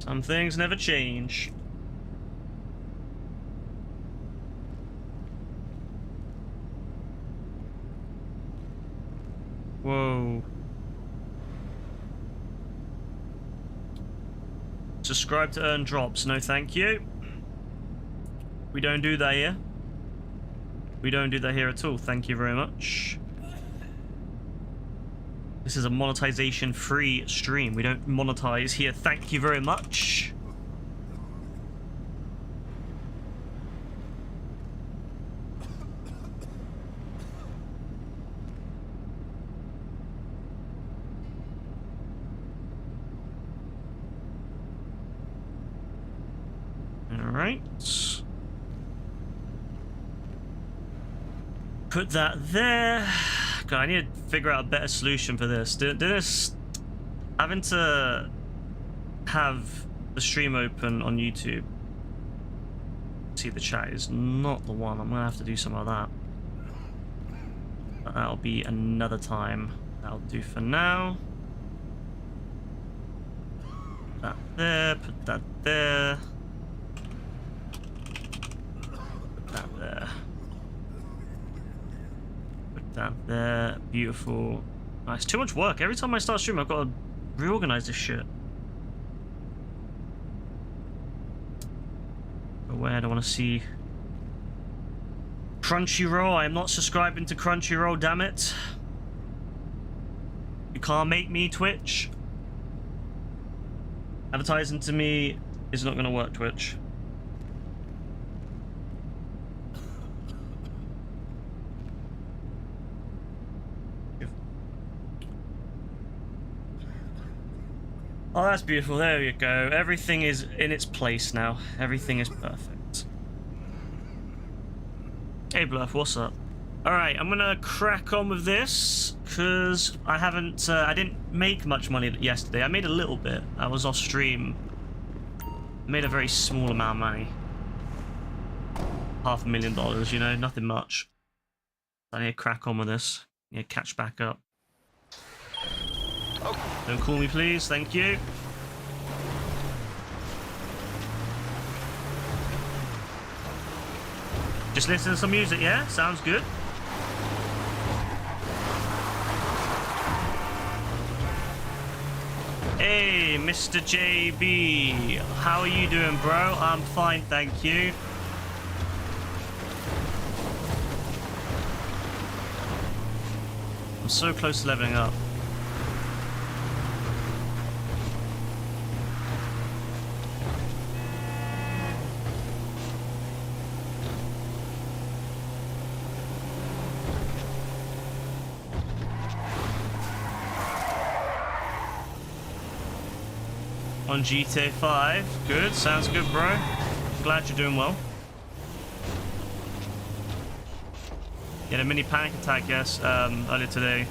Some things never change. Whoa. Subscribe to earn drops. No, thank you. We don't do that here. We don't do that here at all. Thank you very much. This is a monetization-free stream. We don't monetize here. Thank you very much. Alright. Put that there. God, I need to figure out a better solution for this. Having to have the stream open on YouTube. See, the chat is not the one. I'm gonna have to do some of that. But that'll be another time. That'll do for now. Put that there. Put that there. Put that there. That there, beautiful. Nice. Too much work. Every time I start streaming, I've got to reorganize this shit. But where I don't want to see Crunchyroll. I am not subscribing to Crunchyroll, damn it. You can't make me, Twitch. Advertising to me is not going to work, Twitch. Oh, that's beautiful. There you go. Everything is in its place now. Everything is perfect. Hey, Bluff, what's up? Alright, I'm gonna crack on with this, because I haven't... I didn't make much money yesterday. I made a little bit. I was off stream. Made a very small amount of money. $500,000, you know? Nothing much. I need to crack on with this. I need to catch back up. Don't call me, please. Thank you. Just listen to some music, yeah? Sounds good. Hey, Mr. JB. How are you doing, bro? I'm fine, thank you. I'm so close to leveling up. On GTA 5. Good, sounds good, bro. Glad you're doing well. You had a mini panic attack, yes, earlier today.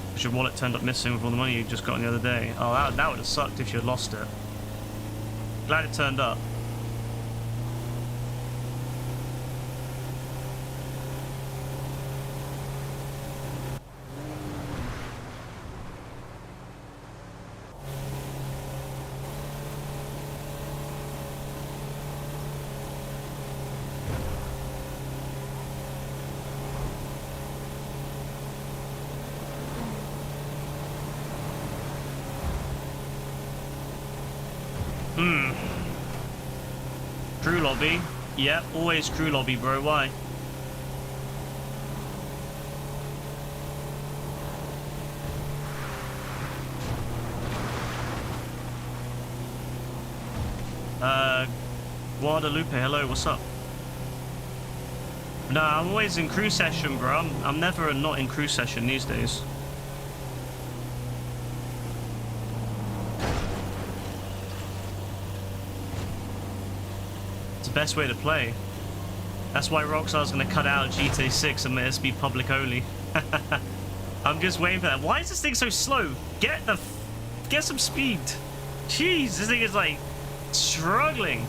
Because your wallet turned up missing with all the money you just got on the other day. Oh, that would have sucked if you had lost it. Glad it turned up. Crew lobby. Yep, always crew lobby, bro. Why? Guadalupe, hello, what's up? No, I'm always in crew session, bro. I'm never not in crew session these days. Best way to play. That's why Rockstar's gonna cut out GTA 6 and let us be public only. I'm just waiting for that. Why is this thing so slow? Get some speed. Jeez, this thing is like struggling.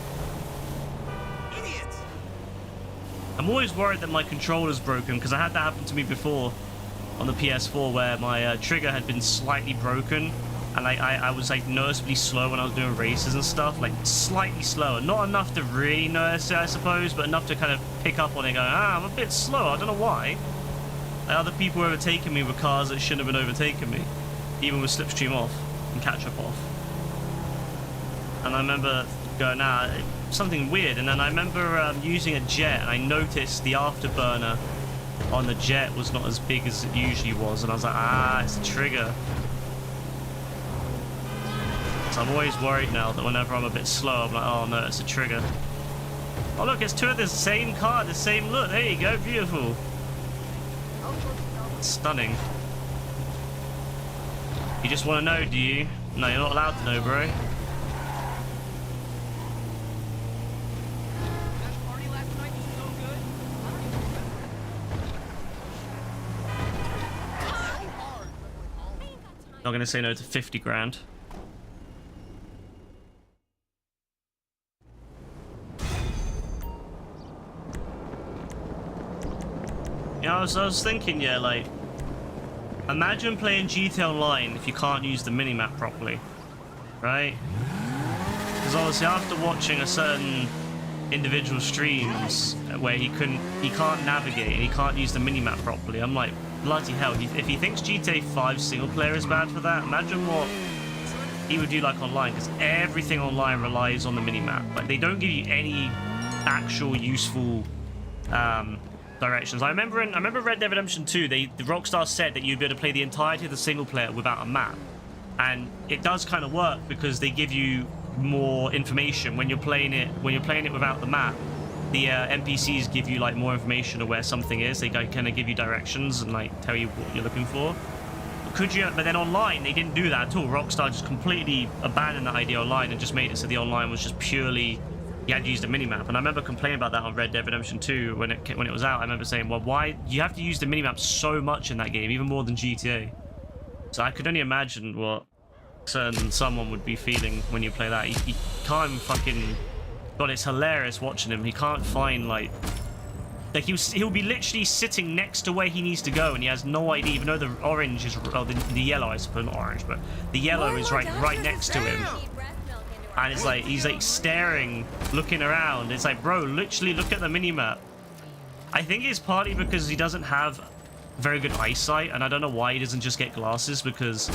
Idiot. I'm always worried that my controller's broken because I had that happen to me before on the PS4 where my trigger had been slightly broken And like I was like noticeably slow when I was doing races and stuff, like slightly slower, not enough to really notice it, I suppose, but enough to kind of pick up on it, going, I'm a bit slow, I don't know why. Like, other people were overtaking me with cars that shouldn't have been overtaking me, even with slipstream off and catch up off. And I remember going, something weird. And then I remember using a jet, and I noticed the afterburner on the jet was not as big as it usually was, and I was like, it's a trigger. So I'm always worried now that whenever I'm a bit slow, I'm like, oh no, it's a trigger. Oh look, it's two of the same car, the same look. There you go, beautiful. Stunning. You just want to know, do you? No, you're not allowed to know, bro. Not gonna say no to 50 grand. Yeah, I was thinking, yeah, like, imagine playing GTA Online if you can't use the minimap properly, right? Because obviously after watching a certain individual streams where he can't navigate and he can't use the minimap properly, I'm like, bloody hell, if he thinks GTA 5 single player is bad for that, imagine what he would do like online, because everything online relies on the minimap. Like, they don't give you any actual useful directions. I remember Red Dead Redemption 2, the Rockstar said that you'd be able to play the entirety of the single player without a map. And it does kind of work because they give you more information when you're playing it without the map. The NPCs give you like more information of where something is. They kind of give you directions and like tell you what you're looking for. But then online they didn't do that at all. Rockstar just completely abandoned that idea online and just made it so the online was just purely you had to use the minimap. And I remember complaining about that on Red Dead Redemption 2 when it was out. I remember saying, well, why you have to use the minimap so much in that game, even more than GTA. So I could only imagine what someone would be feeling when you play that. He can't even fucking... God, it's hilarious watching him. He can't find, like he'll be literally sitting next to where he needs to go, and he has no idea, even though the orange is... Oh, the yellow, I suppose, not orange, but the yellow is right next to him. And it's like, he's like staring, looking around. It's like, bro, literally look at the minimap. I think it's partly because he doesn't have very good eyesight, and I don't know why he doesn't just get glasses, because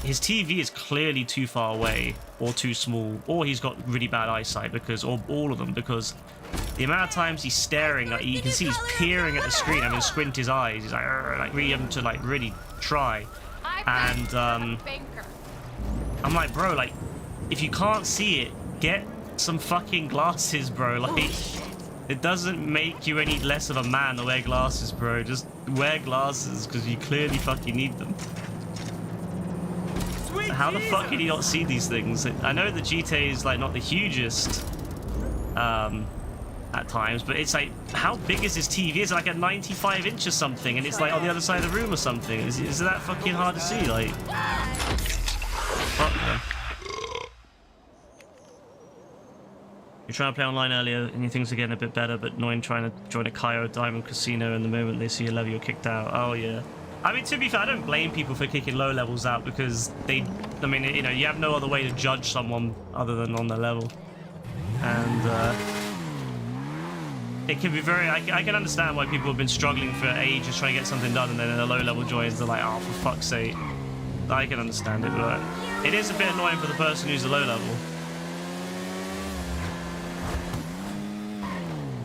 his TV is clearly too far away or too small, or he's got really bad eyesight, because, or all of them, because the amount of times he's staring, like, you can see he's peering at the screen, having to squint his eyes. He's like really having to like really try. And I'm like, bro, like, if you can't see it, get some fucking glasses, bro. Like, it doesn't make you any less of a man to wear glasses, bro. Just wear glasses, because you clearly fucking need them. How the fuck can you not see these things? I know the GTA is like not the hugest at times, but it's like, how big is this TV? Is it like a 95-inch or something, and it's like on the other side of the room or something? Is that fucking hard to see? Like, fuck no. You're trying to play online earlier and your things are getting a bit better, but annoying trying to join a Cairo Diamond Casino, and the moment they see your level, you're kicked out. Oh yeah. I mean, to be fair, I don't blame people for kicking low levels out, because I mean, you know, you have no other way to judge someone other than on their level. And it can be very, I can understand why people have been struggling for ages trying to get something done, and then in a low level joins, they're like, oh, for fuck's sake. I can understand it, but it is a bit annoying for the person who's a low level.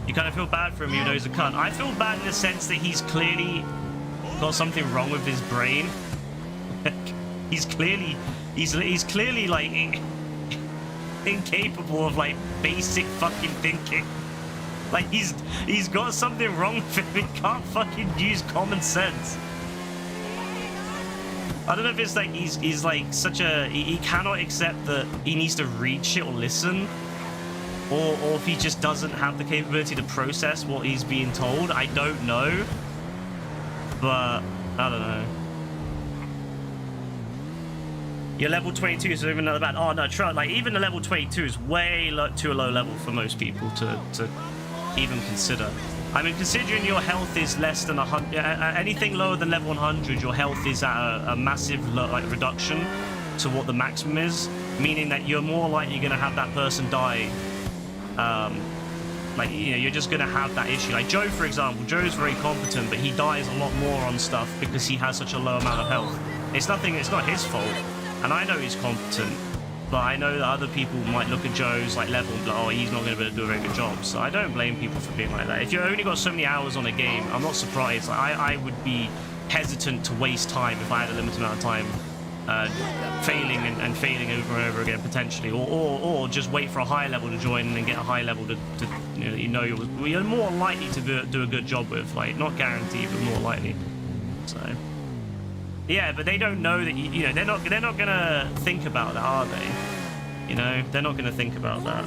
You kind of feel bad for him, even though he's a cunt. I feel bad in the sense that he's clearly got something wrong with his brain. he's clearly like incapable of like basic fucking thinking. Like he's got something wrong with him. He can't fucking use common sense. I don't know if it's like he's like such a he cannot accept that he needs to read shit or listen. Or if he just doesn't have the capability to process what he's being told. I don't know. But, I don't know. You're level 22, so even not bad. Oh, no, try, like, even the level 22 is way too low level for most people to even consider. I mean, considering your health is less than 100, anything lower than level 100, your health is at a massive reduction to what the maximum is, meaning that you're more likely going to have that person die. Like, you know, you're just going to have that issue. Like Joe, for example, Joe's very competent, but he dies a lot more on stuff because he has such a low amount of health. It's not his fault, and I know he's competent. But I know that other people might look at Joe's like level and be like, oh, he's not going to be able to do a very good job. So I don't blame people for being like that. If you've only got so many hours on a game, I'm not surprised. Like, I would be hesitant to waste time if I had a limited amount of time, failing and failing over and over again potentially, or just wait for a higher level to join and then get a high level to you're more likely to do a good job with. Like, not guaranteed, but more likely. So. Yeah, but they don't know that you know they're not gonna think about that, are they? You know, they're not gonna think about that.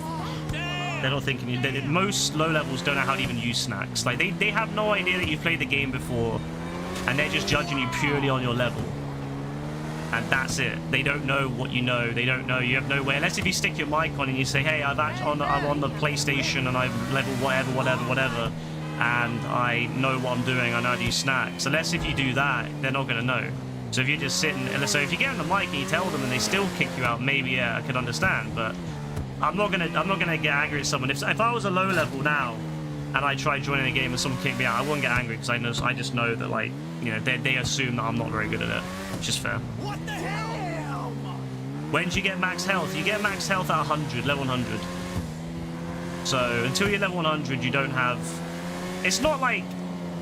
They're not thinking. Most low levels don't know how to even use snacks. Like they have no idea that you've played the game before, and they're just judging you purely on your level. And that's it. They don't know what you know. They don't know. You have no way, unless if you stick your mic on and you say, "Hey, I'm on the PlayStation and I'm level whatever." And I know what I'm doing, I know how to use snacks. Unless if you do that, they're not going to know. So if you're just sitting, so if you get on the mic and you tell them and they still kick you out, maybe, yeah, I could understand. But I'm not gonna get angry at someone. If I was a low level now and I tried joining a game and someone kicked me out, I wouldn't get angry because I just know that, like, you know, they assume that I'm not very good at it, which is fair. What the hell? When do you get max health? You get max health at 100, level 100. So until you're level 100, you don't have. It's not like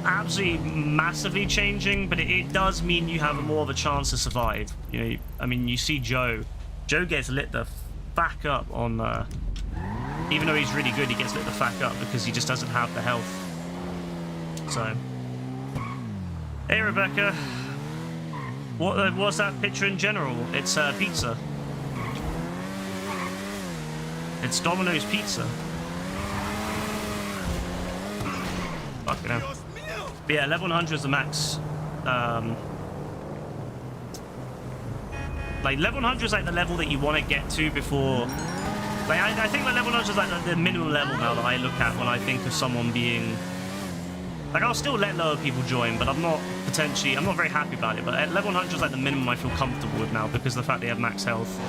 absolutely massively changing, but it does mean you have more of a chance to survive. You know, I mean, you see Joe gets lit the fuck up on, even though he's really good, he gets lit the fuck up because he just doesn't have the health. So, hey Rebecca, what's that picture in general? It's pizza. It's Domino's pizza. Fucking hell. But yeah, level 100 is the max. Like, level 100 is like the level that you want to get to before. Like, I think like level 100 is like the minimum level now that I look at when I think of someone being. Like, I'll still let lower people join, but I'm not very happy about it. But at level 100 is like the minimum I feel comfortable with now because of the fact they have max health.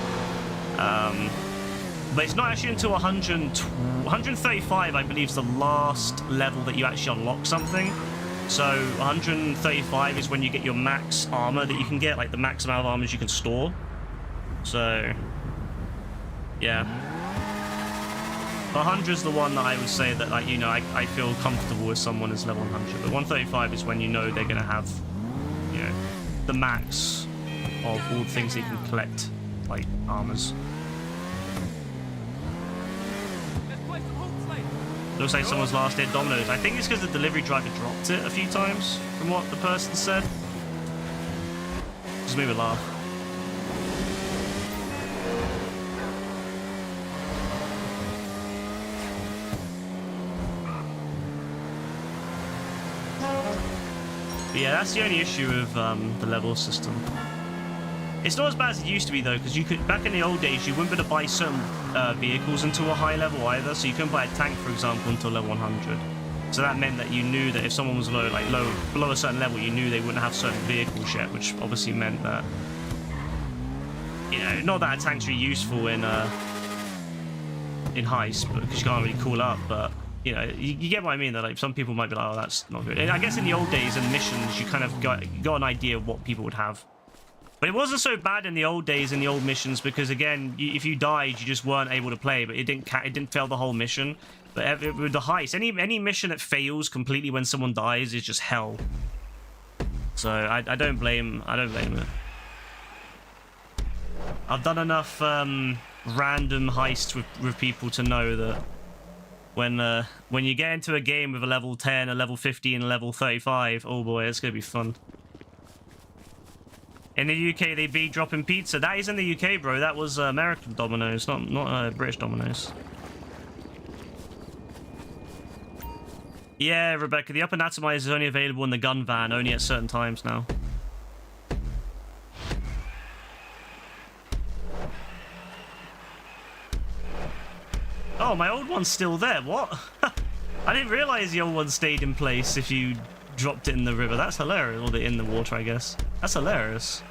But it's not actually until 135, I believe, is the last level that you actually unlock something. So 135 is when you get your max armor that you can get, like the max amount of armors you can store. So, yeah. 100 is the one that I would say that, like, you know, I feel comfortable with someone as level 100. But 135 is when you know they're going to have, you know, the max of all the things they can collect, like armors. Looks like someone's last hit Domino's. I think it's because the delivery driver dropped it a few times, from what the person said. Just made me laugh. But yeah, that's the only issue with the level system. It's not as bad as it used to be though, because you could, back in the old days, you wouldn't be able to buy certain vehicles until a high level either. So you couldn't buy a tank, for example, until level 100. So that meant that you knew that if someone was low, below a certain level, you knew they wouldn't have certain vehicles yet, which obviously meant that, you know, not that a tank's really useful in heist, but because you can't really call up, but. You know, you get what I mean, that like some people might be like, oh, that's not good. And I guess in the old days and missions, you kind of got an idea of what people would have. But it wasn't so bad in the old days, in the old missions, because again, if you died, you just weren't able to play, but it didn't fail the whole mission. But with the heist, any mission that fails completely when someone dies is just hell. So I don't blame it. I've done enough random heists with people to know that when you get into a game with a level 10, a level 15, a level 35, oh boy, it's gonna be fun. In the UK, they be dropping pizza. That is in the UK, bro. That was American Domino's, not British Domino's. Yeah, Rebecca, the Upper Atomizer is only available in the gun van, only at certain times now. Oh, my old one's still there. What? I didn't realize the old one stayed in place if you dropped it in the river. That's hilarious. Or in the water, I guess. That's hilarious.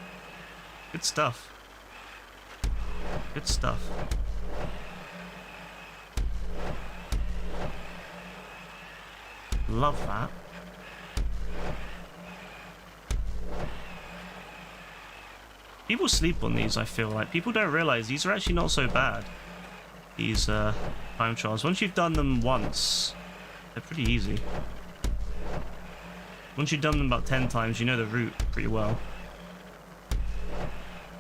Good stuff. Good stuff. Love that. People sleep on these, I feel like. People don't realize these are actually not so bad. These time trials. Once you've done them once, they're pretty easy. Once you've done them about 10 times, you know the route pretty well.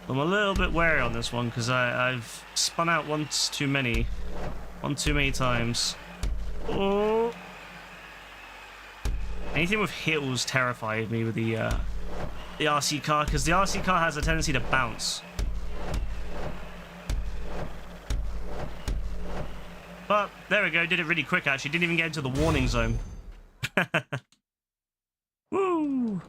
I'm a little bit wary on this one because I've spun out one too many times. Oh! Anything with hills terrified me with the RC car, because the RC car has a tendency to bounce. But there we go, did it really quick actually, didn't even get into the warning zone. Woo!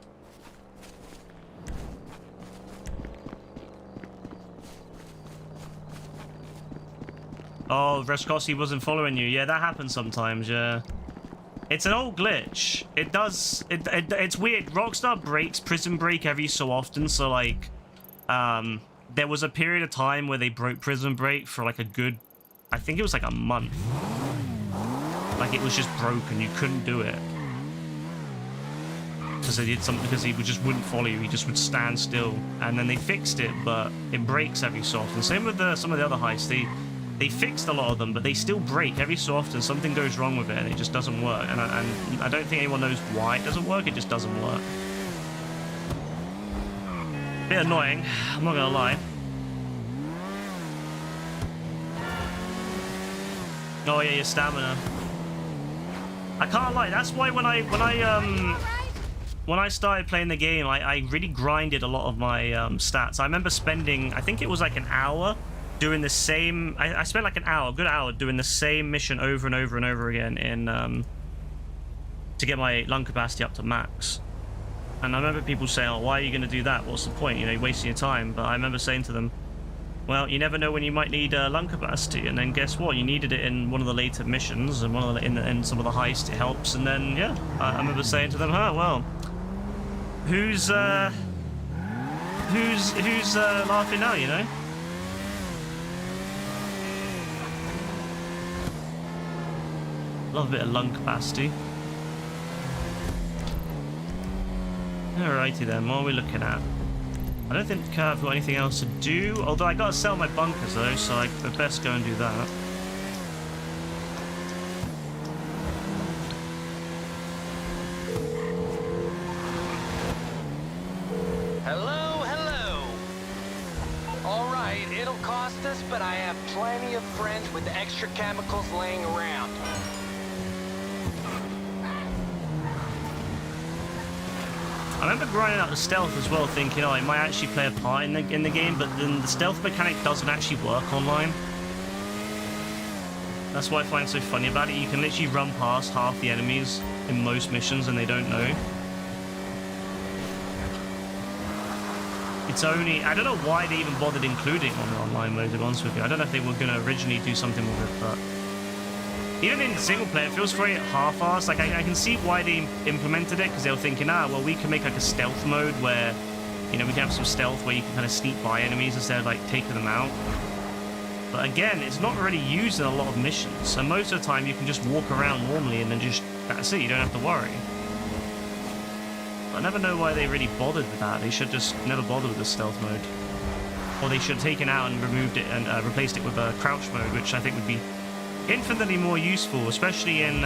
Oh, Rescossi wasn't following you. Yeah, that happens sometimes, yeah. It's an old glitch. It does... It's weird. Rockstar breaks Prison Break every so often, so, like... there was a period of time where they broke Prison Break for, like, a good... I think it was, like, a month. Like, it was just broken. You couldn't do it. Because they did something... Because he just wouldn't follow you. He just would stand still. And then they fixed it, but it breaks every so often. Same with some of the other heists. They fixed a lot of them, but they still break every so often. Something goes wrong with it, and it just doesn't work. And I don't think anyone knows why it doesn't work. It just doesn't work. Bit annoying. I'm not gonna lie. Oh yeah, your stamina. I can't lie. That's why when I started playing the game, I really grinded a lot of my stats. I remember spending, I think it was like an hour. Doing the same... I spent like a good hour doing the same mission over and over and over again in to get my lung capacity up to max. And I remember people saying, oh, why are you going to do that? What's the point? You know, you're wasting your time. But I remember saying to them, well, you never know when you might need lung capacity. And then guess what? You needed it in one of the later missions and in some of the heists. It helps. And then, yeah, I remember saying to them, well, who's laughing now, you know? Love a bit of lung capacity. Alrighty then, what are we looking at? I don't think I've got anything else to do, although I gotta sell my bunkers though, so I best go and do that. Hello, hello. Alright, it'll cost us, but I have plenty of friends with extra chemicals laying around. I remember grinding out the stealth as well, thinking, oh, it might actually play a part in the game, but then the stealth mechanic doesn't actually work online. That's what I find so funny about it. You can literally run past half the enemies in most missions and they don't know. It's only... I don't know why they even bothered including it on the online mode, to be honest with you. I don't know if they were going to originally do something with it, but... Even in single player, it feels very half-assed. Like, I can see why they implemented it, because they were thinking, well, we can make, like, a stealth mode where, you know, we can have some stealth where you can kind of sneak by enemies instead of, like, taking them out. But again, it's not really used in a lot of missions. So most of the time, you can just walk around normally and then just... That's it, you don't have to worry. But I never know why they really bothered with that. They should just never bother with the stealth mode. Or they should have taken out and removed it and replaced it with a crouch mode, which I think would be infinitely more useful, especially in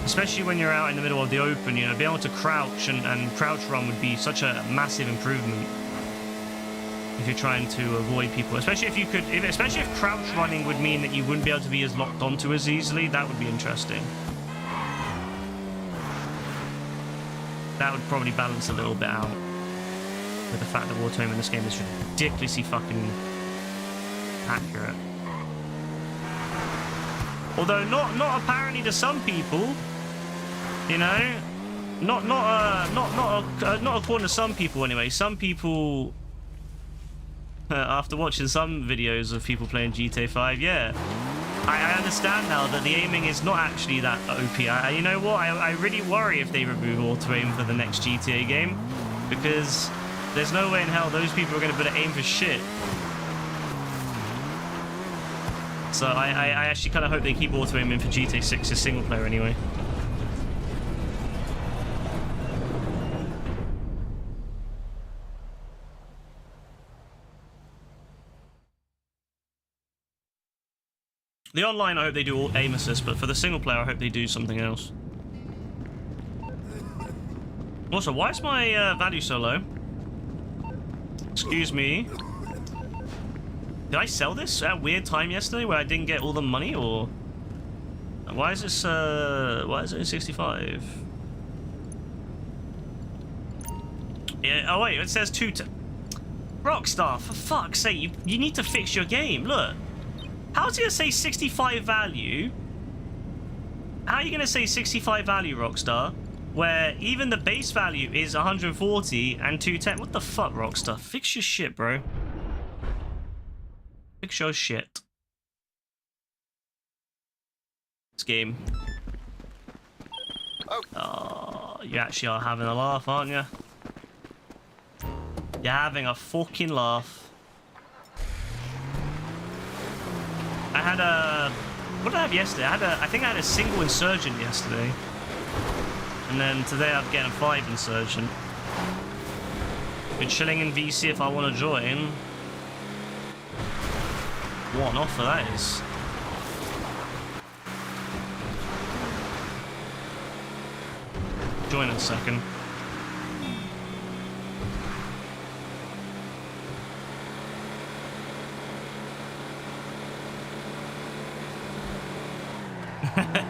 especially when you're out in the middle of the open. You know, being able to crouch and crouch run would be such a massive improvement if you're trying to avoid people. Especially if you could, especially if crouch running would mean that you wouldn't be able to be as locked onto as easily. That would be interesting. That would probably balance a little bit out with the fact that auto aim in this game is ridiculously fucking accurate. Although not apparently to some people, you know, not according to some people anyway. Some people, after watching some videos of people playing GTA 5, yeah, I understand now that the aiming is not actually that OP. You know what? I really worry if they remove auto aim for the next GTA game, because there's no way in hell those people are going to be able to aim for shit. So I actually kind of hope they keep auto aiming for GTA 6's single player anyway. The online, I hope they do all aim assist, but for the single player, I hope they do something else. Also, why is my value so low? Excuse me. Did I sell this at a weird time yesterday where I didn't get all the money, or why is this? Why is it 65? Yeah. Oh wait, it says Rockstar, for fuck's sake, you need to fix your game. Look. How's it going to say 65 value? How are you going to say 65 value, Rockstar, where even the base value is 140 and 210? What the fuck, Rockstar? Fix your shit, bro. Fix your shit. This game. Oh, you actually are having a laugh, aren't you? You're having a fucking laugh. I had a... What did I have yesterday? I think I had a single insurgent yesterday. And then today I'm getting a 5 insurgent. Been chilling in VC if I want to join. What an offer that is. Join in a second.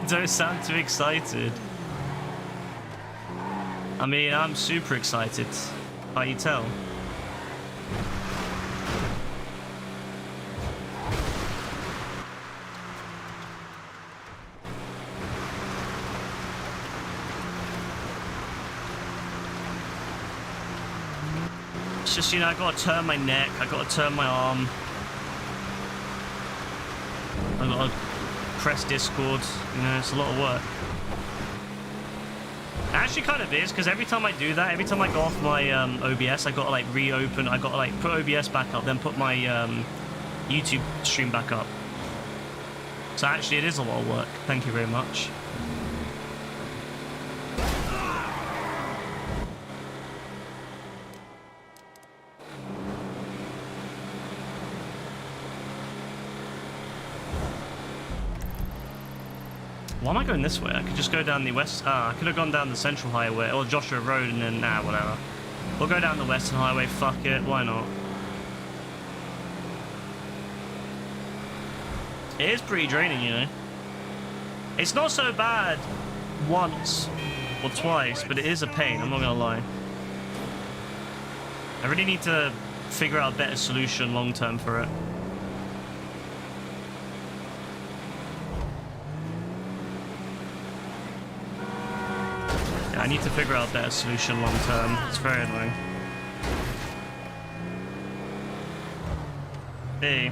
Don't sound too excited. I mean, I'm super excited. Can't you tell? It's just, you know, I gotta turn my neck, I gotta turn my arm. I gotta press Discord, you know, it's a lot of work. It actually kind of is, because every time I do that, every time I go off my OBS, I gotta like reopen, I gotta like put OBS back up, then put my YouTube stream back up. So actually it is a lot of work. Thank you very much. Why am I going this way? I could just go down the west... I could have gone down the Central Highway, or Joshua Road, and then... Nah, whatever. We'll go down the Western Highway, fuck it, why not? It is pretty draining, you know? It's not so bad once or twice, but it is a pain, I'm not gonna lie. I really need to figure out a better solution long-term for it. I need to figure out a better solution long term. It's very annoying. Hey.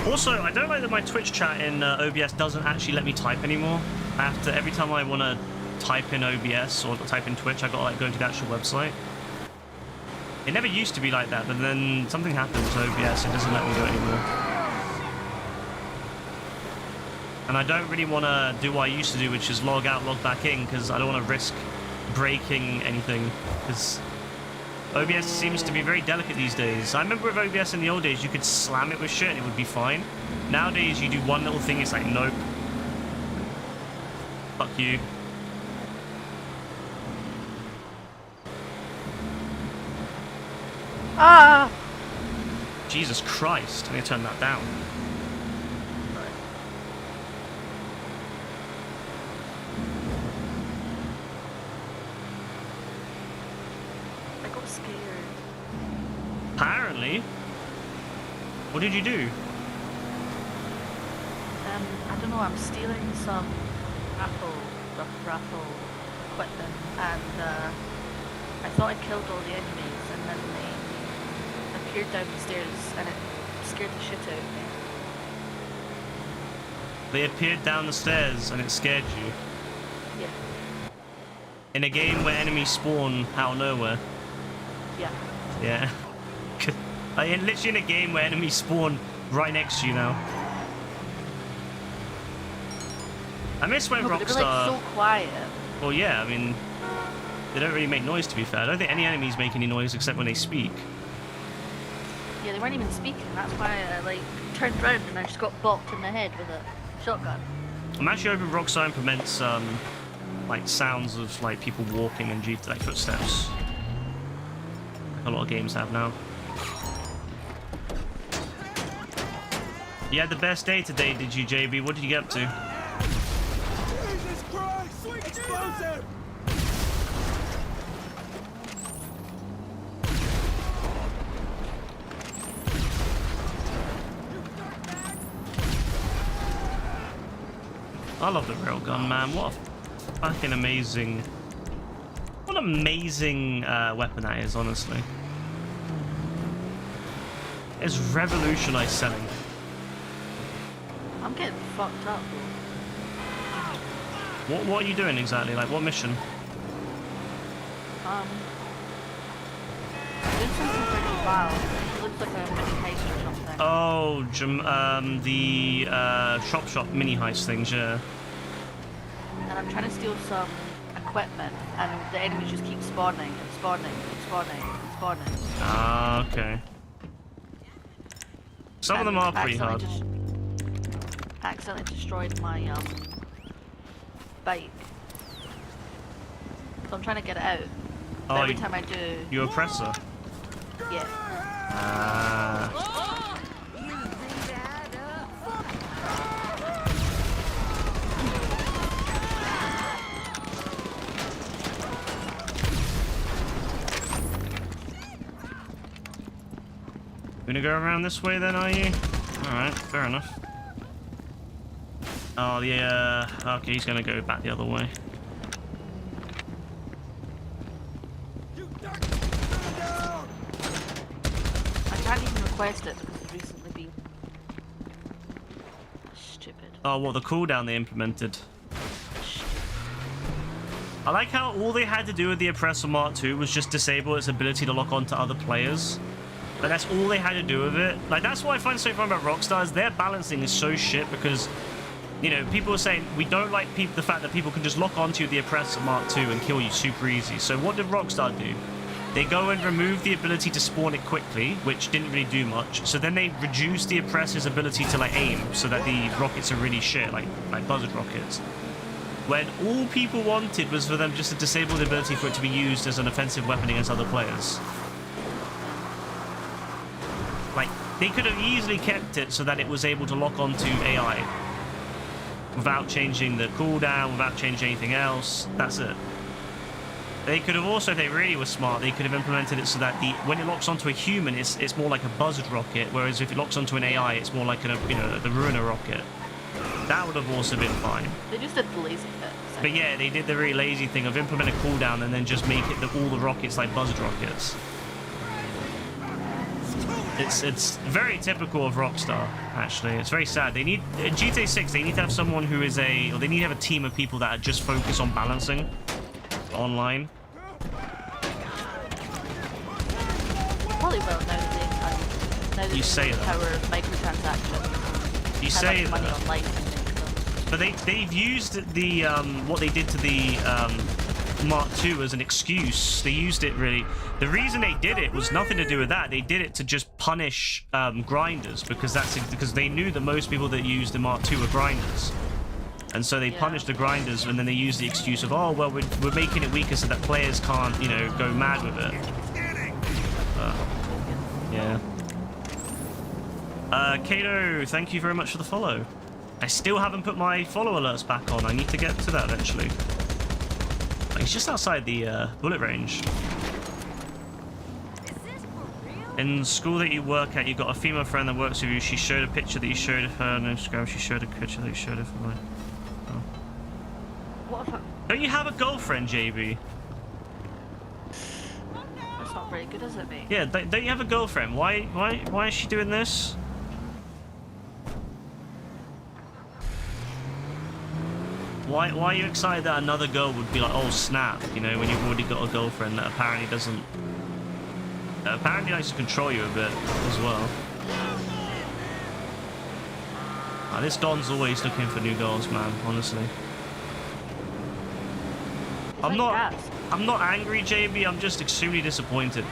Also, I don't like that my Twitch chat in OBS doesn't actually let me type anymore. I have to, every time I want to type in OBS or type in Twitch, I got to like go to the actual website. It never used to be like that, but then something happened to OBS, it doesn't let me do it anymore. And I don't really want to do what I used to do, which is log out, log back in, because I don't want to risk breaking anything, because OBS seems to be very delicate these days. I remember with OBS in the old days, you could slam it with shit and it would be fine. Nowadays, you do one little thing, it's like, nope. Fuck you. Ah! Jesus Christ, I'm gonna turn that down. I got scared. Apparently. What did you do? I don't know, I'm stealing some raffle quit them, and I thought I'd killed all the enemies, and then they appeared down the stairs, and it scared the shit out of me. They appeared down the stairs and it scared you. Yeah. In a game where enemies spawn out of nowhere. Yeah. Yeah. Literally in a game where enemies spawn right next to you now. I miss when No, but Rockstar... they were like so quiet. Well, yeah, I mean... They don't really make noise, to be fair. I don't think any enemies make any noise except when they speak. Yeah, they weren't even speaking. That's why I like turned around and I just got bopped in the head with a shotgun. I'm actually hoping Rockstar implements like sounds of like people walking and like footsteps. Like a lot of games have now. You had the best day today, did you, JB? What did you get up to? Jesus Christ! Explosive! I love the railgun, man. What a fucking amazing... What an amazing weapon that is, honestly. It's revolutionized selling. I'm getting fucked up, bro. What are you doing exactly? Like, what mission? Doing something pretty wild. It looks like a mini heist or something. Oh, the shop mini heist things, yeah. And I'm trying to steal some equipment, and the enemies just keep spawning and spawning and spawning and spawning. Ah, okay. Some of them are pretty hard. Accidentally destroyed my bike. So I'm trying to get it out. But Oh, every time I do, Your oppressor. yeah. Ah. Gonna go around this way then, are you? Alright, fair enough. Oh, yeah. Okay, he's gonna go back the other way. I can't even request it because it's recently been stupid. Oh, what, the cooldown they implemented? Stupid. I like how all they had to do with the Oppressor Mark II was just disable its ability to lock onto other players. Like, that's all they had to do with it. Like, that's what I find so fun about Rockstar is their balancing is so shit because, you know, people are saying we don't like the fact that people can just lock onto the Oppressor Mark II and kill you super easy. So what did Rockstar do? They go and remove the ability to spawn it quickly, which didn't really do much. So then they reduce the Oppressor's ability to, like, aim so that the rockets are really shit, like buzzard rockets. When all people wanted was for them just to disable the ability for it to be used as an offensive weapon against other players. Like, they could have easily kept it so that it was able to lock onto AI without changing the cooldown, without changing anything else. That's it. They could have also, if they really were smart, they could have implemented it so that when it locks onto a human, it's more like a buzzard rocket, whereas if it locks onto an AI, it's more like the Ruiner rocket. That would have also been fine. They just did the lazy bit. But yeah, they did the really lazy thing of implement a cooldown and then just make it all the rockets like buzzard rockets. It's very typical of Rockstar, actually. It's very sad. They need in GTA 6. They need to have someone who is they need to have a team of people that are just focused on balancing online. Probably will now that You say that. power of microtransactions. You Have, say like, money that. online and things, so. But they've used the what they did to the Mark II as an excuse. They used it really. The reason they did it was nothing to do with that. They did it to just punish grinders because they knew that most people that used the Mark II were grinders, and so they punished the grinders. And then they used the excuse of, oh well, we're making it weaker so that players can't go mad with it. Yeah. Kato, thank you very much for the follow. I still haven't put my follow alerts back on. I need to get to that eventually. He's just outside the bullet range. In school that you work at, you got a female friend that works with you. She showed a picture that you showed of her on Instagram. She showed a picture that you showed of her. Oh. What if Don't you have a girlfriend, JB? That's not very good, is it, mate? Yeah, don't you have a girlfriend? Why is she doing this? Why are you excited that another girl would be like, oh snap, you know, when you've already got a girlfriend that apparently doesn't... that apparently likes to control you a bit as well. This Don's always looking for new girls, man, honestly. I'm not angry, JB, I'm just extremely disappointed.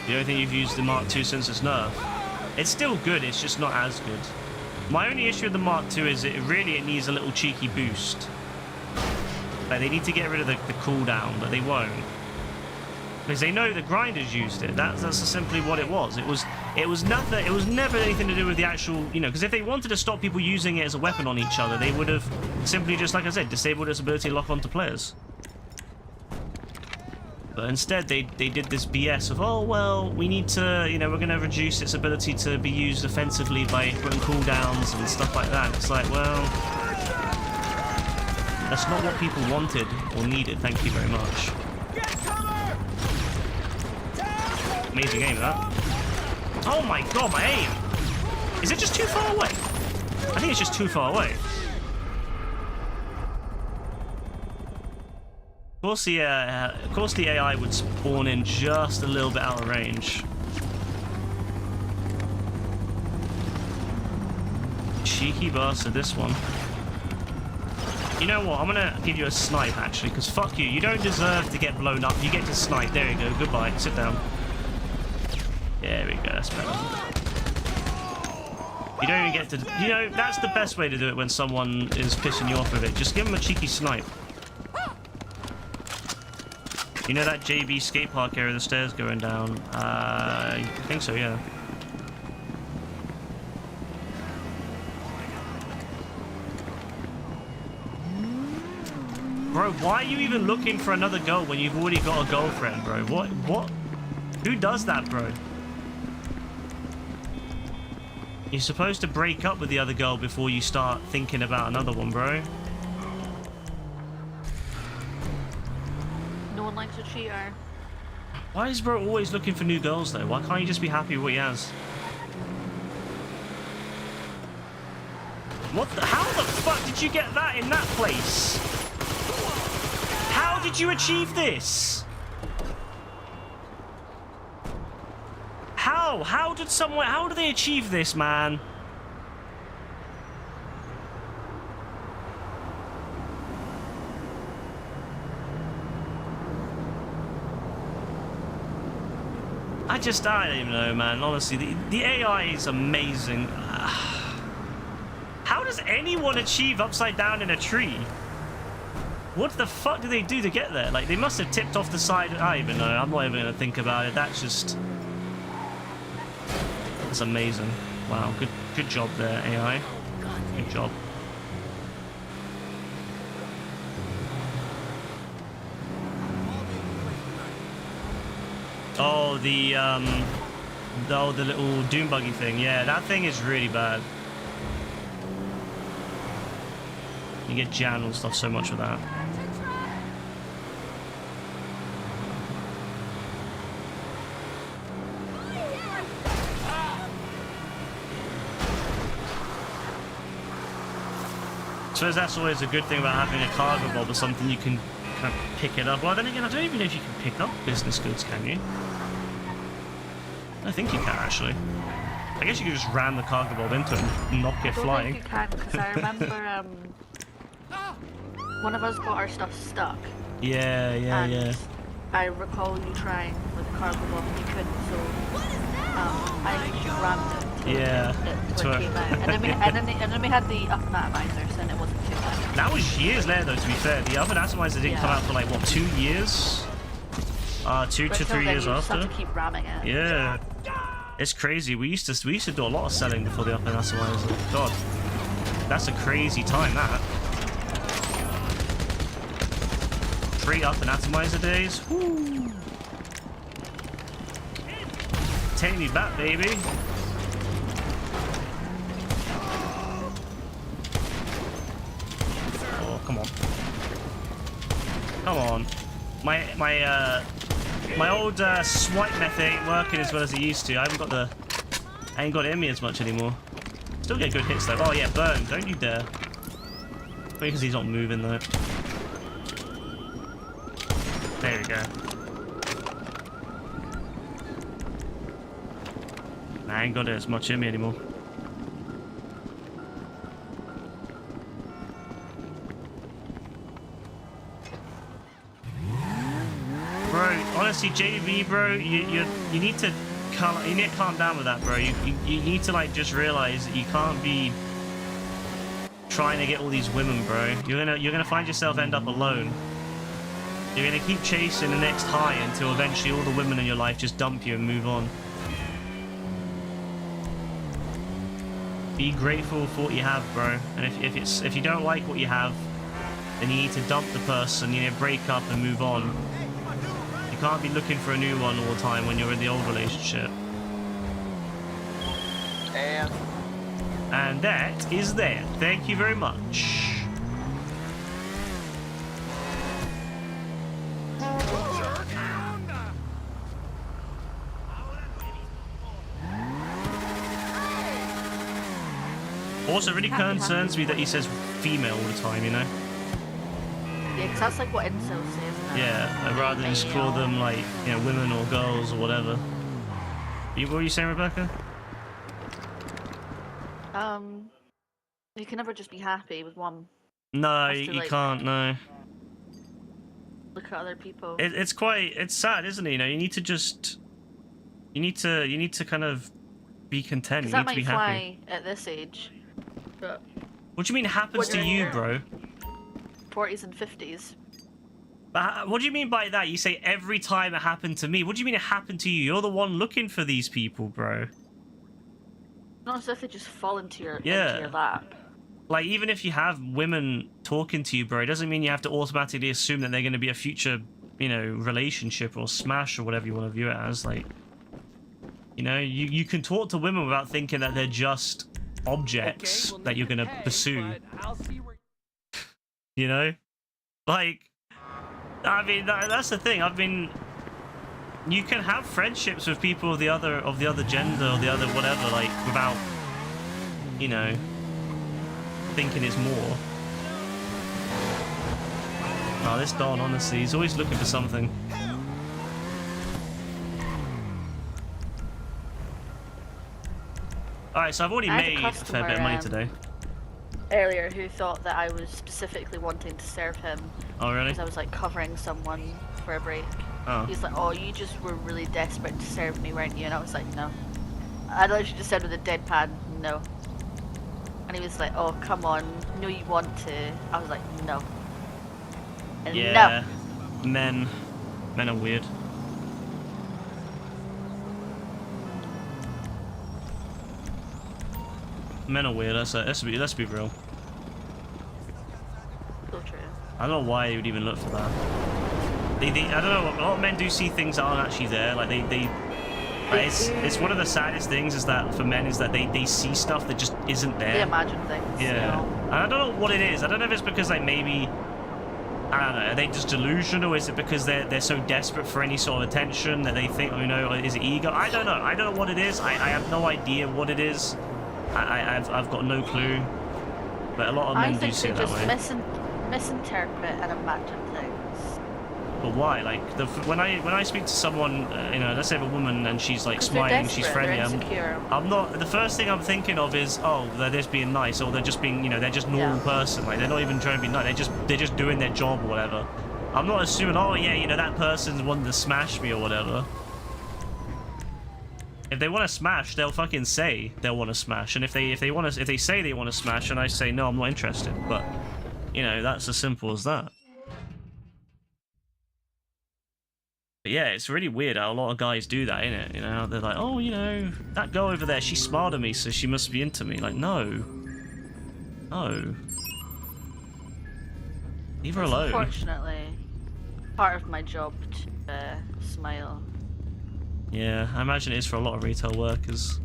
The only thing you've used the Mark II since its nerf. It's still good, it's just not as good. My only issue with the Mark II is it needs a little cheeky boost. Like, they need to get rid of the cooldown, but they won't. Because they know the grinders used it. That's simply what it was. It was nothing. It was never anything to do with the actual, you know. Because if they wanted to stop people using it as a weapon on each other, they would have simply just, like I said, disabled its ability to lock onto players. But instead, they did this BS of, oh well, we need to, you know, we're going to reduce its ability to be used offensively by putting cooldowns and stuff like that. It's like, well, that's not what people wanted or needed. Thank you very much. Amazing aim, that. Oh my god, my aim! Is it just too far away? I think it's just too far away. Of course the AI would spawn in just a little bit out of range. Cheeky bastard, this one. You know what? I'm gonna give you a snipe, actually, because fuck you. You don't deserve to get blown up. You get to snipe. There you go. Goodbye. Sit down. There we go, that's better. You don't even get to... You know, that's the best way to do it when someone is pissing you off with it. Just give them a cheeky snipe. You know that JB skate park area, the stairs going down? I think so, yeah. Bro, why are you even looking for another girl when you've already got a girlfriend, bro? What? Who does that, bro? You're supposed to break up with the other girl before you start thinking about another one, bro. No one likes a cheater. Why is bro always looking for new girls, though? Why can't you just be happy with what he has? What the... How the fuck did you get that in that place? How did you achieve this? How did someone... How do they achieve this, man? I don't even know, man. Honestly, the AI is amazing. How does anyone achieve upside down in a tree? What the fuck do they do to get there? Like, they must have tipped off the side. I don't even know. I'm not even going to think about it. That's just... That's amazing. Wow, good job there, AI. Good job. Oh, the little doom buggy thing. Yeah, that thing is really bad. You get jammed and stuff so much with that. I suppose that's always a good thing about having a cargo bob or something. You can kind of pick it up. Well, then again, I don't even know if you can pick up business goods, can you? I think you can, actually. I guess you could just ram the cargo bob into it and knock it flying. I don't think you can, because I remember one of us got our stuff stuck. Yeah, yeah. I recall you trying with the cargo bob and you couldn't, so I rammed it. Yeah. It came out. And then we had the up atomizers and it wasn't too bad. That was years later, though, to be fair. The other atomizer didn't come out for like, what, 2 years? 2 to 3 years after? You just have to keep ramming it. Yeah. It's crazy. We used to do a lot of selling before the up atomizer. God. That's a crazy time, that. Pre-up atomizer days. Woo. Take me back, baby. come on. Come on. My old swipe method ain't working as well as it used to. I ain't got it in me as much anymore. Still get good hits though. Oh yeah, burn. Don't you dare. Because he's not moving though. There we go. I ain't got it as much in me anymore. Bro, honestly, JV, bro, you need to calm down with that, bro. You need to like just realize that you can't be trying to get all these women, bro. You're gonna find yourself end up alone. You're gonna keep chasing the next high until eventually all the women in your life just dump you and move on. Be grateful for what you have, bro. And if you don't like what you have, then you need to dump the person. You need to break up and move on. You can't be looking for a new one all the time when you're in the old relationship. And that is that. Thank you very much. Also, it really concerns me that he says female all the time, you know? Yeah, because that's like what incels say, isn't it? Yeah, I'd rather just call them like, you know, women or girls or whatever. What were you saying, Rebecca? You can never just be happy with one. No, You have to, you like, can't, no. Look at other people. It's sad, isn't it? You know, you need to kind of be content. You Because need that to be might happy. fly at this age, but What do you mean happens to you, bro? 40s and 50s. What do you mean by that? You say every time it happened to me. What do you mean it happened to you? You're the one looking for these people, bro. Not as if they just fall into your lap. Like, even if you have women talking to you, bro, it doesn't mean you have to automatically assume that they're going to be a future, you know, relationship or smash or whatever you want to view it as. Like, you know, you can talk to women without thinking that they're just objects that you're going to pursue. You know? Like, I mean, that's the thing. You can have friendships with people of the other gender or the other whatever, like, without, you know, thinking it's more. Oh, this Don, honestly, he's always looking for something. Alright, so I've already made a fair bit of money today. Earlier, who thought that I was specifically wanting to serve him. Oh, really? Because I was like covering someone for a break. Oh. He's like, oh, you just were really desperate to serve me, weren't you? And I was like, no. I literally just said with a deadpan, no. And he was like, oh, come on, no, you want to. I was like, no. And Yeah. no. Men are weird. Men are weird. Let's be real. So true. I don't know why they would even look for that. I don't know. A lot of men do see things that aren't actually there. Like like it's one of the saddest things is that for men is that they see stuff that just isn't there. They imagine things. Yeah. You know? And I don't know what it is. I don't know if it's because like maybe, I don't know, are they just delusional? Is it because they're so desperate for any sort of attention that they think, oh, you know, is it ego? I don't know. I don't know what it is. I have no idea what it is. I've got no clue. But a lot of men do see it that way. I think they just misinterpret and imagine things. But why? Like when I speak to someone, you know, let's say a woman and she's like smiling, she's friendly. I'm not. The first thing I'm thinking of is, oh, they're just being nice, or they're just being, you know, they're just normal person. Like they're not even trying to be nice. They're just doing their job or whatever. I'm not assuming, oh yeah, you know, that person's wanting to smash me or whatever. If they want to smash, they'll fucking say they'll want to smash. And if they say they want to smash, and I say no, I'm not interested. But you know, that's as simple as that. But yeah, it's really weird how a lot of guys do that, innit? You know, they're like, oh, you know, that girl over there, she smiled at me, so she must be into me. Like, no. No. Leave her alone. Unfortunately, part of my job to smile. Yeah, I imagine it is for a lot of retail workers.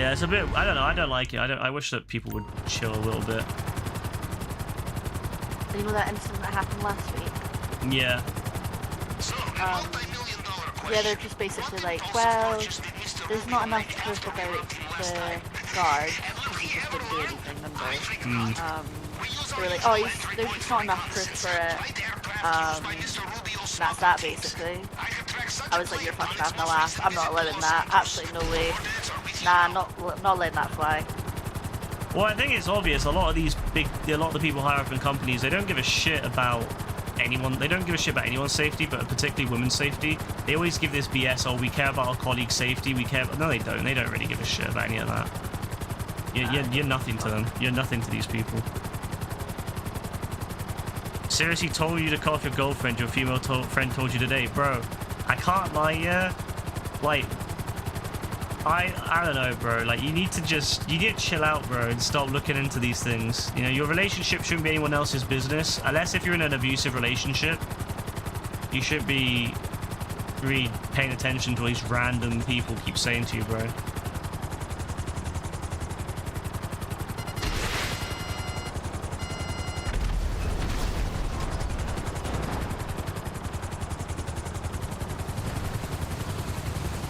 Yeah, it's a bit. I don't know. I don't like it. I wish that people would chill a little bit. You know that incident that happened last week? Yeah. Yeah, they're just basically like, well, there's not enough proof about the guard because he just didn't do anything, remember? They were like, oh, there's just not enough proof for it. That's that basically. I was like, you're fucking having a laugh. I'm not letting that. Absolutely no way. Nah, not letting that fly. Well, I think it's obvious. A lot of the people higher up in companies, they don't give a shit about anyone. They don't give a shit about anyone's safety, but particularly women's safety. They always give this BS. Oh, we care about our colleagues' safety. We care. No, they don't. They don't really give a shit about any of that. You're nothing to them. You're nothing to these people. Seriously, told you to call off your girlfriend. Your female friend told you today, bro. I can't lie, yeah. Like, I don't know, bro. Like, you need to chill out, bro, and stop looking into these things. You know, your relationship shouldn't be anyone else's business, unless if you're in an abusive relationship. You should be really paying attention to what these random people keep saying to you, bro.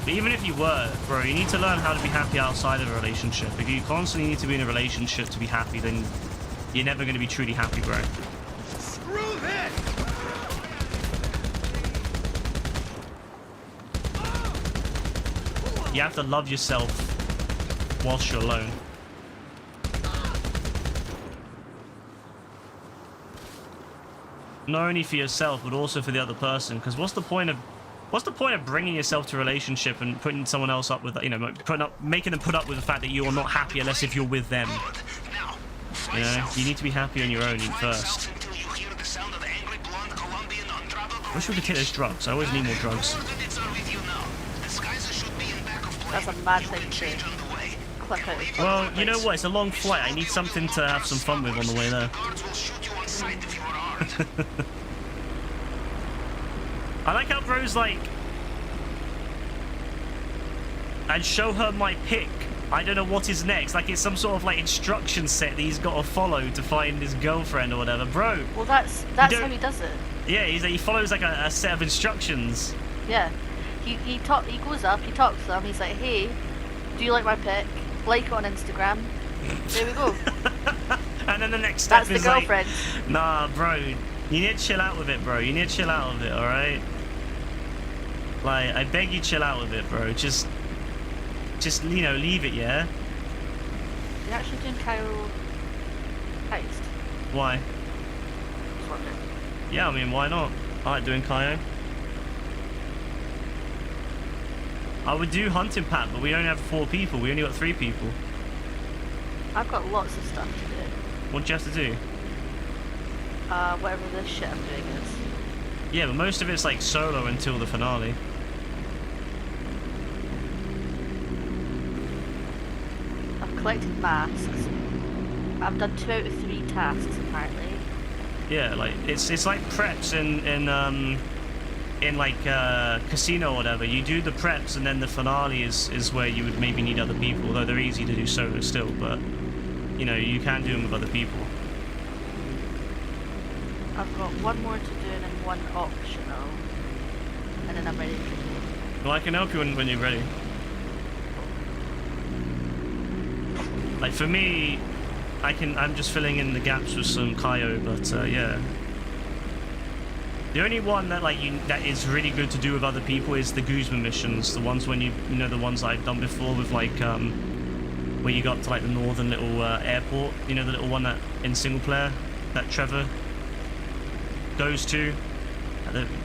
Even if you were, bro, you need to learn how to be happy outside of a relationship. If you constantly need to be in a relationship to be happy, then you're never going to be truly happy, bro. Screw this! You have to love yourself whilst you're alone. Not only for yourself, but also for the other person. Because what's the point of bringing yourself to a relationship and putting someone else up with, you know, making them put up with the fact that you are not happy unless if you're with them? You know, you need to be happy on your own first. I wish we could take those drugs. I always need more drugs. That's a mad thing to click out. Well, you know what? It's a long flight. I need something to have some fun with on the way there. I like how bro's like, and show her my pick. I don't know what is next. Like it's some sort of like instruction set that he's got to follow to find his girlfriend or whatever, bro. Well, that's how he does it. Yeah, he follows like a set of instructions. Yeah, he goes up, he talks to them. He's like, hey, do you like my pick? Like it on Instagram. There we go. And then the next step that's is the girlfriend. like, nah, bro. You need to chill out with it, bro. You need to chill out with it, alright? Like, I beg you chill out with it, bro. Just, you know, leave it, yeah? You're actually doing Kyle heist. Why? Just wondering. Yeah, I mean, why not? I like doing Kaio. I would do hunting pack, but we only have 4 people. We only got 3 people. I've got lots of stuff to do. What do you have to do? Whatever this shit I'm doing is. Yeah, but most of it's like solo until the finale. I've collected masks. I've done 2 out of 3 tasks apparently. Yeah, like it's like preps in like casino or whatever. You do the preps and then the finale is where you would maybe need other people, although they're easy to do solo still, but you know, you can do them with other people. I've got 1 more to do and then 1 optional. And then I'm ready to go. Well, I can help you when you're ready. Like for me, I'm just filling in the gaps with some Kaio, but yeah. The only one that that is really good to do with other people is the Guzman missions, the ones when you know, the ones I've done before with like where you got to like the northern little airport, you know, the little one that in single player that Trevor goes to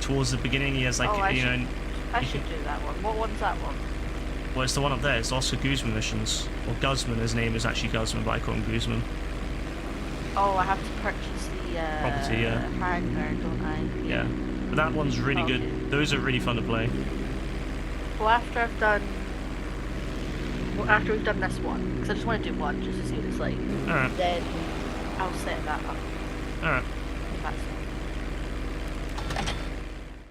towards the beginning. He has like, I should do that one. What one's that one? Well, it's the one up there. It's Oscar Guzman missions, or Guzman. His name is actually Guzman, but I call him Guzman. Oh, I have to purchase the property, yeah. hangar, don't I? Yeah, but that one's really Okay. good. Those are really fun to play. Well, after we've done this one, because I just want to do one just to see what it's like. All right. Then I'll set that up. All right. If that's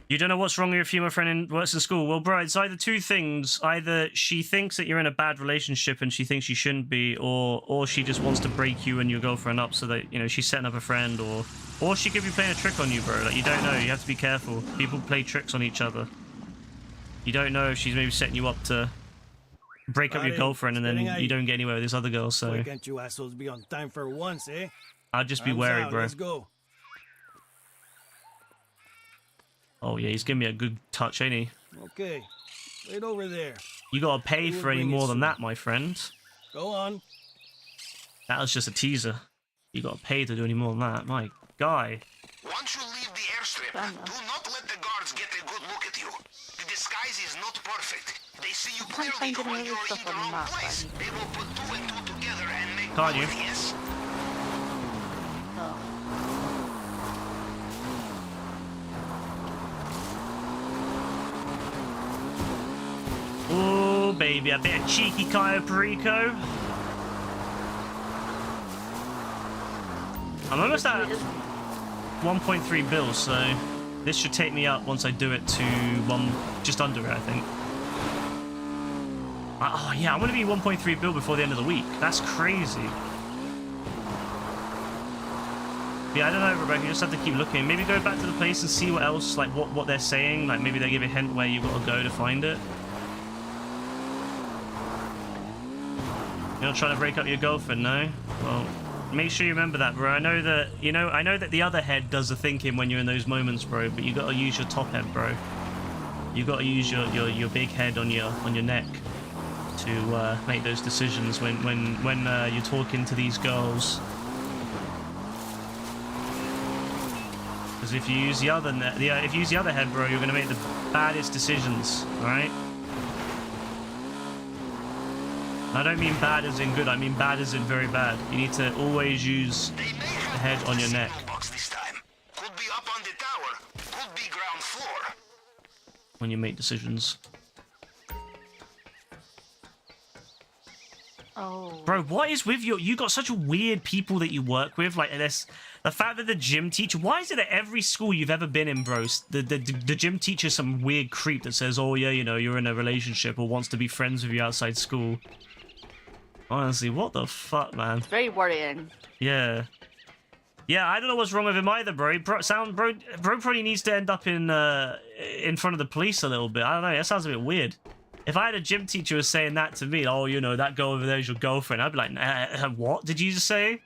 You don't know what's wrong with your female friend and works in school. Well, bro, it's either two things. Either she thinks that you're in a bad relationship and she thinks you shouldn't be, or she just wants to break you and your girlfriend up so that, you know, she's setting up a friend, or she could be playing a trick on you, bro. Like, you don't know. You have to be careful. People play tricks on each other. You don't know if she's maybe setting you up to break up your girlfriend and then you don't get anywhere with this other girl, so Why can't you assholes be on time for once, eh? I'd just be Arms wary, out, bro. Let's go. Oh, yeah, he's giving me a good touch, ain't he? Okay. Wait over there. You gotta pay We'll for any bring it more than soon. that, my friend. Go on. That was just a teaser. You gotta pay to do any more than that. My guy. Once you leave the airstrip, Fair do enough. not let the guards get a good look at you. The disguise is not perfect. They see you can't clearly find any when other you're in stuff the on the wrong map, place. right? They will put two and two together and make Can't you? one, yes? No. Oh, baby, a bit of cheeky Cayo Perico. I'm almost at 1.3 bills, so this should take me up once I do it to just under it, I think. Oh, yeah, I'm going to be 1.3 bill before the end of the week. That's crazy. Yeah, I don't know, Rebecca. You just have to keep looking. Maybe go back to the place and see what else, like what they're saying. Like maybe they give a hint where you've got to go to find it. You're not trying to break up your girlfriend, no? Well, make sure you remember that, bro. I know that, you know, I know that the other head does the thinking when you're in those moments, bro. But you got to use your top head, bro. You got to use your big head on your neck to make those decisions when you're talking to these girls. Because if you use the other if you use the other head, bro, you're gonna make the baddest decisions. All right. I don't mean bad as in good. I mean bad as in very bad. You need to always use They may the have head moved on the your neck signal box this time. Could be up on the tower. Could be ground floor. when you make decisions. Oh. Bro, what is with you got such weird people that you work with, like this. The fact that the gym teacher, why is it at every school you've ever been in, bro, the gym teacher's some weird creep that says, oh yeah, you know, you're in a relationship or wants to be friends with you outside school. Honestly, what the fuck, man? It's very worrying. Yeah. Yeah, I don't know what's wrong with him either, bro. Bro probably needs to end up in front of the police a little bit. I don't know, that sounds a bit weird. If I had a gym teacher who was saying that to me, oh, you know, that girl over there is your girlfriend, I'd be like, what did you just say?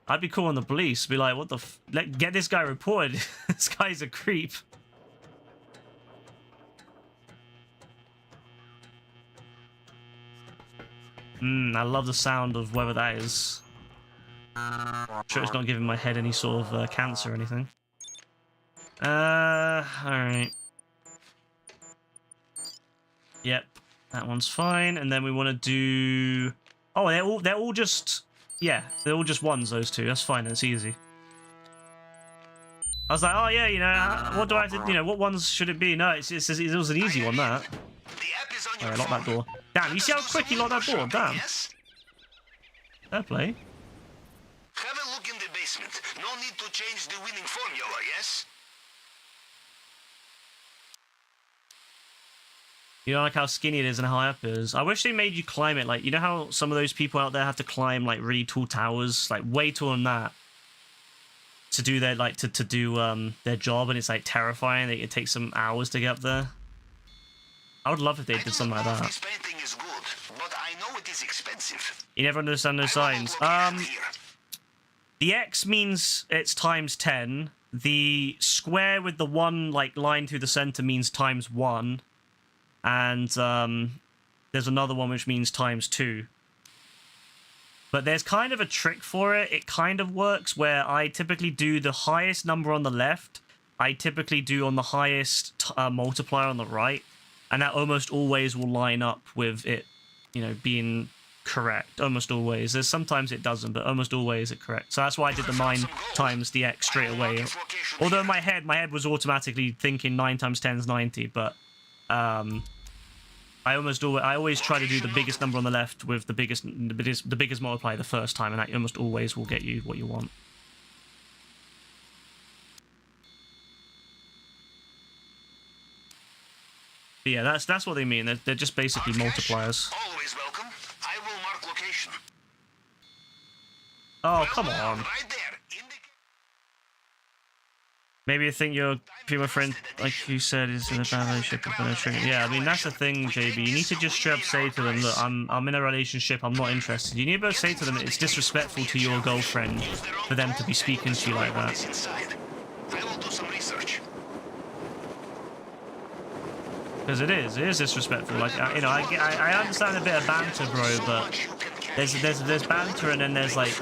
I'd be calling the police, be like, what the get this guy reported. This guy's a creep. I love the sound of whether that is. I'm sure it's not giving my head any sort of cancer or anything. Alright. Yep, that one's fine. And then we want to do... Oh, they're all just... Yeah, they're all just ones, those two. That's fine, that's easy. I was like, oh yeah, you know, what do I have to... You know, what ones should it be? No, it was an easy one, that. The app is on your Alright, lock that phone. door. Damn, you see how quick he locked that door? Damn. Yes? Fair play. Have a look in the basement. No need to change the winning formula, yes? You know, like how skinny it is and how high up it is. I wish they made you climb it. Like, you know how some of those people out there have to climb, like, really tall towers? Like, way taller than that. To do their, like, to do, their job, and it's, like, terrifying. It takes some hours to get up there. I would love if they did something like that. This painting is good, but I know it is expensive. You never understand those I will signs. not look here. The X means it's times 10. The square with the one, like, line through the center means times 1. And there's another one which means times 2. But there's kind of a trick for it. It kind of works where I typically do the highest number on the left. I typically do on the highest multiplier on the right. And that almost always will line up with it, you know, being correct. Almost always. There's sometimes it doesn't, but almost always it's correct. So that's why I did the 9 times the X straight away. Although my head was automatically thinking 9 times 10 is 90, but I always try to do the biggest number on the left with the biggest multiplier the first time, and that almost always will get you what you want. Yeah, that's what they mean. They're just basically multipliers. Always welcome. I will mark location. Oh, come on. Right there. Maybe you think your female friend, like you said, is in a bad relationship with a trigger. Yeah, I mean, that's the thing, JB. You need to just straight up say to them, look, I'm in a relationship, I'm not interested. You need to both say to them it's disrespectful to your girlfriend for them to be speaking to you like that. Inside. I will do some research. Because it is disrespectful. Like, you know, I understand a bit of banter, bro, but there's banter and then there's like,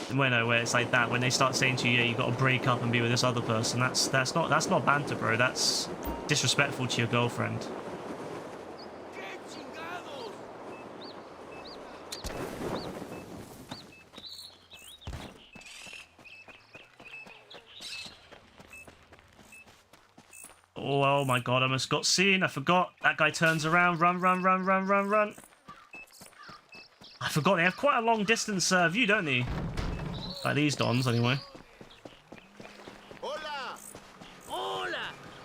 where it's like that when they start saying to you, yeah, you got to break up and be with this other person. That's not banter, bro. That's disrespectful to your girlfriend. Oh my god, I almost got seen. I forgot. That guy turns around. Run, run, run, run, run, run. I forgot they have quite a long distance view, don't they? Like these dons, anyway.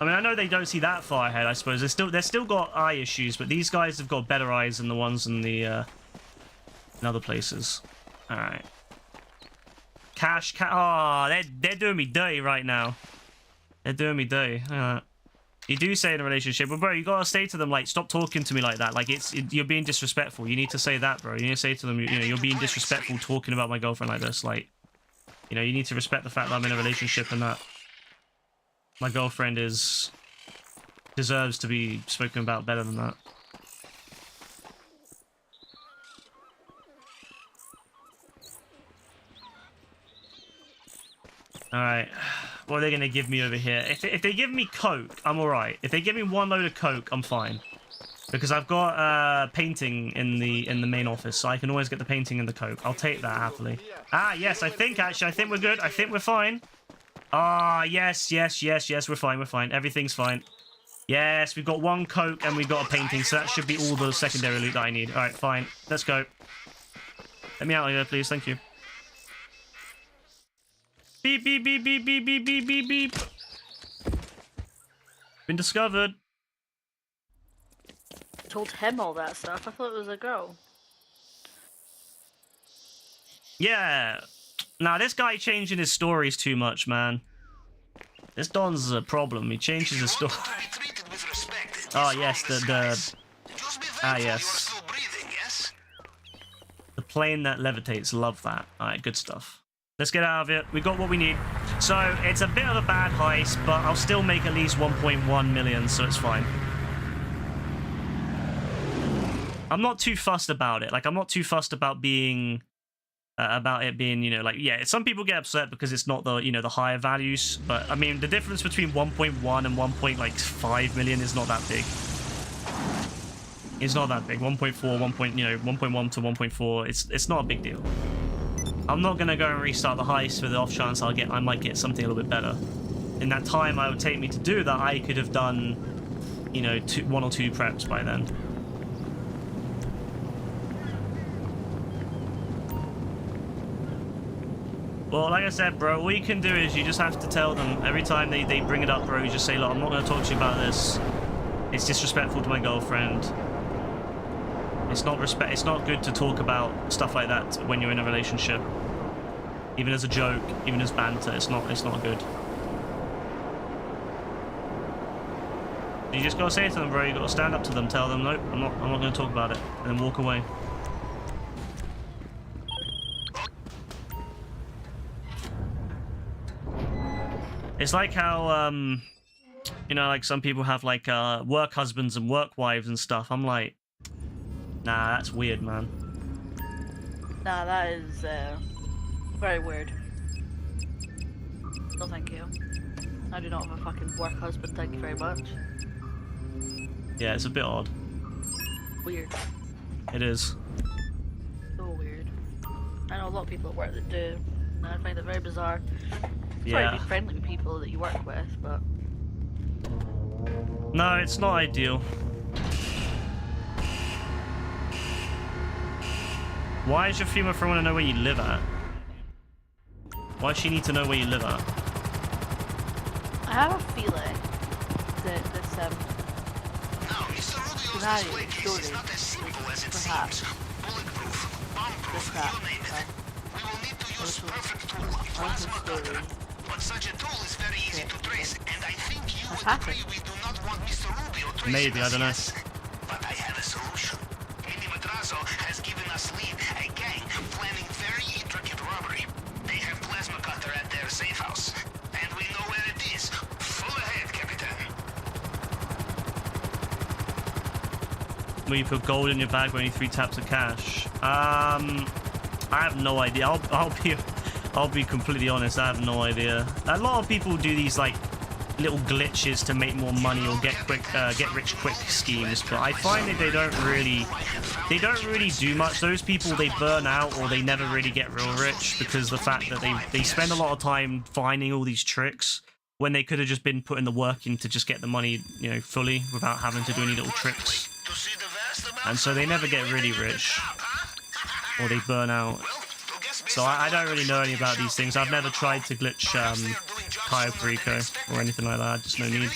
I mean, I know they don't see that far ahead, I suppose. They're still got eye issues, but these guys have got better eyes than the ones in the in other places. Alright. Cash. Oh, they're doing me dirty right now. They're doing me dirty. You do say in a relationship, but bro, you gotta say to them, like, stop talking to me like that. Like, you're being disrespectful. You need to say that, bro. You need to say to them, you know, you're being disrespectful talking about my girlfriend like this. Like, you know, you need to respect the fact that I'm in a relationship and that my girlfriend deserves to be spoken about better than that. Alright, what are they going to give me over here? If they give me coke, I'm alright. If they give me one load of coke, I'm fine. Because I've got painting in the main office, so I can always get the painting and the coke. I'll take that happily. Ah, yes, I think we're good. I think we're fine. Ah, yes, we're fine. Everything's fine. Yes, we've got one coke and we've got a painting, so that should be all the secondary loot that I need. Alright, fine. Let's go. Let me out of here, please. Thank you. Beep, beep, beep, beep, beep, beep, beep, beep, beep. Been discovered. Told him all that stuff. I thought it was a girl. Yeah. Nah, this guy changing his stories too much, man. This Don's a problem. He changes his story. Oh, yes, yes. The plane that levitates. Love that. Alright, good stuff. Let's get out of it. We got what we need. So, it's a bit of a bad heist, but I'll still make at least 1.1 million, so it's fine. I'm not too fussed about it. Like, I'm not too fussed about being... it being, you know, like, yeah, some people get upset because it's not the, you know, the higher values. But, I mean, the difference between 1.1 and 1.5 million is not that big. It's not that big. 1.4, 1.1 to 1.4, it's not a big deal. I'm not going to go and restart the heist for the off chance I might get something a little bit better. In that time I would take me to do that, I could have done, you know, 1 or 2 preps by then. Well, like I said, bro, all you can do is you just have to tell them every time they bring it up, bro, you just say, look, I'm not going to talk to you about this. It's disrespectful to my girlfriend. It's not good to talk about stuff like that when you're in a relationship. Even as a joke, even as banter, it's not good. You just gotta say it to them, bro. You gotta stand up to them, tell them, nope, I'm not gonna talk about it, and then walk away. It's like how you know, like some people have like work husbands and work wives and stuff. I'm like, nah, that's weird, man. Nah, that is very weird. No, thank you. I do not have a fucking work husband, thank you very much. Yeah, it's a bit odd. Weird. It is. So weird. I know a lot of people at work that do, and I find it very bizarre. Yeah. Try to be friendly with people that you work with, but... No, it's not ideal. Why does your female friend want to know where you live at? Why does she need to know where you live at? I have a feeling that this, Mr. Rubio's Scenario, display case is story, not as simple as it perhaps. seems. Bulletproof, bomb-proof, Just that, you name it. We will need to use Also- perfect tool, also plasma story. cutter. But such a tool is very easy to trace, and I think you What's would agree happened? we do not want Mr. Rubio tracing Maybe, I us, don't know. yes? But I have a solution. Amy Madrazo has given us lead, a gang planning very intricate robbery. They have plasma cutter at their safe house, and we know where it is. Full ahead, Capitan. When you put gold in your bag when you 3 taps of cash. I have no idea. I'll be completely honest. I have no idea. A lot of people do these like little glitches to make more money or get rich quick schemes, but I find that they don't really do much. Those people, they burn out or they never really get real rich because the fact that they spend a lot of time finding all these tricks when they could have just been putting the work in to just get the money, you know, fully without having to do any little tricks. And so they never get really rich or they burn out. So I don't really know any about these things. I've never tried to glitch Cayo Perico or anything like that. Just no need.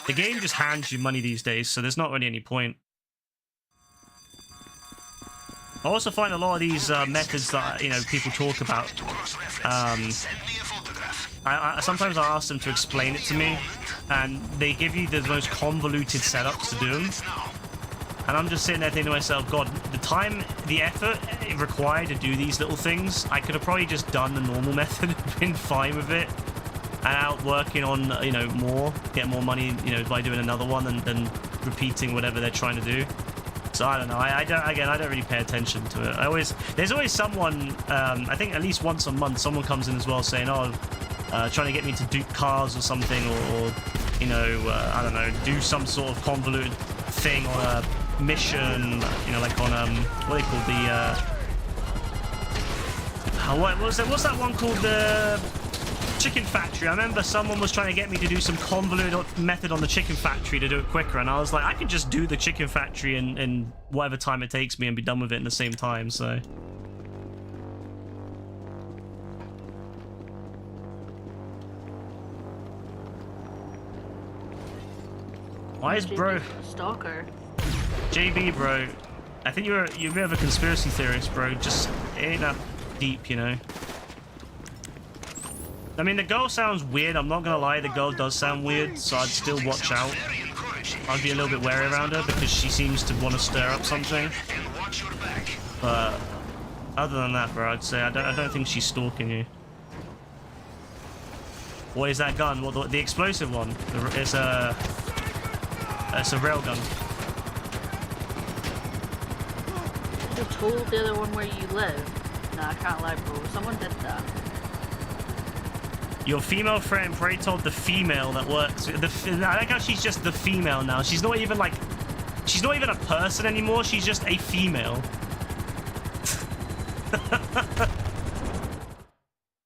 The game just hands you money these days, so there's not really any point. I also find a lot of these methods that, you know, people talk about. Sometimes I ask them to explain it to me, and they give you the most convoluted setups to do them. And I'm just sitting there thinking to myself, God, the time, the effort required to do these little things, I could have probably just done the normal method and been fine with it. And out working on, you know, get more money, you know, by doing another one and then repeating whatever they're trying to do. So I don't know. I don't really pay attention to it. There's always someone, I think at least once a month, someone comes in as well saying, oh, trying to get me to do cars or something, or you know, I don't know, do some sort of convoluted thing on a mission, you know, like on what they call the what's that one called, the Chicken Factory. I remember someone was trying to get me to do some convoluted method on the Chicken Factory to do it quicker, and I was like, I could just do the Chicken Factory in whatever time it takes me and be done with it in the same time. So why is bro Stalker? JB, bro, I think you're a bit of a conspiracy theorist, bro. Just, it ain't that deep, you know. I mean, the girl sounds weird. I'm not gonna lie, the girl does sound weird, so I'd still watch out. I'd be a little bit wary around her because she seems to want to stir up something. But other than that, bro, I'd say I don't think she's stalking you. What is that gun? What, the explosive one? It's a railgun. You told the other one where you live. No, I can't lie, bro. Someone did that. Your female friend probably told the female that works. I like how she's just the female now. She's not even like, she's not even a person anymore. She's just a female.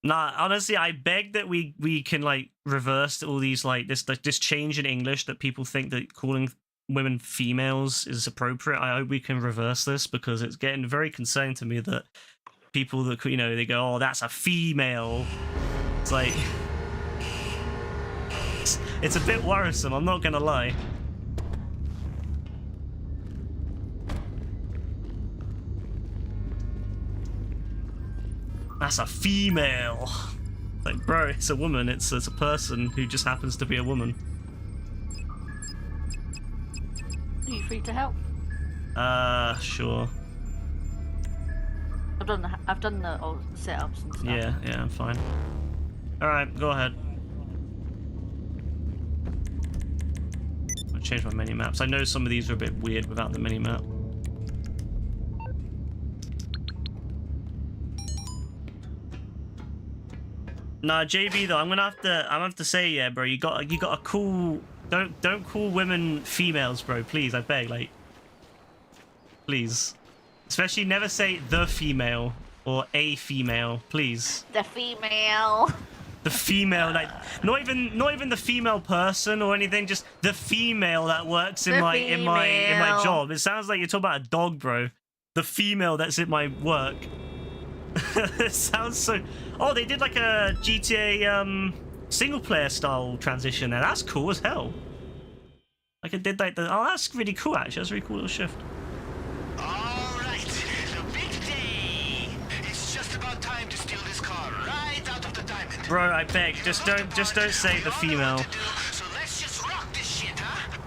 Nah, honestly, I beg that we can like reverse all these like this change in English that people think that calling women females is appropriate. I hope we can reverse this because it's getting very concerning to me that people that, you know, they go, oh, that's a female. It's like, it's a bit worrisome, I'm not gonna lie. That's a female. Like, bro, it's a woman. It's a person who just happens to be a woman. Are you free to help? Sure. I've done all the setups and stuff. Yeah, I'm fine. All right, go ahead. I'll change my mini maps. I know some of these are a bit weird without the mini map. Nah, JB though, I'm gonna have to say, yeah, bro, you got a cool. Don't call women females, bro. Please, I beg, like, please. Especially never say the female or a female, please. The female. The female, like, not even the female person or anything, just the female that works in my job. It sounds like you're talking about a dog, bro. The female that's in my work. It sounds so. Oh, they did like a GTA single player style transition there. That's cool as hell. Like it did like the. Oh, that's really cool. Actually, that's a really cool little shift. All right, the big day. It's just about time to steal this car right out of the diamond. Bro, I beg, just don't say the female. So let's just rock this shit, huh?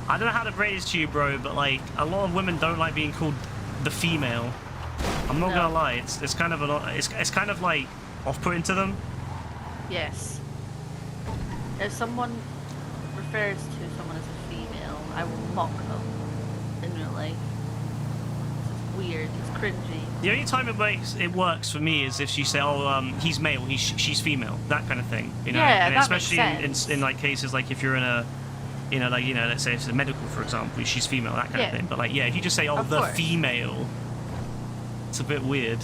I don't know how to break this to you, bro, but like a lot of women don't like being called the female. I'm not gonna lie, it's kind of it's kind of like off-putting to them. Yes. If someone refers to someone as a female, I will mock them in real life. It's weird. It's cringy. The only time it works for me is if you say, "Oh, he's male, she's female," that kind of thing. You know, Yeah, and that especially makes sense. in like cases like if you're in a, let's say it's a medical, for example, she's female, that kind of thing. But like, yeah, if you just say, "Oh, Of the course. female," it's a bit weird.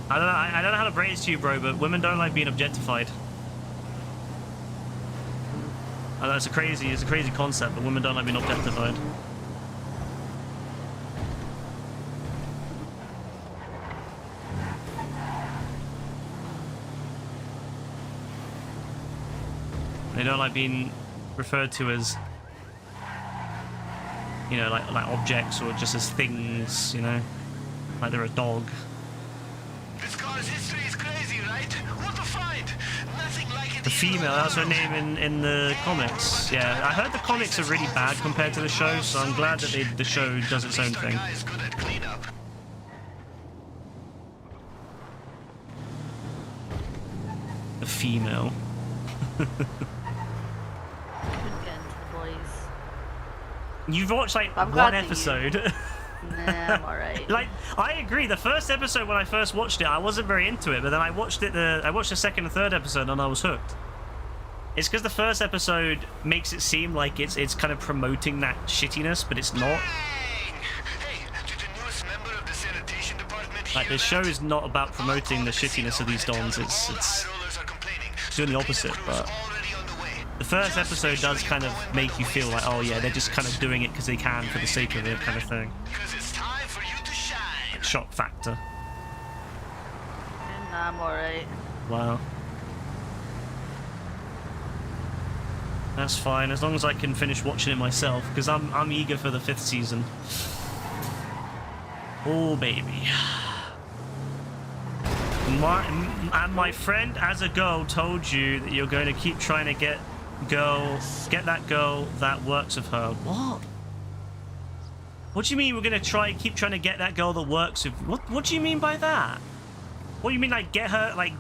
I don't know how to break this to you, bro, but women don't like being objectified. I know it's a crazy concept, but women don't like being objectified. They don't like being referred to as, like objects or just as things, like they're a dog. This car's history is crazy, right? What a find! Nothing like it. The female, that's her name in the comics. Yeah, I heard the comics are really bad compared to the show, so I'm glad that the show does its own thing. Guy is good at cleanup. The female. Couldn't get into the boys. You've watched like I'm one glad that you- episode. Nah, I'm alright. Like, I agree. The first episode when I first watched it, I wasn't very into it, but then I watched the second and third episode and I was hooked. It's because the first episode makes it seem like it's kind of promoting that shittiness, but it's not. Bang! Hey, did the newest member of the sanitation department Like, hear the show that? is not about promoting the shittiness of these dons. It's doing the opposite, but the first episode does kind of make you feel like, oh yeah, they're just kind of doing it because they can for the sake of it, kind of thing. Because it's time for you to shine. Shock factor. Nah, I'm alright. Wow. That's fine, as long as I can finish watching it myself, because I'm eager for the 5th season. Oh baby. My friend as a girl told you that you're going to keep trying to get that girl that works with her. What? What do you mean we're going to keep trying to get that girl that works with... What do you mean by that? What do you mean, like, get her, like...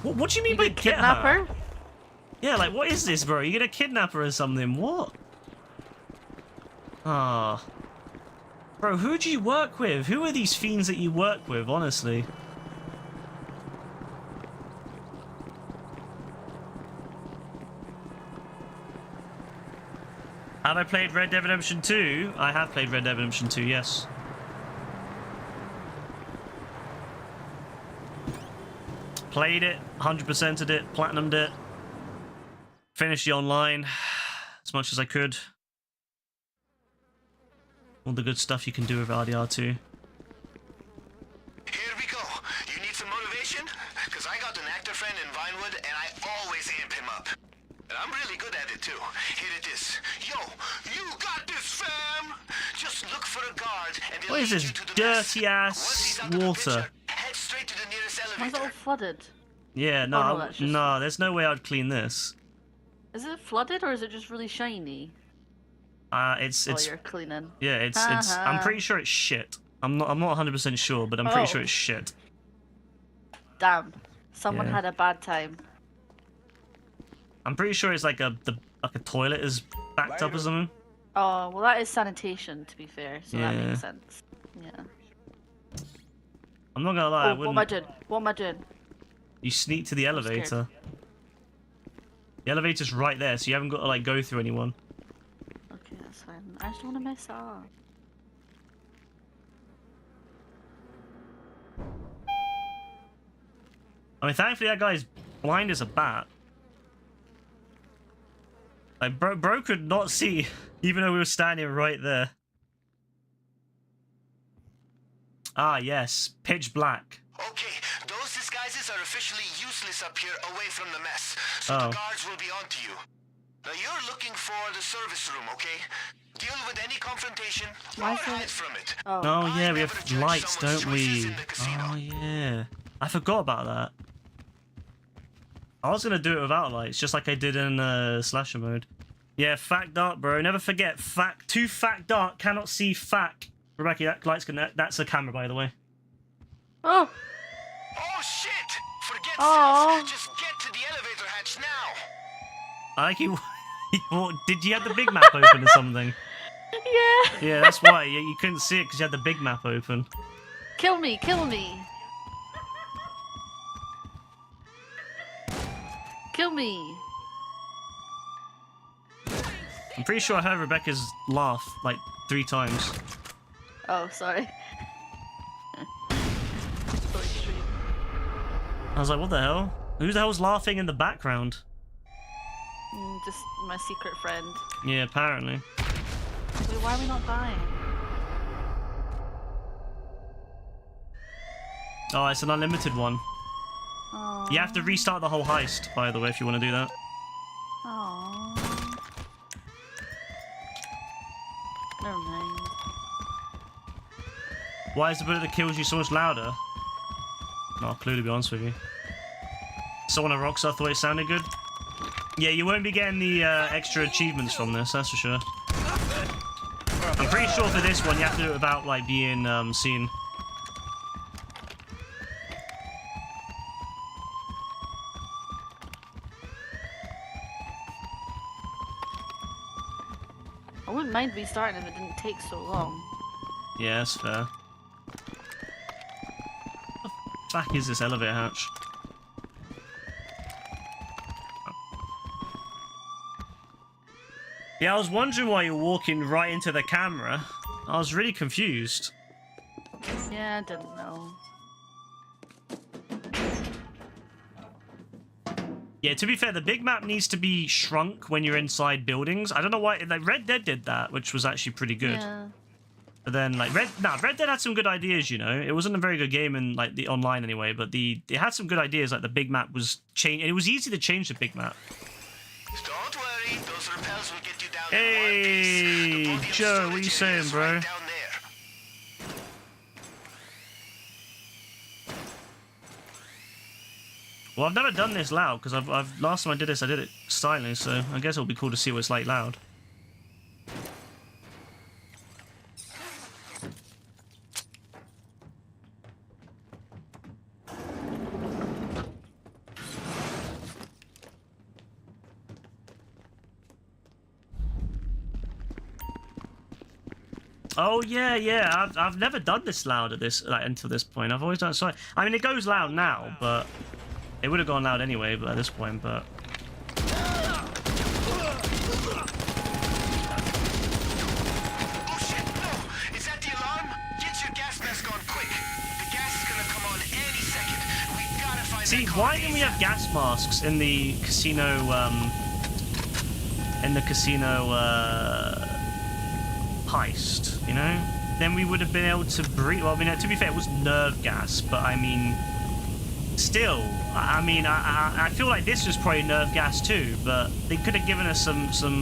What do you mean by get Kidnap her? her? Yeah, like, what is this, bro? You're gonna kidnap her or something? What? Ah. Bro, who do you work with? Who are these fiends that you work with, honestly? Have I played Red Dead Redemption 2? I have played Red Dead Redemption 2, yes. Played it, 100%ed it, platinumed it. Finished the online as much as I could. All the good stuff you can do with RDR2. Here we go. You need some motivation? Because I got an actor friend in Vinewood and I always amp him up. And I'm really good at it too. Here it is. Yo, you got this, fam! Just look for a guard and they'll What is lead this you to the dirty mess. ass Once he's out of the water? picture, head straight to the nearest Why is it all elevator. flooded? Yeah, no, Oh, no, that's just- no, there's no way I'd clean this. Is it flooded or is it just really shiny? It's While you're cleaning. yeah, it's I'm Uh-huh. pretty sure it's shit. I'm not 100% sure, but I'm pretty Oh. sure it's shit. Damn. Someone Yeah. had a bad time. I'm pretty sure it's like a toilet is backed up or something. Oh, well that is sanitation to be fair, so that Yeah. makes sense. Yeah. I'm not gonna lie, I Oh, what am I wouldn't. doing? What am I doing? You sneak to the scared. elevator. The elevator's right there, so you haven't got to like go through anyone. Okay, that's fine. I just don't want to mess up. I mean, thankfully that guy's blind as a bat. Like, bro could not see, even though we were standing right there. Ah, yes, pitch black. guys are officially useless up here away from the mess, so Oh. the guards will be on to you. Now you're looking for the service room, okay? Deal with any confrontation Why or is hide it- from it. Oh. Oh yeah, we never have judge lights, someone's don't choices we? in the casino. Oh yeah, I forgot about that. I was gonna do it without lights, just like I did in slasher mode. Yeah, fact dark, bro. Never forget, fact. Too fact dark cannot see fact. Rebecca, that light's gonna. That's a camera, by the way. Oh. Oh shit! Forget Aw. stealth. Just get to the elevator hatch now. I like you. Did you have the big map open or something? Yeah. Yeah, that's why. You couldn't see it because you had the big map open. Kill me, kill me. Kill me. I'm pretty sure I heard Rebecca's laugh like 3 times. Oh, sorry. Sorry, stream. I was like, what the hell? Who the hell's laughing in the background? Just my secret friend. Yeah, apparently. Wait, why are we not dying? Oh, it's an unlimited one. Oh. You have to restart the whole heist, by the way, if you want to do that. Oh. Never mind. Why is the bullet that kills you so much louder? Not a clue, to be honest with you. Someone at Rockstar thought it sounded good. Yeah, you won't be getting the extra achievements from this, that's for sure. I'm pretty sure for this one you have to do it without like being seen. I wouldn't mind restarting if it didn't take so long. Yeah, that's fair. What the fuck is this elevator hatch? Yeah, I was wondering why you're walking right into the camera. I was really confused. Yeah, I didn't know. Yeah, to be fair, the big map needs to be shrunk when you're inside buildings. I don't know why. Like Red Dead did that, which was actually pretty good. Yeah. But then, like Red Dead had some good ideas. You know, it wasn't a very good game in like the online anyway, but it had some good ideas. Like the big map was changed, and it was easy to change the big map. Don't worry, those repels will get you down Hey, in one piece. The Joe, podium what are you storage area saying, is bro? right down there. Well, I've never done this loud because I've last time I did this, I did it silently. So I guess it'll be cool to see what it's like loud. Oh yeah. I've never done this loud at this until this point. I've always done it silent. I mean, it goes loud now, but it would have gone loud anyway. But at this point, but Oh shit, no! Is that the alarm? Get your gas mask on quick. The gas is gonna come on any second. We gotta find see, that car why didn't we have gas masks in the casino? Heist, you know? Then we would have been able to breathe. Well, I mean, to be fair, it was nerve gas, but I mean, still, I feel like this was probably nerve gas too. But they could have given us some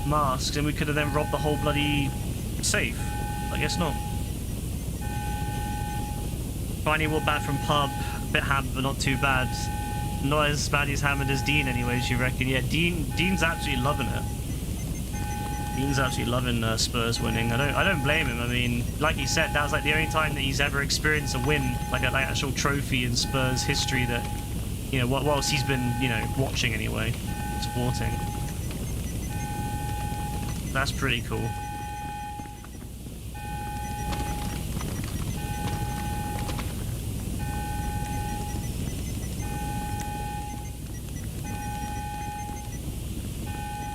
masks, and we could have then robbed the whole bloody safe. I guess not. Finally walked back from pub, a bit hammered, but not too bad. Not as bad as hammered as Dean, anyways. You reckon? Yeah, Dean's absolutely loving it. Dean's absolutely loving Spurs winning. I don't blame him. I mean, like he said, that was like the only time that he's ever experienced a win, like an actual trophy in Spurs history that, you know, whilst he's been, you know, watching anyway, supporting. That's pretty cool.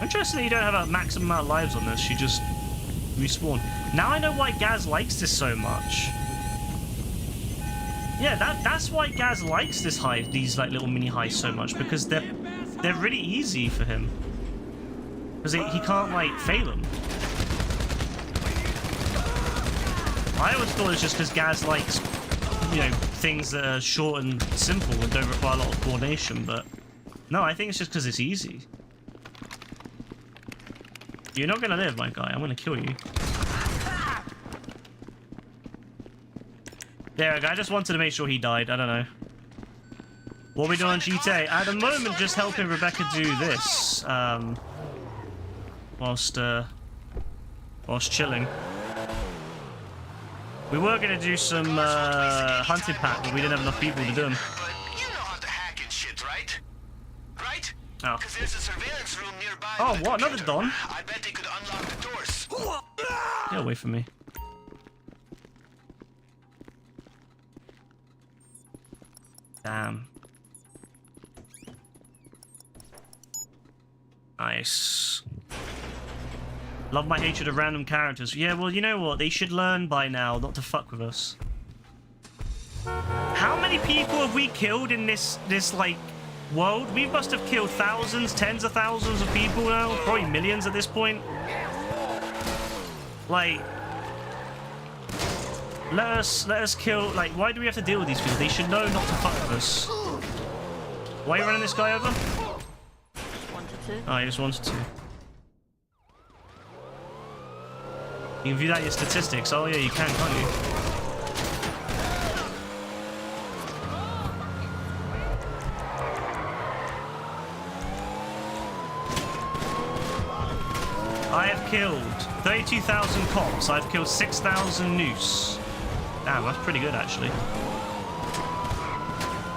Interesting that you don't have a maximum amount of lives on this, you just respawn. Now I know why Gaz likes this so much. Yeah, that's why Gaz likes these like little mini heists so much, because they're really easy for him. Because he can't like fail them. I always thought it's just because Gaz likes you know, things that are short and simple and don't require a lot of coordination, but no, I think it's just because it's easy. You're not gonna live, my guy. I'm gonna kill you. There, I just wanted to make sure he died. I don't know. What are we doing on GTA? At the moment, just helping Rebecca do this. Whilst chilling. We were gonna do some hunting pack, but we didn't have enough people to do them. But you know how to hack and shit, right? Right? Oh. Because there's a surveillance room nearby. Oh, with a what? Another computer. Don? I bet they could unlock the doors. Get away from me. Damn. Nice. Love my hatred of random characters. Yeah, well, you know what? They should learn by now not to fuck with us. How many people have we killed in this like, world? We must have killed thousands, tens of thousands of people now. Probably millions at this point. Like... Let us kill... Like, why do we have to deal with these people? They should know not to fuck with us. Why are you running this guy over? Wanted to. Oh, he just wanted to. You can view that in your statistics. Oh yeah, you can, can't you? I have killed 32,000 cops. I've killed 6,000 noose. Damn, that's pretty good, actually.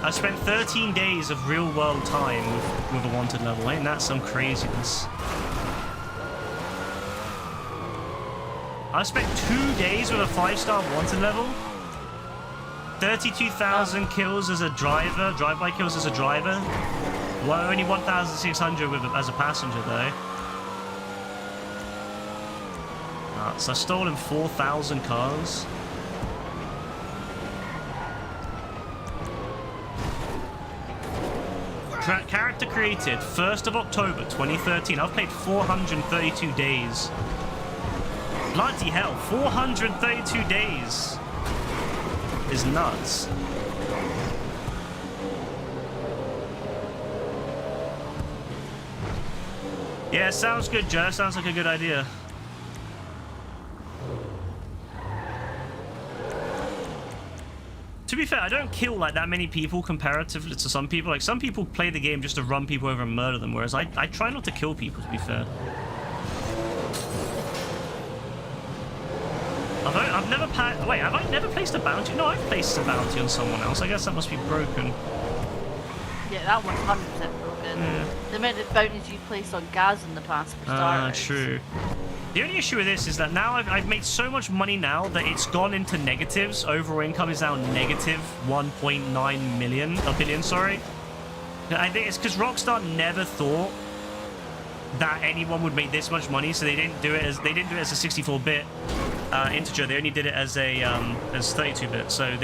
I spent 13 days of real-world time with a wanted level. Ain't that some craziness? I spent 2 days with a 5-star wanted level. 32,000 kills as a driver, drive-by kills as a driver. Well, only 1,600 as a passenger, though. So I've stolen 4,000 cars. Character created 1st of October 2013. I've played 432 days. Bloody hell, 432 days is nuts. Yeah, sounds good, Joe. Sounds like a good idea. To be fair, I don't kill like that many people comparatively to some people. Like, some people play the game just to run people over and murder them, whereas I try not to kill people, to be fair. I've never wait, have I never placed a bounty? No, I've placed a bounty on someone else. I guess that must be broken. Yeah, that one's 100% broken. Yeah. The amount of bounties you placed on Gaz in the past for starters. True. The only issue with this is that now I've made so much money now that it's gone into negatives. Overall income is now negative 1.9 billion, sorry. I think it's because Rockstar never thought that anyone would make this much money, so they didn't do it as a 64-bit integer. They only did it as a as 32-bit. So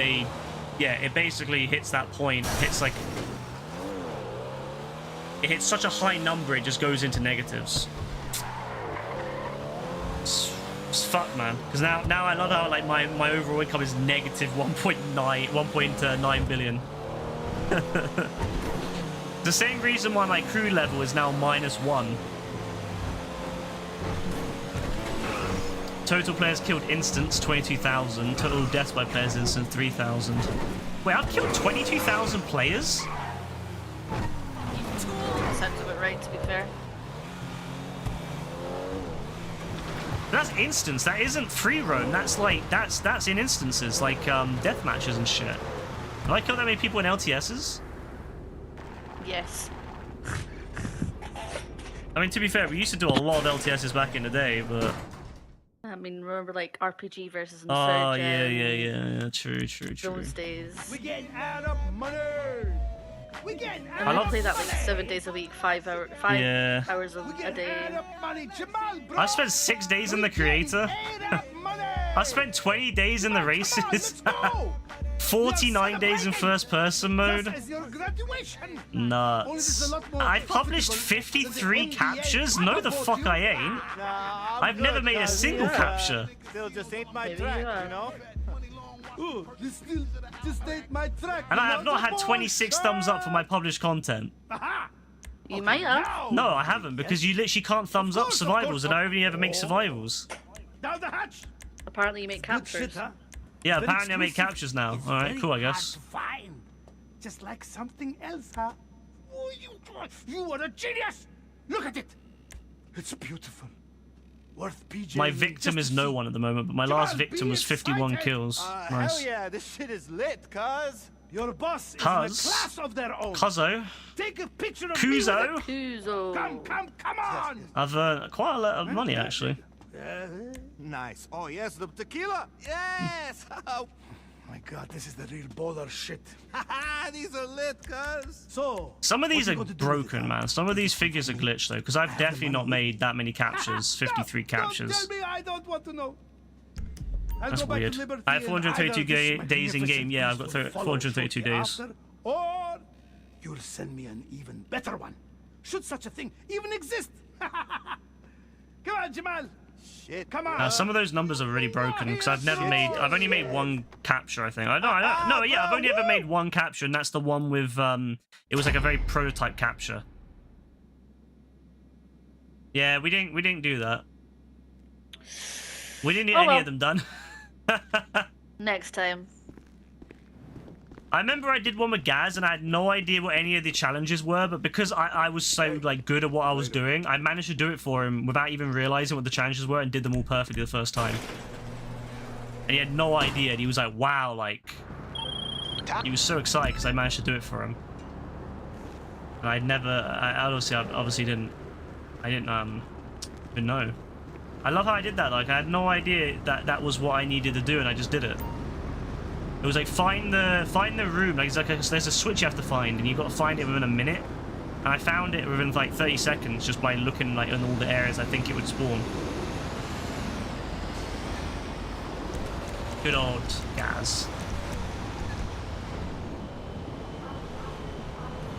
it basically hits that point. It hits such a high number, it just goes into negatives. It's fucked, man. Because now I love how like my overall income is negative 1.9 billion. The same reason why my crew level is now -1. Total players killed instance 22,000. Total deaths by players instance 3,000. Wait, I've killed 22,000 players? That sounds about right, to be fair. That's instance. That isn't free roam. That's like that's in instances like death matches and shit. Have I killed that many people in LTSs? Yes. I mean, to be fair, we used to do a lot of LTSs back in the day, but... I mean, remember like RPG versus Oh, Insurgent? yeah. True. Those days. We getting out of money. We getting out. And I play that like 7 days a week, 5 hours Yeah. hours a day. I spent 6 days in the creator. I spent 20 days in the races. 49 days in first person mode. Nuts. I published 53 captures? No the fuck I ain't. I've never made a single capture. Still just ain't my Maybe track, you are. you know? Oh, this still just ain't my track. And you I know, have not the had boys. 26 thumbs up for my published content. Aha! You might have. Now, No, I haven't, because you literally can't thumbs up course, of survivals, course, and I of only ever make course. survivals. down the hatch. Apparently you make Good shit, captures. huh? Yeah, Very apparently I make exclusive. captures now. It's Alright, very cool, I hard guess. to find. Just like something else, huh? Oh, you are a genius! Look at it! It's beautiful. Worth PJ. My victim is no one at the moment, but my last victim was 51 kills. Hell Nice. yeah, this shit is lit, cuz. Your boss is in a Cuz. class of their own. Cuzzo. Take a picture of Kuzo. me with it. Kuzo. Come on! I've earned quite a lot of money, actually. Nice. Oh, yes, the tequila. Yes. Oh my god, this is the real baller shit. These are lit, cuz. So, Some of what these you are going to do with it, broken, huh? man. Some of these figures are glitched, though, because I've definitely not made that many captures. 53 captures. Don't tell me, I don't want to know. I'll That's go back weird. to Liberty I have and 432 either this days in game. magnificent Yeah, I've got beast will follow 432 shortly days. after, or you'll send me an even better one. Should such a thing even exist? Come on, Jamal. Shit. Come on. Some of those numbers are really broken because I've only made one capture, I think. No, yeah, I've only ever made one capture, and that's the one with, it was like a very prototype capture. Yeah, we didn't do that. We didn't get Oh, any well. of them done. Next time. I remember I did one with Gaz, and I had no idea what any of the challenges were, but because I was so like good at what I was doing, I managed to do it for him without even realizing what the challenges were, and did them all perfectly the first time. And he had no idea, and he was like, wow, like... He was so excited because I managed to do it for him. And I obviously didn't even know. I love how I did that, like, I had no idea that that was what I needed to do, and I just did it. It was like, find the room, like, there's a switch you have to find, and you've got to find it within a minute. And I found it within, like, 30 seconds, just by looking, like, in all the areas I think it would spawn. Good old Gaz.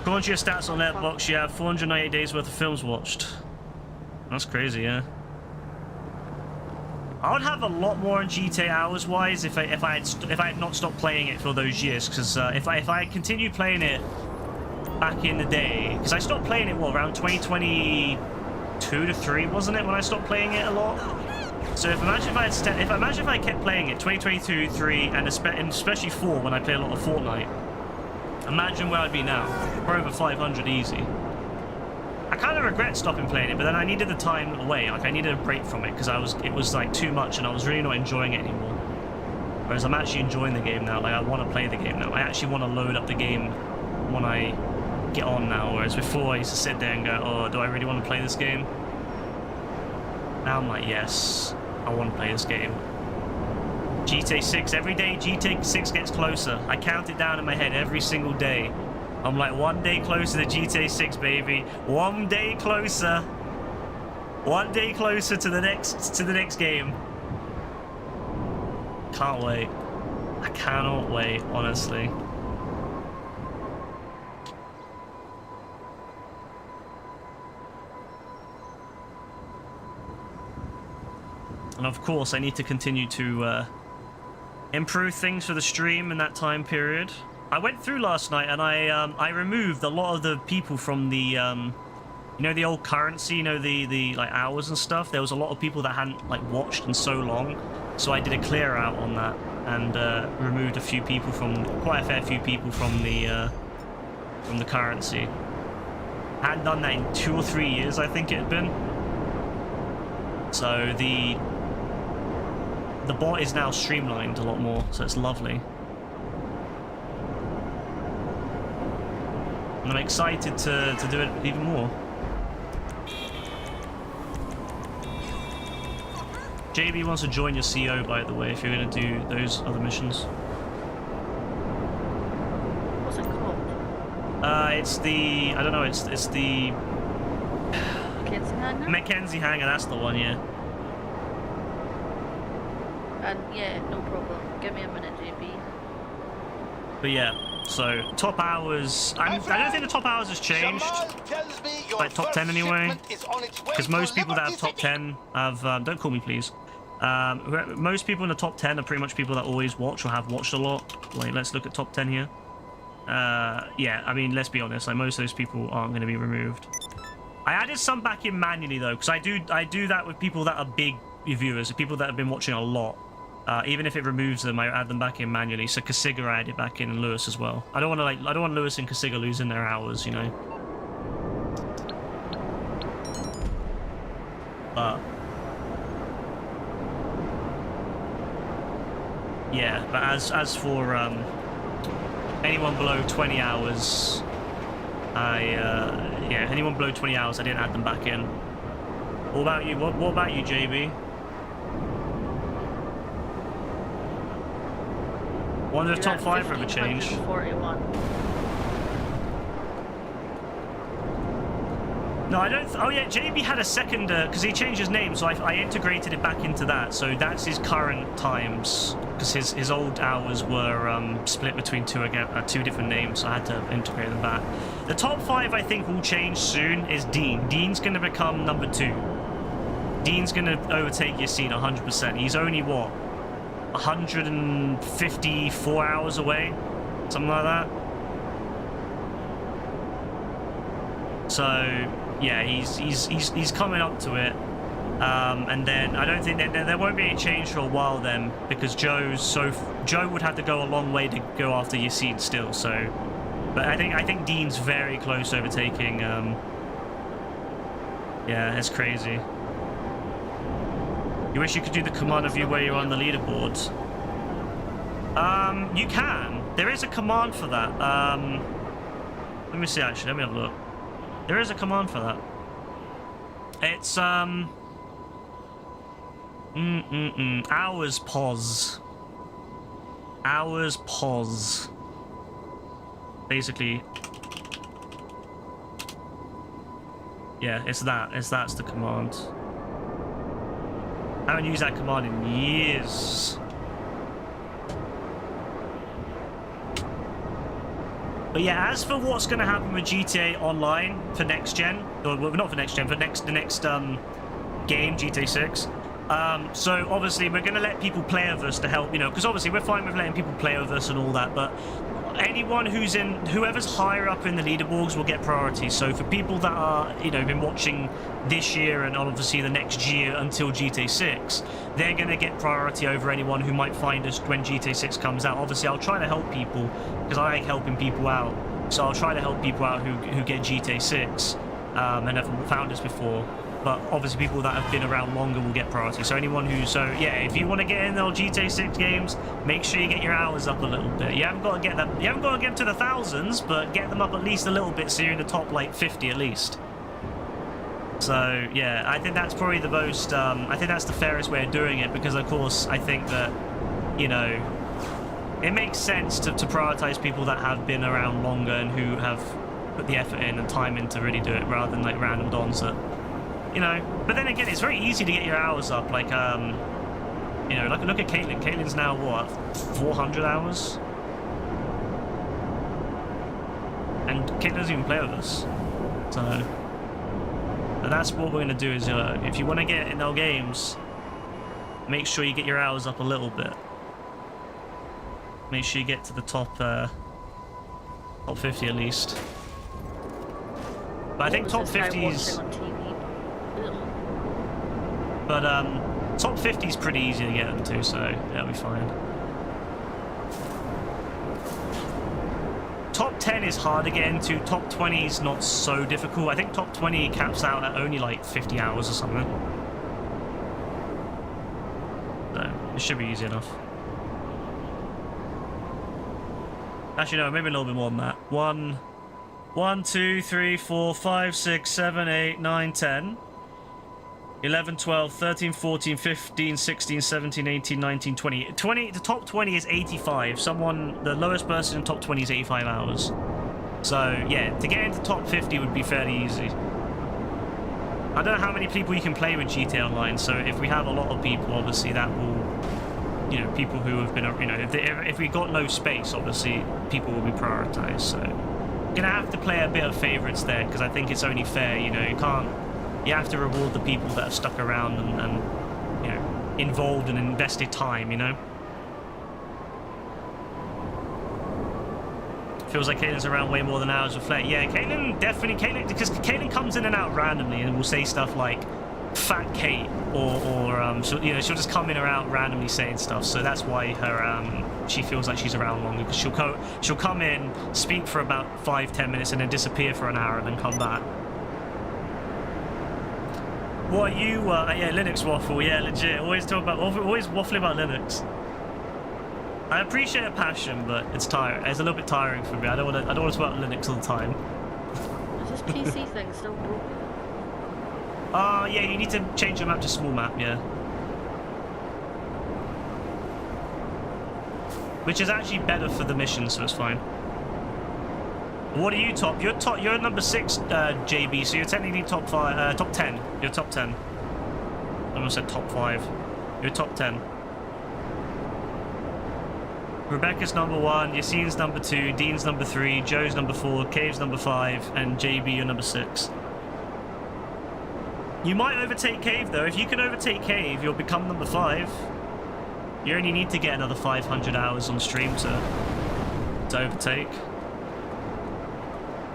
According to your stats on Letterboxd, you have 498 days worth of films watched. That's crazy, yeah. I would have a lot more on GTA hours wise if I had not stopped playing it for those years, because if I had continued playing it back in the day, because I stopped playing it around 2022 to 3, wasn't it, when I stopped playing it a lot? So imagine if I kept playing it 2022, 3, and especially 4 when I play a lot of Fortnite. Imagine where I'd be now. We're over 500 easy. I kind of regret stopping playing it, but then I needed the time away. Like, I needed a break from it because it was like too much, and I was really not enjoying it anymore. Whereas I'm actually enjoying the game now. Like, I want to play the game now. I actually want to load up the game when I get on now. Whereas before I used to sit there and go, oh, do I really want to play this game? Now I'm like, yes, I want to play this game. GTA 6, every day GTA 6 gets closer. I count it down in my head every single day. I'm like, one day closer to GTA 6, baby. One day closer. One day closer to the next game. Can't wait. I cannot wait, honestly. And of course, I need to continue to improve things for the stream in that time period. I went through last night and I removed a lot of the people from the you know, the old currency, you know, the like hours and stuff. There was a lot of people that hadn't like watched in so long, so I did a clear out on that and removed a few people from, quite a fair few people from the currency. I hadn't done that in 2 or 3 years, I think it had been. So the bot is now streamlined a lot more, so it's lovely. And I'm excited to do it even more. JB wants to join your CO, by the way, if you're going to do those other missions. What's it called? It's the... I don't know, it's the... Mackenzie Hangar? Mackenzie Hangar, that's the one, yeah. And yeah, no problem. Give me a minute, JB. But yeah, so top hours... I don't think the top hours has changed. Like top 10 anyway. Because most people that have top 10 have... don't call me, please. Most people in the top 10 are pretty much people that always watch or have watched a lot. Like, let's look at top 10 here. Yeah, I mean, let's be honest. Like, most of those people aren't going to be removed. I added some back in manually though, because I do that with people that are big viewers, people that have been watching a lot. Even if it removes them, I add them back in manually. So Kasiga I added back in, and Lewis as well. I don't want Lewis and Kasiga losing their hours, you know. But yeah, but as for anyone below 20 hours, yeah, anyone below 20 hours, I didn't add them back in. What about you? What about you, JB? Wonder if top 5 ever change. 41. No, I don't. Oh yeah, JB had a second because he changed his name, so I integrated it back into that. So that's his current times, because his old hours were split between two different names. So I had to integrate them back. The top 5 I think will change soon. Is Dean? Dean's going to become number 2. Dean's going to overtake Yassine 100%. He's only what, 154 hours away, something like that. So yeah, he's coming up to it, and then I don't think that there won't be any change for a while then, because Joe would have to go a long way to go after Yassine still. So, but I think Dean's very close to overtaking. Yeah, it's crazy. You wish you could do the command view where you're on the leaderboard. You can. There is a command for that. Let me see, actually. Let me have a look. There is a command for that. It's, hours pause. Hours pause. Basically. Yeah, it's that. That's the command. I haven't used that command in years. But yeah, as for what's going to happen with GTA Online for next gen, or well, not for next gen, for the next game, GTA 6. So obviously we're going to let people play with us to help, you know, because obviously we're fine with letting people play with us and all that, but anyone whoever's higher up in the leaderboards will get priority. So for people that are, you know, been watching this year and obviously the next year until GTA 6, they're going to get priority over anyone who might find us when GTA 6 comes out. Obviously I'll try to help people because I like helping people out, so I'll try to help people out who get GTA 6 and have found us before. But obviously people that have been around longer will get priority. So anyone yeah, if you want to get in the GTA 6 games, make sure you get your hours up a little bit. You haven't got to get them to the thousands, but get them up at least a little bit so you're in the top like 50 at least. So yeah, I think that's probably the most, I think that's the fairest way of doing it, because of course I think that, you know, it makes sense to prioritize people that have been around longer and who have put the effort in and time in to really do it, rather than like random dons that, you know. But then again, it's very easy to get your hours up. Like, you know, like look at Caitlin. Caitlin's now what, 400 hours, and Caitlin doesn't even play with us. So, and that's what we're gonna do. Is if you want to get in our games, make sure you get your hours up a little bit. Make sure you get to the top 50 at least. But I think top 50's. But top 50 is pretty easy to get them to, so that'll be fine. Top 10 is hard to get into. Top 20 is not so difficult. I think top 20 caps out at only like 50 hours or something. So it should be easy enough. Actually, no, maybe a little bit more than that. 1, 2, 3, 4, 5, 6, 7, 8, 9, 10. 11, 12, 13, 14, 15, 16, 17, 18, 19, 20. The top 20 is 85. The lowest person in top 20 is 85 hours. So, yeah, to get into top 50 would be fairly easy. I don't know how many people you can play with GTA Online, so if we have a lot of people, obviously that will, you know, people who have been, you know, if we got no space, obviously people will be prioritized. So, you're gonna have to play a bit of favorites there, because I think it's only fair, you know, you have to reward the people that have stuck around and you know, involved and invested time, you know? Feels like Caitlin's around way more than hours of Flare. Yeah, Caitlin, definitely, because Caitlin comes in and out randomly and will say stuff like Fat Kate or she'll, you know, she'll just come in or out randomly saying stuff. So that's why her she feels like she's around longer, because she'll come in, speak for about 5-10 minutes and then disappear for an hour and then come back. What are you? Yeah, Linux waffle. Yeah, legit. Always talk about always waffling about Linux. I appreciate a passion, but it's tiring. It's a little bit tiring for me. I don't want to talk about Linux all the time. Is this PC thing still broken? Yeah, you need to change your map to small map, yeah. Which is actually better for the mission, so it's fine. What are you top? You're number 6, JB, so you're technically top 5, top 10. You're top 10. I almost said top 5. You're top 10. Rebecca's number 1, Yassine's number 2, Dean's number 3, Joe's number 4, Cave's number 5, and JB you're number 6. You might overtake Cave though. If you can overtake Cave, you'll become number 5. You only need to get another 500 hours on stream to overtake.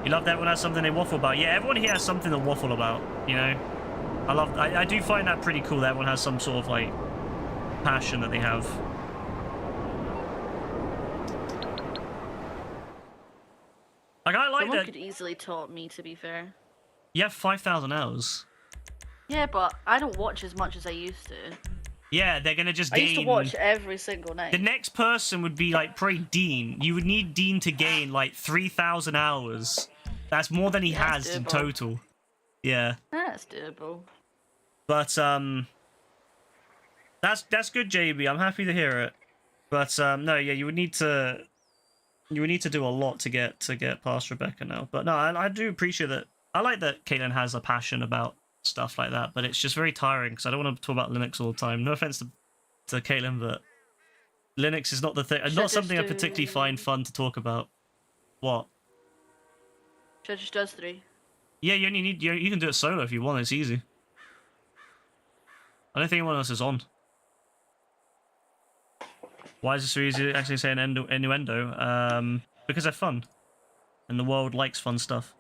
You love that everyone has something they waffle about. Yeah, everyone here has something to waffle about, you know? I do find that pretty cool that everyone has some sort of like passion that they have. Like, I like Someone that. could easily taught me, to be fair. You have 5,000 hours. Yeah, but I don't watch as much as I used to. Yeah, they're gonna just I gain. used to watch every single night. The next person would be like probably Dean. You would need Dean to gain like 3,000 hours. That's more than he That's has in doable. total. Yeah, That's doable. but that's good, JB. I'm happy to hear it. But no, yeah, you would need to do a lot to get past Rebecca now. But no, I do appreciate that. I like that Caitlin has a passion about stuff like that, but it's just very tiring because I don't want to talk about Linux all the time. No offense to Caitlin, but Linux is not the thing. Not something I particularly find fun to talk about. What? Should just does 3. Yeah, you only need you can do it solo if you want. It's easy. I don't think anyone else is on. Why is it so easy to actually say an innuendo? Because they're fun, and the world likes fun stuff.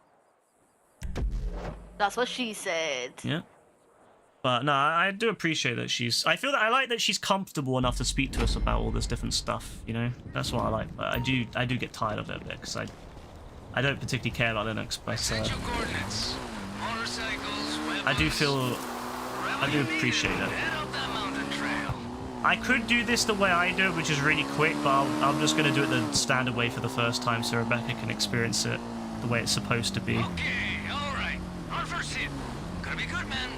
That's what she said. Yeah. But no, I do appreciate that I feel that I like that she's comfortable enough to speak to us about all this different stuff, you know? That's what I like. But I do get tired of it a bit, because I don't particularly care about Linux, but I do appreciate it. I could do this the way I do it, which is really quick, but I'm just going to do it the standard way for the first time so Rebecca can experience it the way it's supposed to be. Okay, alright. On first hit. Gonna be good, man.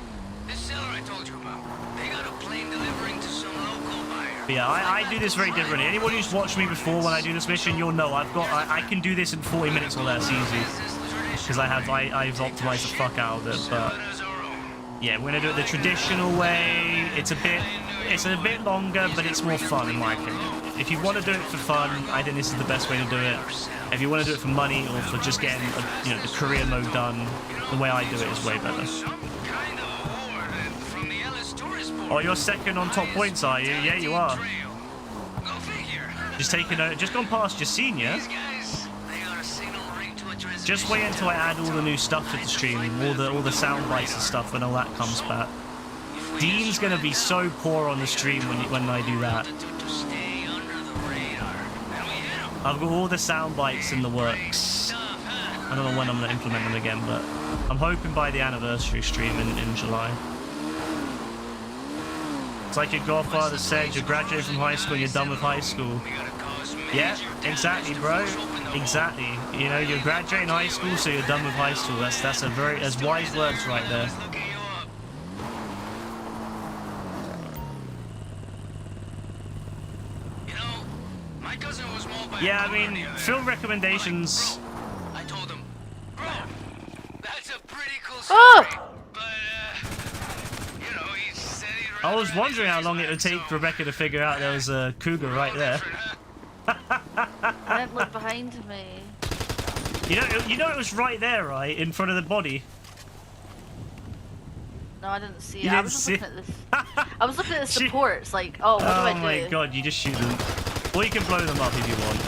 This seller I told you about. They got a plane delivering to some local buyer. But yeah, I do this very differently. Anyone who's watched me before when I do this mission, you'll know I can do this in 40 minutes or less easy. Because I've optimized the fuck out of it, but yeah, we're gonna do it the traditional way. It's a bit longer, but it's more fun in my opinion. If you want to do it for fun, I think this is the best way to do it. If you want to do it for money or for just getting the career mode done, the way I do it is way better. Oh, you're second on top points, are you? Yeah, you are. Just gone past your senior. Just wait until I add all the new stuff to the stream, all the sound bites and stuff when all that comes back. Dean's gonna be so poor on the stream when I do that. I've got all the sound bites in the works. I don't know when I'm gonna implement them again, but I'm hoping by the anniversary stream in July. It's like your godfather said, you graduate from high school, you're done with high school. Yeah, exactly, bro. Exactly. You know, you're graduating high school, so you're done with high school. That's wise words right there. Yeah, I mean, film recommendations. I told him, bro, that's a pretty cool Oh! story. But you know, he said he'd I was wondering how long it would take Rebecca to figure out there was a cougar right there. I didn't look behind me. You know it was right there, right in front of the body. No, No, I didn't see it. You I didn't was just see looking at this. I was looking at the supports, like, oh, what do Oh I do? my god, you just shoot them. Or you can blow them up if you want.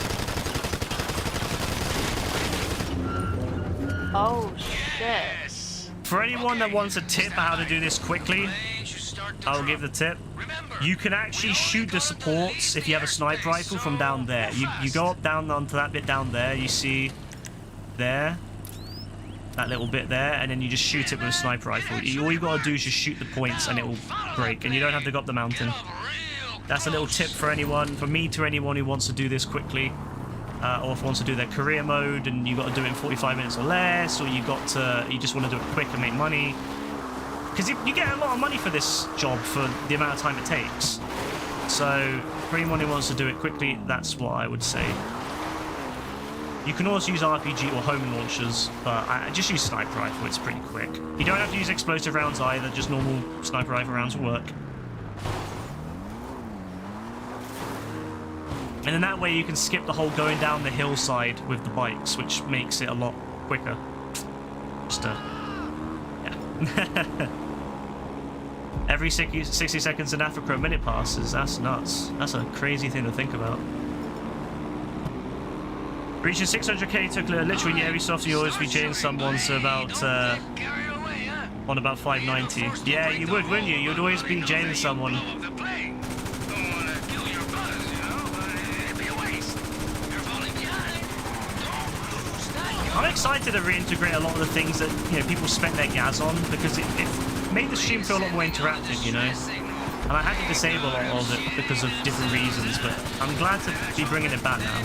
Oh shit. For anyone that wants a tip on how to do this quickly, I'll give the tip. You can actually shoot the supports if you have a sniper rifle from down there. You go up down onto that bit down there, you see there, that little bit there, and then you just shoot it with a sniper rifle. All you gotta do is just shoot the points and it will break, and you don't have to go up the mountain. That's a little tip for anyone, for me to anyone who wants to do this quickly. Or if wants to do their career mode and you got to do it in 45 minutes or less, or you just want to do it quick and make money, because you get a lot of money for this job for the amount of time it takes. So for anyone who wants to do it quickly, that's what I would say. You can also use RPG or homing launchers, but I just use sniper rifle. It's pretty quick. You don't have to use explosive rounds either. Just normal sniper rifle rounds will work. And then that way you can skip the whole going down the hillside with the bikes, which makes it a lot quicker. Just yeah. Every 60 seconds in Africa a minute passes. That's nuts. That's a crazy thing to think about. Reaching 600k took literally every soft you always be jailing someone, so about on about 590. Yeah, you would, wouldn't you? You'd always be jailing someone. I'm excited to reintegrate a lot of the things that people spent their gas on, because it made the stream feel a lot more interactive, And I had to disable a lot of it because of different reasons, but I'm glad to be bringing it back now.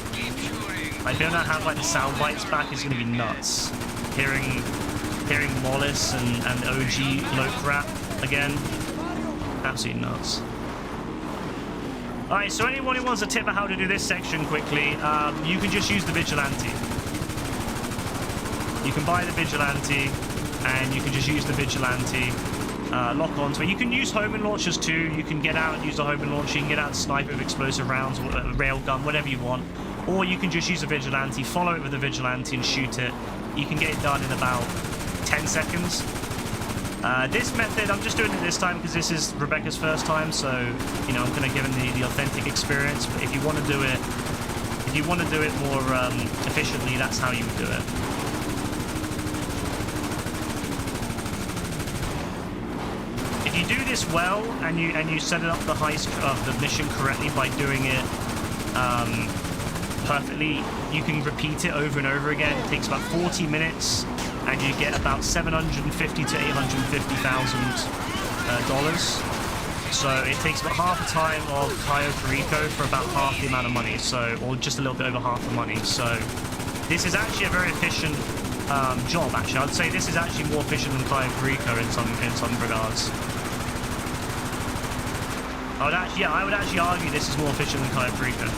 I feel now have like the sound bites back is going to be nuts. Hearing Wallace and OG Loc rap again, absolutely nuts. Alright, so anyone who wants a tip on how to do this section quickly, you can just use the Vigilante. You can buy the Vigilante, and you can just use the Vigilante, lock onto it. You can use homing launchers too. You can get out and use the homing launcher. You can get out and snipe with explosive rounds, or a railgun, whatever you want. Or you can just use a Vigilante, follow it with a Vigilante and shoot it. You can get it done in about 10 seconds. This method, I'm just doing it this time because this is Rebecca's first time, so, I'm going to give him the authentic experience. But if you want to do it more efficiently, that's how you would do it. If you do this well and you set it up the mission correctly by doing it perfectly, you can repeat it over and over again. It takes about 40 minutes, and you get about $750,000 to $850,000. So it takes about half the time of Cayo Perico for about half the amount of money, or just a little bit over half the money. So this is actually a very efficient job. Actually, I'd say this is actually more efficient than Cayo Perico in some regards. I would actually argue this is more efficient than Cayo Perico.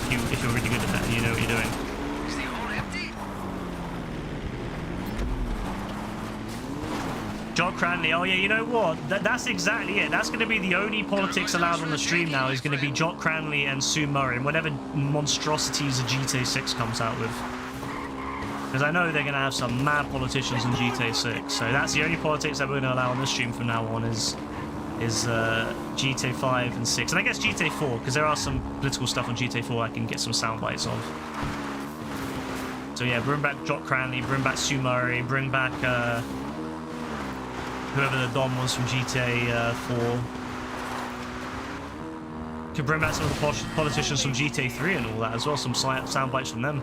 If you're really good at that and you know what you're doing. Is the hole empty? Jock Cranley, oh yeah, you know what? That's exactly it. That's going to be the only politics allowed on the stream now, is going to be Jock Cranley and Sue Murray, and whatever monstrosities the GTA 6 comes out with. Because I know they're going to have some mad politicians in GTA 6, so that's the only politics that we're going to allow on the stream from now on is GTA 5 and 6, and I guess GTA 4, because there are some political stuff on GTA 4 I can get some sound bites of. So yeah, bring back Jock Cranley, bring back Sue Murray, bring back whoever the Dom was from GTA 4. Could bring back some of the politicians from GTA 3 and all that as well, some sound bites from them.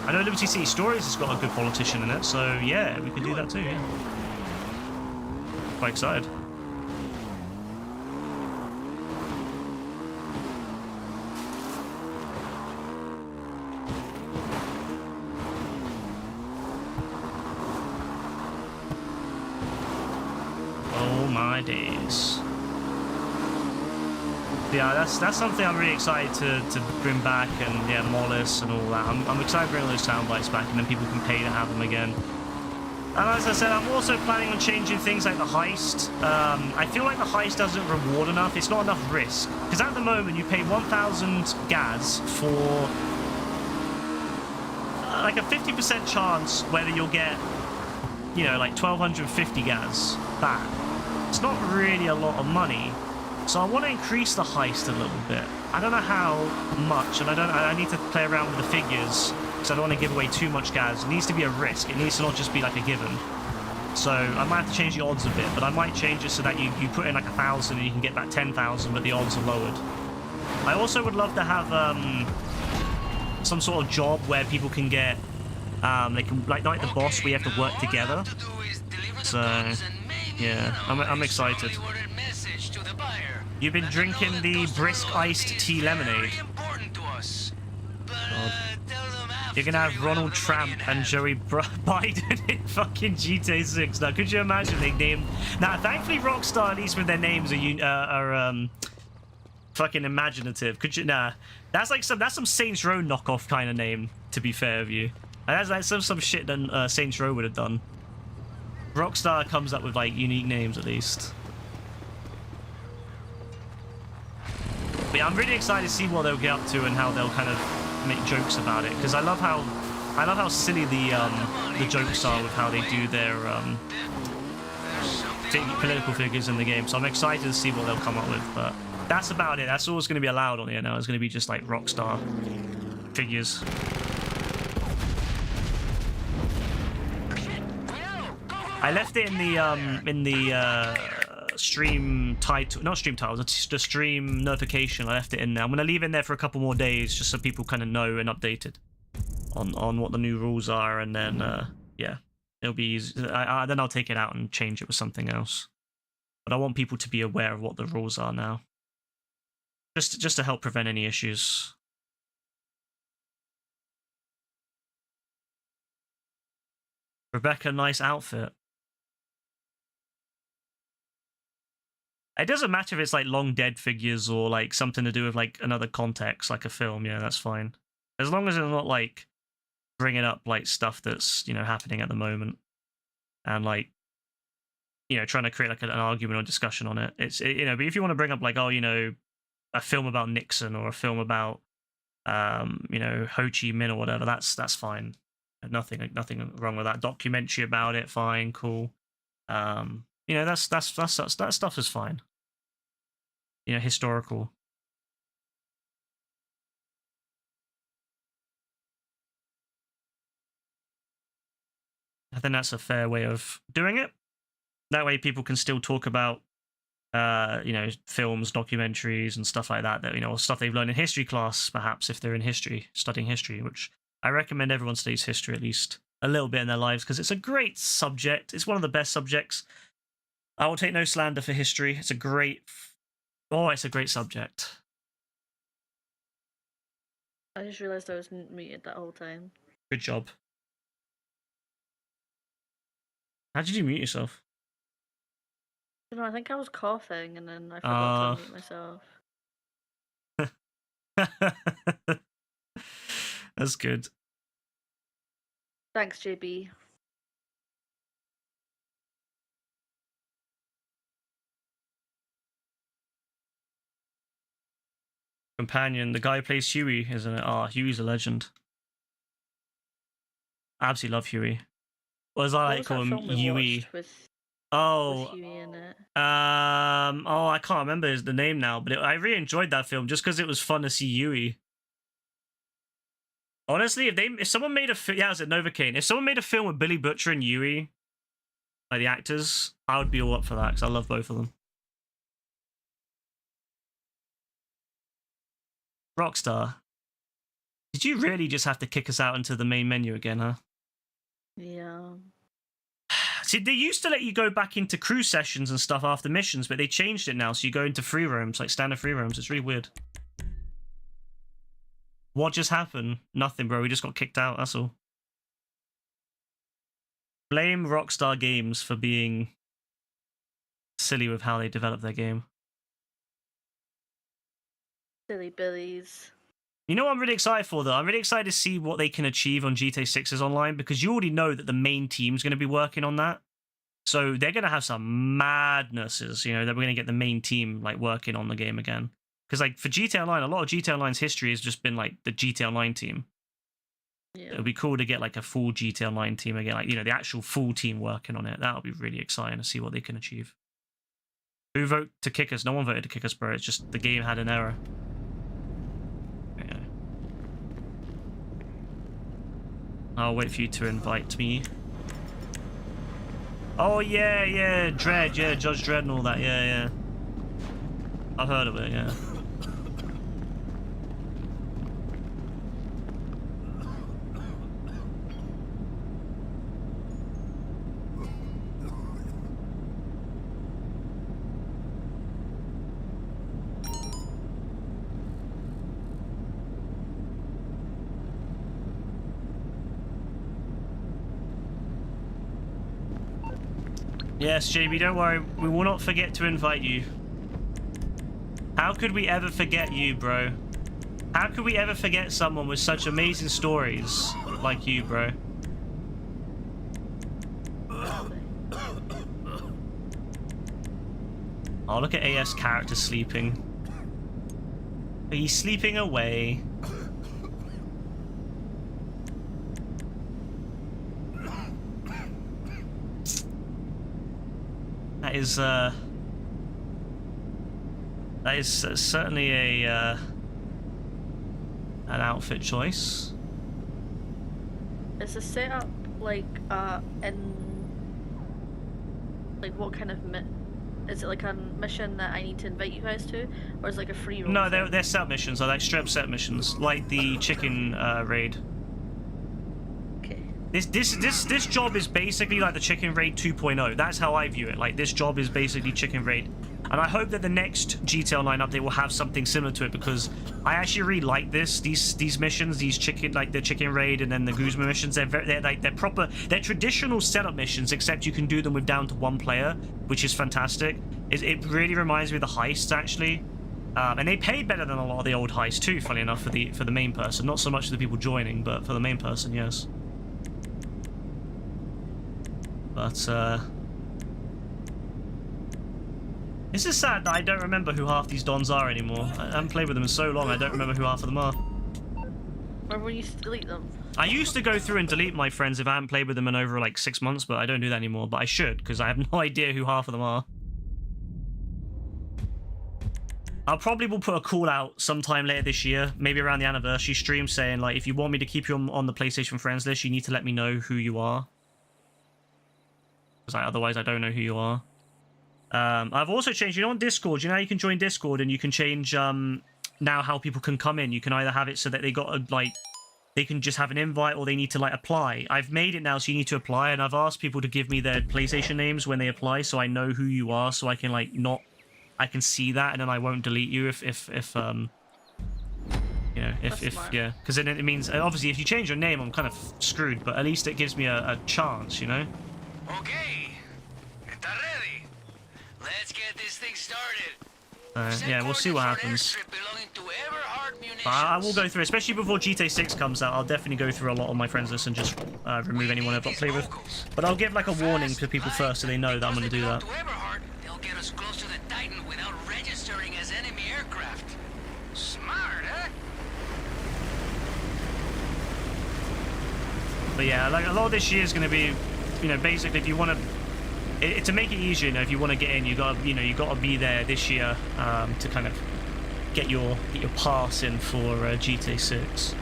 I know Liberty City Stories has got a good politician in it, so yeah, we could do that too, yeah. Quite excited. Oh my days. Yeah, that's something I'm really excited to bring back, and yeah, Mollis and all that. I'm excited to bring all those sound bites back, and then people can pay to have them again. And as I said, I'm also planning on changing things like the heist. I feel like the heist doesn't reward enough. It's not enough risk. Because at the moment, you pay 1,000 gas for like a 50% chance whether you'll get you know, like 1,250 gas back. It's not really a lot of money. So I want to increase the heist a little bit. I don't know how much, and I need to play around with the figures because I don't want to give away too much gas. It needs to be a risk. It needs to not just be like a given. So I might have to change the odds a bit, but I might change it so that you put in like 1,000 and you can get back 10,000, but the odds are lowered. I also would love to have some sort of job where people can get they can like the boss, we have to work together. So yeah, I'm excited. You've been drinking the brisk iced tea lemonade. God. You're gonna have Ronald Trump and Joey Biden in fucking GTA 6. Now, could you imagine they named? Now, thankfully, Rockstar, at least with their names, are fucking imaginative. Could you? Nah, that's some Saints Row knockoff kind of name. To be fair with you, and that's like some shit that Saints Row would have done. Rockstar comes up with like unique names at least. But yeah, I'm really excited to see what they'll get up to and how they'll kind of make jokes about it, because I love how silly the jokes are with how they do their political figures in the game. So I'm excited to see what they'll come up with. But that's about it. That's all that's going to be allowed on here now. It's going to be just like Rockstar figures. I left it in the stream title, not stream title, the stream notification. I left it in there. I'm gonna leave it in there for a couple more days just so people kind of know and updated on what the new rules are, and then yeah, it'll be easy. Then I'll take it out and change it with something else. But I want people to be aware of what the rules are now, just to help prevent any issues. Rebecca, nice outfit. It doesn't matter if it's like long dead figures or like something to do with like another context, like a film. Yeah, that's fine. As long as it's not like bringing up like stuff that's, you know, happening at the moment and like, you know, trying to create like an argument or discussion on it. You know, but if you want to bring up like, oh, you know, a film about Nixon or a film about, you know, Ho Chi Minh or whatever, that's fine. Nothing wrong with that. Documentary about it, fine, cool. You know, that stuff is fine. You know, historical. I think that's a fair way of doing it. That way people can still talk about, you know, films, documentaries and stuff like that, you know, stuff they've learned in history class, perhaps, if they're in history, studying history, which I recommend everyone studies history at least a little bit in their lives, because it's a great subject. It's one of the best subjects. I will take no slander for history. It's a great subject. I just realised I was muted that whole time. Good job. How did you mute yourself? You know, I think I was coughing and then I forgot to mute myself. That's good. Thanks, JB. Companion, the guy who plays Huey, isn't it? Ah, Huey's a legend. I absolutely love Huey. What was I like call him? Huey. Oh, Huey in it? oh, I can't remember the name now, but I really enjoyed that film just because it was fun to see Huey. Honestly, if someone made a yeah, I was at Novocaine. If someone made a film with Billy Butcher and Huey, like the actors, I would be all up for that because I love both of them. Rockstar, did you really just have to kick us out into the main menu again, huh? Yeah. See, they used to let you go back into crew sessions and stuff after missions, but they changed it now, so you go into free roams, like standard free roams. It's really weird. What just happened? Nothing, bro. We just got kicked out, that's all. Blame Rockstar Games for being silly with how they develop their game. Silly Billies. You know what I'm really excited for, though? I'm really excited to see what they can achieve on GTA 6's online, because you already know that the main team's going to be working on that. So they're going to have some madnesses, you know, that we're going to get the main team, like, working on the game again. Because, like, for GTA Online, a lot of GTA Online's history has just been, like, the GTA Online team. Yeah. It would be cool to get like a full GTA Online team again, like, you know, the actual full team working on it. That would be really exciting to see what they can achieve. Who voted to kick us? No one voted to kick us, bro. It's just the game had an error. Yeah. I'll wait for you to invite me. Oh yeah, yeah, Dredd, yeah, Judge Dredd and all that, yeah, yeah. I've heard of it, yeah. Yes, JB, don't worry. We will not forget to invite you. How could we ever forget you, bro? How could we ever forget someone with such amazing stories like you, bro? Oh, look at AS character sleeping. He's sleeping away. That is certainly a an outfit choice. Is the setup like in like what kind of is it like a mission that I need to invite you guys to, or is it like a free roll? No, thing? they're set missions. They're like straight up set missions, like the chicken raid. Okay. This job is basically like the chicken raid 2.0. That's how I view it. Like, this job is basically chicken raid, and I hope that the next GTA Online update will have something similar to it, because I actually really like these missions, the chicken raid and then the Guzman missions. They're traditional setup missions, except you can do them with down to 1 player, which is fantastic. It really reminds me of the heists, actually. And they pay better than a lot of the old heists too, funny enough, for the main person. Not so much for the people joining, but for the main person, yes. But, this is sad that I don't remember who half these dons are anymore. I haven't played with them in so long, I don't remember who half of them are. Remember when you used to delete them? I used to go through and delete my friends if I haven't played with them in over like 6 months, but I don't do that anymore. But I should, because I have no idea who half of them are. I'll probably will put a call out sometime later this year, maybe around the anniversary stream, saying like, if you want me to keep you on the PlayStation friends list, you need to let me know who you are. Because otherwise I don't know who you are. I've also changed, you know, on Discord, you know how you can join Discord and you can change now how people can come in. You can either have it so that they got they can just have an invite, or they need to like apply. I've made it now so you need to apply, and I've asked people to give me their PlayStation names when they apply, so I know who you are, so I can like I can see that, and then I won't delete you if you know, if yeah, because then it means obviously if you change your name I'm kind of screwed, but at least it gives me a chance, you know. Okay, está ready. Let's get this thing started. Yeah, we'll see what happens. I will go through, especially before GTA 6 comes out. I'll definitely go through a lot of my friends list and just remove anyone I've not played with. But I'll give like a warning to people first so they know that I'm going to do that. They'll get us close to the Titan without registering as enemy aircraft. Smart, huh? But yeah, like a lot of this year is going to be, you know, basically if you want to, to make it easier, you know, if you want to get in, you got to be there this year to kind of get your pass in for GTA 6.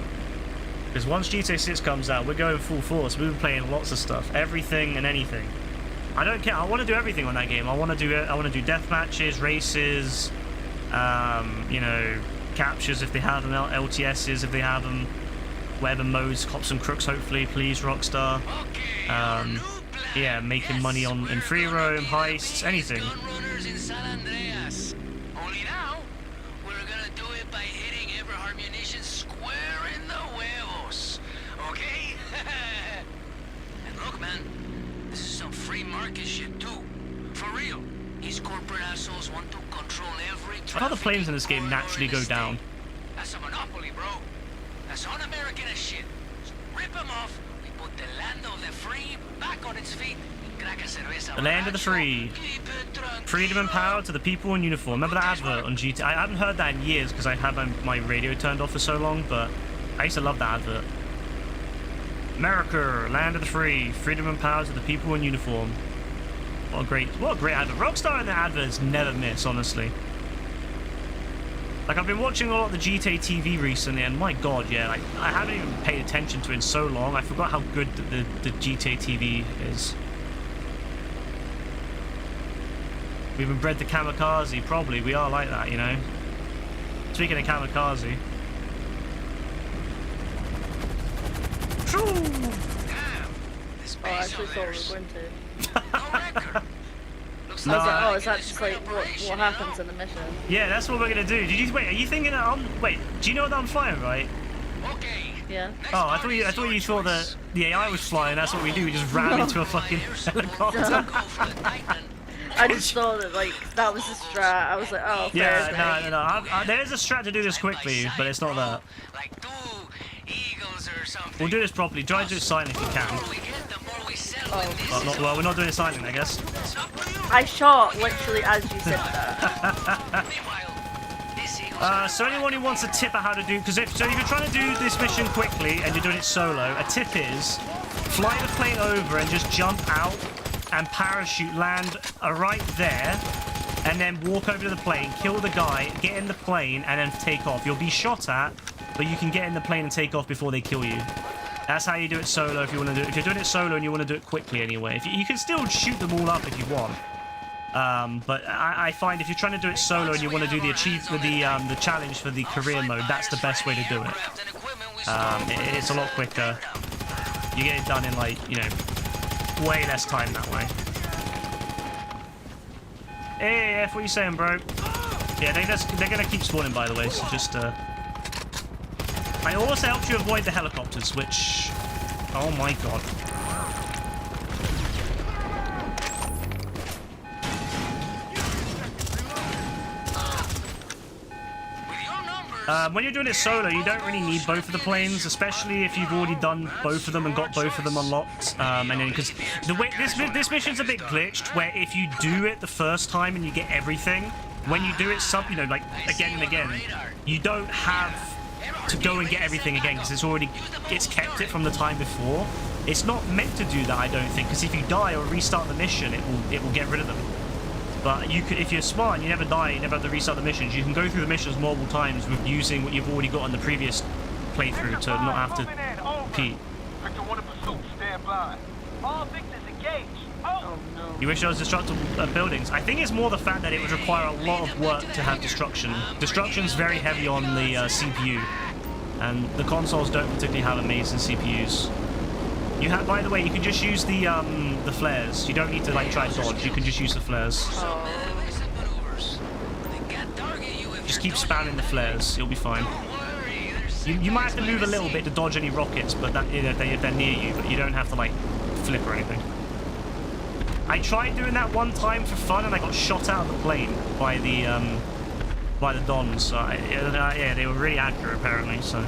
Because once GTA 6 comes out, we're going full force. We've been playing lots of stuff, everything and anything. I don't care. I want to do everything on that game. I want to do death matches, races, you know, captures if they have them, LTSs if they have them, whatever modes, cops and crooks. Hopefully, please, Rockstar. Yeah, making money in free roam, heists, anything. Only now, we're gonna do it by hitting Everhard Munitions square in the huevos. Okay? And look, man, this is some free market shit too. For real. These corporate assholes want to control every I thought the planes in this game naturally go down. That's a monopoly, bro. That's un-American as shit. Rip them off. We put the land of the free back on its feet. The land of the free. Freedom and power to the people in uniform. Remember that advert on GTA? I haven't heard that in years because I had my radio turned off for so long, but I used to love that advert. America, land of the free, freedom and power to the people in uniform. What a great advert. Rockstar in the adverts never miss, honestly. Like, I've been watching a lot of the GTA TV recently, and my god, yeah, like, I haven't even paid attention to it in so long. I forgot how good the GTA TV is. We've been bred to kamikaze. Probably, we are like that, you know. Speaking of kamikaze. True. Damn. The Oh, I space actually over thought we there's were going to. no record. Looks No. I was like, oh, like is that just like what happens in the mission? Yeah, that's what we're gonna do. Did you wait? Are you thinking that wait? Do you know that I'm flying, right? Okay. Yeah. Next Oh, I part thought is you your thought that choice. the AI was flying. That's what we do. We just ram into a fucking helicopter. Go for the Titan. I just thought that like that was the strat. I was like, oh, Yeah, fair no. There's a strat to do this quickly, but it's not that. Like 2 eagles or something. We'll do this properly. Try to do it silent if you The can. more we get, the more we sell Oh. with this. Well, we're not doing it silent, I guess. It's up to you. I shot literally as you said that. Meanwhile, this eagle's So anyone who wants a tip on how to do, because if you're trying to do this mission quickly and you're doing it solo, a tip is fly the plane over and just jump out and parachute land right there, and then walk over to the plane, kill the guy, get in the plane, and then take off. You'll be shot at, but you can get in the plane and take off before they kill you. That's how you do it solo if you want to do it. If you're doing it solo and you want to do it quickly anyway. If you can still shoot them all up if you want. But I find if you're trying to do it solo and you want to do the the challenge for the career mode, that's the best way to do it. It's a lot quicker. You get it done in like, you know, way less time that way. Hey, F, what are you saying, bro? Yeah, they're gonna keep spawning, by the way. So just I also helped you avoid the helicopters, which, oh my god. When you're doing it solo, you don't really need both of the planes, especially if you've already done both of them and got both of them unlocked. And then, because the way this mission's a bit glitched, where if you do it the first time and you get everything, when you do it like again and again, you don't have to go and get everything again because it's kept it from the time before. It's not meant to do that, I don't think, because if you die or restart the mission, it will get rid of them. But you could, if you're smart and you never die, you never have to restart the missions, you can go through the missions multiple times with using what you've already got in the previous playthrough to not have to repeat. Victor 1 in pursuit. Stand by. All victors engaged. Oh no. You wish there was destructible buildings. I think it's more the fact that it would require a lot of work to have destruction. Destruction's very heavy on the CPU, and the consoles don't particularly have amazing CPUs. You have, by the way, you can just use the flares. You don't need to like try and dodge. You can just use the flares. Just keep spamming the flares. You'll be fine. You might have to move a little bit to dodge any rockets, but that if they're near you, but you don't have to like flip or anything. I tried doing that one time for fun, and I got shot out of the plane by the Dons. So yeah, they were really accurate apparently. So.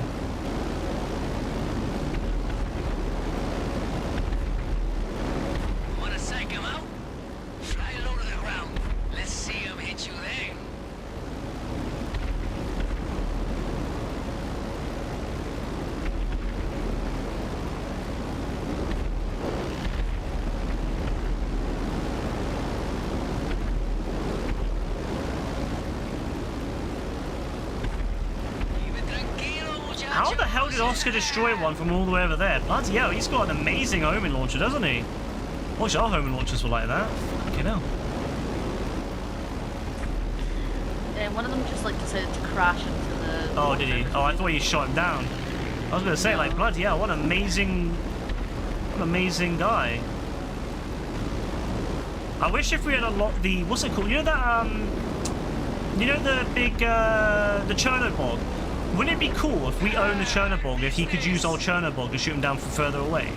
How the hell did Oscar destroy one from all the way over there? Bloody hell, he's got an amazing homing launcher, doesn't he? I wish our homing launchers were like that. Fucking hell. And one of them just like decided to crash into the. Oh, did he? Oh, I thought you shot him down. I was gonna say, like, bloody hell, what an amazing guy. I wish if we had unlocked the, what's it called? You know that, you know the big, the Chernobog? Wouldn't it be cool if we owned the Chernobog, if he could use old Chernobog to shoot him down from further away?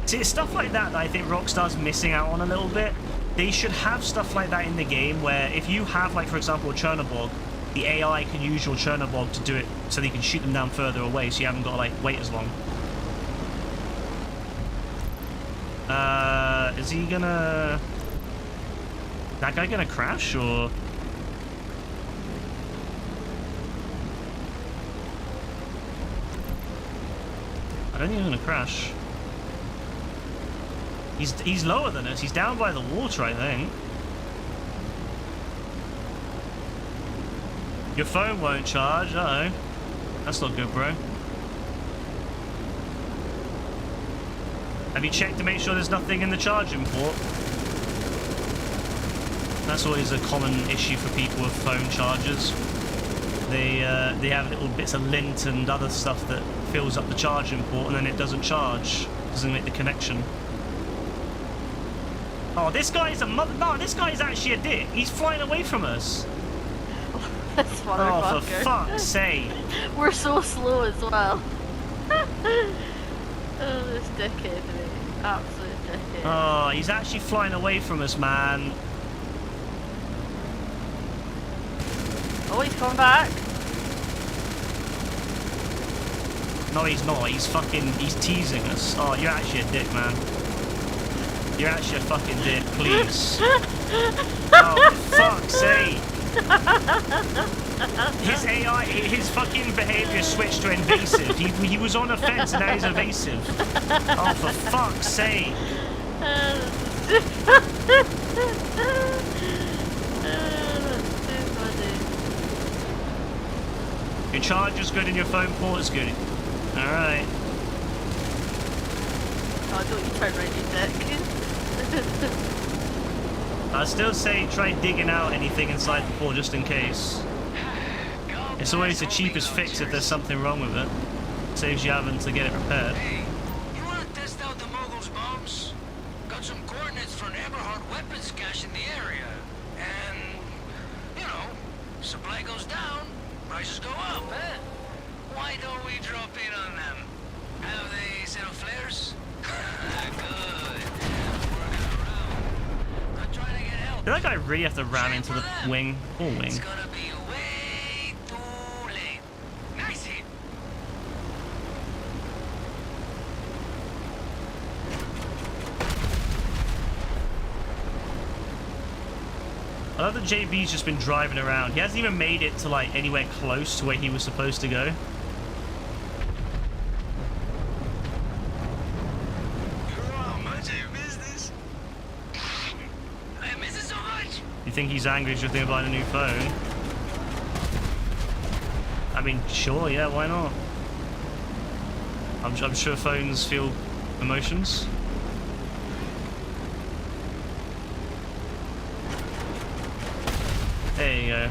See, it's stuff like that I think Rockstar's missing out on a little bit. They should have stuff like that in the game where if you have, like, for example, a Chernobog, the AI can use your Chernobog to do it so they can shoot them down further away so you haven't got to, like, wait as long. Is he gonna... That guy gonna crash, or...? I don't think he's gonna crash. He's lower than us. He's down by the water, I think. Your phone won't charge. Uh-oh. That's not good, bro. Have you checked to make sure there's nothing in the charging port? That's always a common issue for people with phone chargers. They have little bits of lint and other stuff that fills up the charging port, and then it doesn't charge. Doesn't make the connection. Oh, this guy's a mother. No, this guy's actually a dick. He's flying away from us. This Oh, motherfucker. for fuck's sake. We're so slow as well. Oh, this dickhead, mate. Absolute dickhead. Oh, he's actually flying away from us, man. Oh, he's coming back. No, he's not. He's teasing us. Oh, you're actually a dick, man. You're actually a fucking dick, please. Oh, for fuck's sake. His AI, his fucking behavior switched to invasive. He was on offense and now he's evasive. Oh, for fuck's sake. Your charger's good and your phone port is good. Alright. Oh, don't you turn around, you dick. I'd still say try digging out anything inside the port just in case. It's always the cheapest fix if there's something wrong with it. Saves you having to get it repaired. Hey, you want to test out the Mogul's bombs? Got some coordinates for an Eberhard weapons cache in the area. And, you know, supply goes down, prices go up, eh? Why don't we drop in on them? Have they set up flares? Good. Working around. Not trying to get help. Did that guy really have to ram into the wing? Poor wing. It's gonna be way too late. Nice hit. I love that JB's just been driving around. He hasn't even made it to like anywhere close to where he was supposed to go. You think he's angry because you're thinking about a new phone? I mean, sure, yeah, why not? I'm sure phones feel emotions. There you go.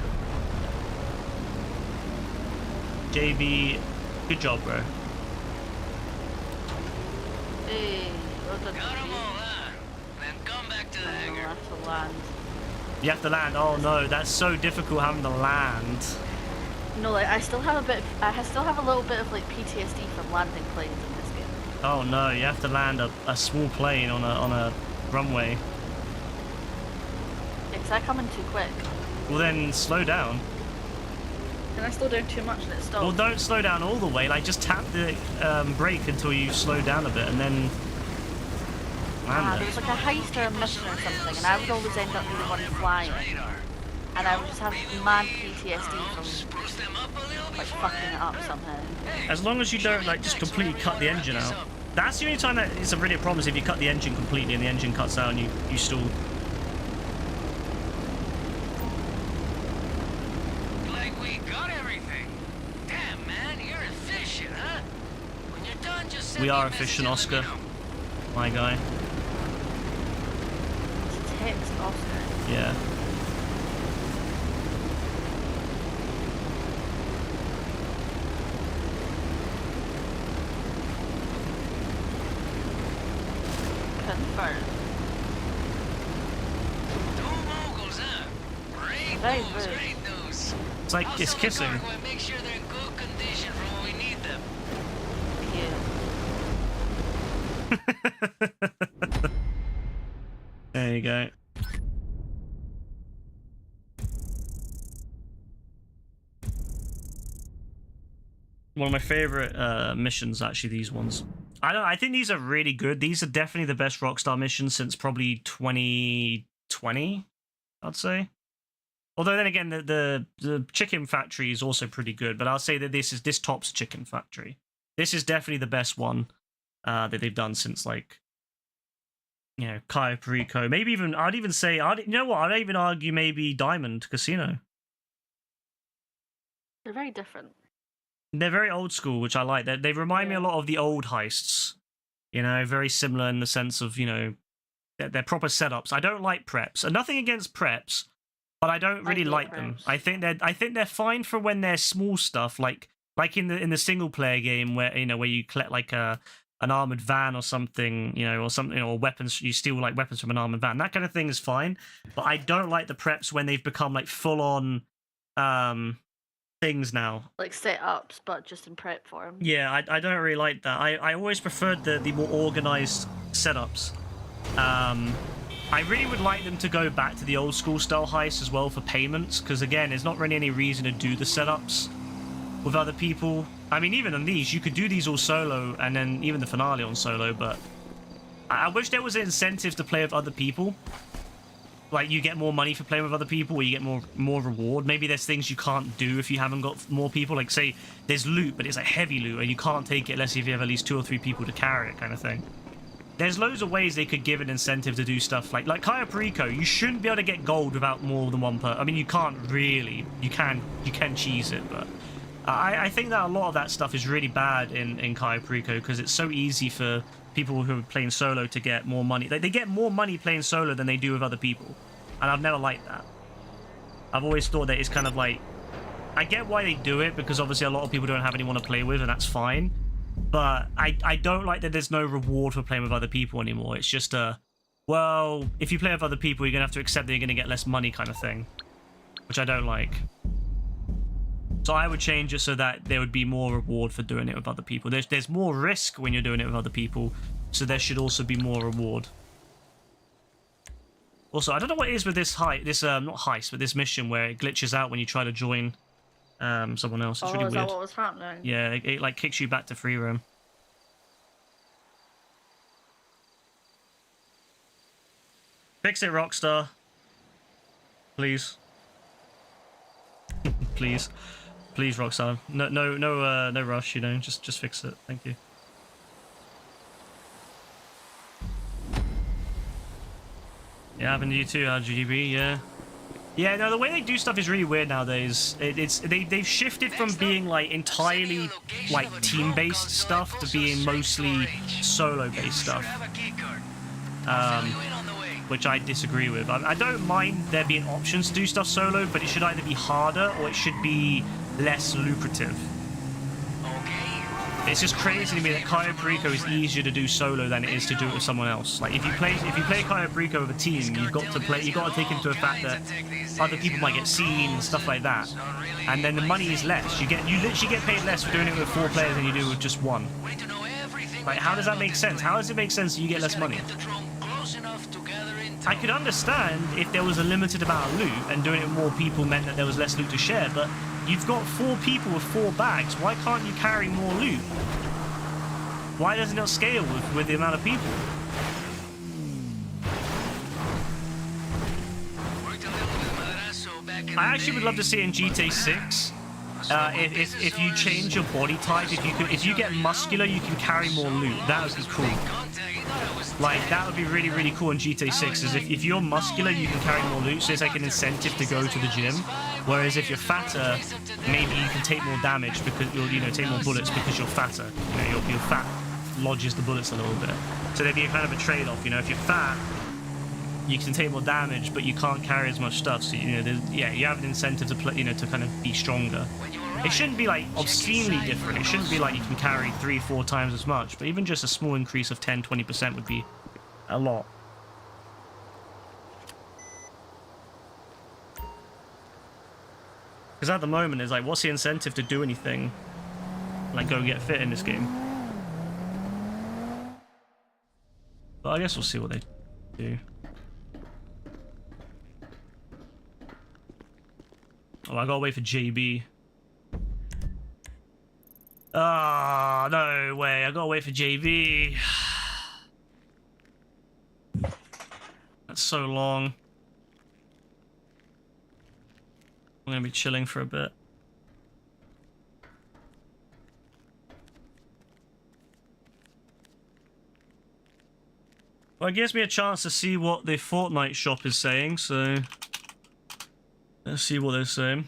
JB, good job, bro. Hey, well done. Got 'em all, huh? Then come back to the hangar. Have to land. You have to land. Oh no, that's so difficult having to land. No, like I still have a little bit of like PTSD from landing planes in this game. Oh no, you have to land a small plane on a runway. Yeah, 'cause I come in too quick. Well then, slow down. Can I slow down too much and it stops? Well, don't slow down all the way. Like, just tap the brake until you slow down a bit, and then land There it. was like a heist or a mission or something, and I would always end up being the one flying, and I would just have mad PTSD from Spruce them up a little like before fucking it up somehow. As long as you don't like just completely cut the engine out. That's the only time that it's a really a problem is if you cut the engine completely and the engine cuts out and you stall. Like we got everything. Damn, man, you're efficient, huh? When you're done, just send We me a are message efficient, and let me Oscar. know. My guy. Text Oscar. Yeah. Confirmed. Two Moguls, huh? Great Very news, rude. great news. It's like I'll it's sell the kissing. cargo and make sure they're in good condition for when we need them. Cute. There you go. One of my favorite missions, actually, these ones. I think these are really good. These are definitely the best Rockstar missions since probably 2020, I'd say. Although then again, the Chicken Factory is also pretty good, but I'll say that this tops Chicken Factory. This is definitely the best one that they've done since like you know, Cayo Perico, maybe even I'd even say you know what? I'd even argue maybe Diamond Casino. They're very different. They're very old school, which I like. They remind me a lot of the old heists. You know, very similar in the sense of, you know, they're proper setups. I don't like preps, and nothing against preps, but I don't really like them. I think they're fine for when they're small stuff, like in the single player game where, you know, where you collect like an armored van or something, you know, or something, or weapons. You steal like weapons from an armored van. That kind of thing is fine, but I don't like the preps when they've become like full on things now. Like setups, but just in prep form. Yeah, I don't really like that. I always preferred the more organized setups. I really would like them to go back to the old school style heists as well for payments, because again, there's not really any reason to do the setups with other people. I mean, even on these, you could do these all solo, and then even the finale on solo, but I wish there was an incentive to play with other people. Like, you get more money for playing with other people, or you get more reward. Maybe there's things you can't do if you haven't got more people. Like, say, there's loot, but it's a heavy loot, and you can't take it unless you have at least 2 or 3 people to carry it, kind of thing. There's loads of ways they could give an incentive to do stuff. Like Cayo Perico, you shouldn't be able to get gold without more than one person. I mean, you can't really. You can cheese it, but I think that a lot of that stuff is really bad in Cayo Perico, because it's so easy for people who are playing solo to get more money. They get more money playing solo than they do with other people, and I've never liked that. I've always thought that it's kind of like, I get why they do it, because obviously a lot of people don't have anyone to play with, and that's fine, but I don't like that there's no reward for playing with other people anymore. It's just well, if you play with other people, you're gonna have to accept that you're gonna get less money kind of thing, which I don't like. So I would change it so that there would be more reward for doing it with other people. There's more risk when you're doing it with other people, so there should also be more reward. Also, I don't know what it is with this not heist, but this mission where it glitches out when you try to join someone else. It's really is weird. that what was happening? Yeah, it like kicks you back to free roam. Fix it, Rockstar. Please. Please. Please, Rockstar. No rush, you know. Just fix it. Thank you. Yeah, happened to you too, RGB, yeah. Yeah, no, the way they do stuff is really weird nowadays. They've shifted from being like entirely like team-based stuff to being mostly solo-based stuff. Which I disagree with. I don't mind there being options to do stuff solo, but it should either be harder or it should be less lucrative. It's just crazy to me that Cayo Perico is easier to do solo than it is to do it with someone else. Like if you play Cayo Perico with a team, you've got to take into effect that other people might get seen and stuff like that, and then the money is less. You literally get paid less for doing it with 4 players than you do with just 1. Like, how does that make sense? How does it make sense that you get less money? I could understand if there was a limited amount of loot and doing it with more people meant that there was less loot to share, but you've got 4 people with 4 bags. Why can't you carry more loot? Why doesn't it scale with the amount of people? I actually would love to see it in GTA 6. If you change your body type, if you get muscular, you can carry more loot. That would be cool. Like, that would be really, really cool in GTA 6, is if you're muscular, you can carry more loot, so it's like an incentive to go to the gym. Whereas if you're fatter, maybe you can take more damage because you'll, take more bullets because you're fatter. Your fat lodges the bullets a little bit. So there'd be a kind of a trade-off, if you're fat, you can take more damage, but you can't carry as much stuff. So, you have an incentive to play, to kind of be stronger. It shouldn't be like obscenely different. It shouldn't be like you can carry 3-4 times as much, but even just a small increase of 10-20% would be a lot. Because at the moment, it's like, what's the incentive to do anything? Like, go get fit in this game. But I guess we'll see what they do. Oh, I gotta wait for JB. Ah, no way. I gotta wait for JB. That's so long. I'm gonna be chilling for a bit. Well, it gives me a chance to see what the Fortnite shop is saying, so let's see what they're saying.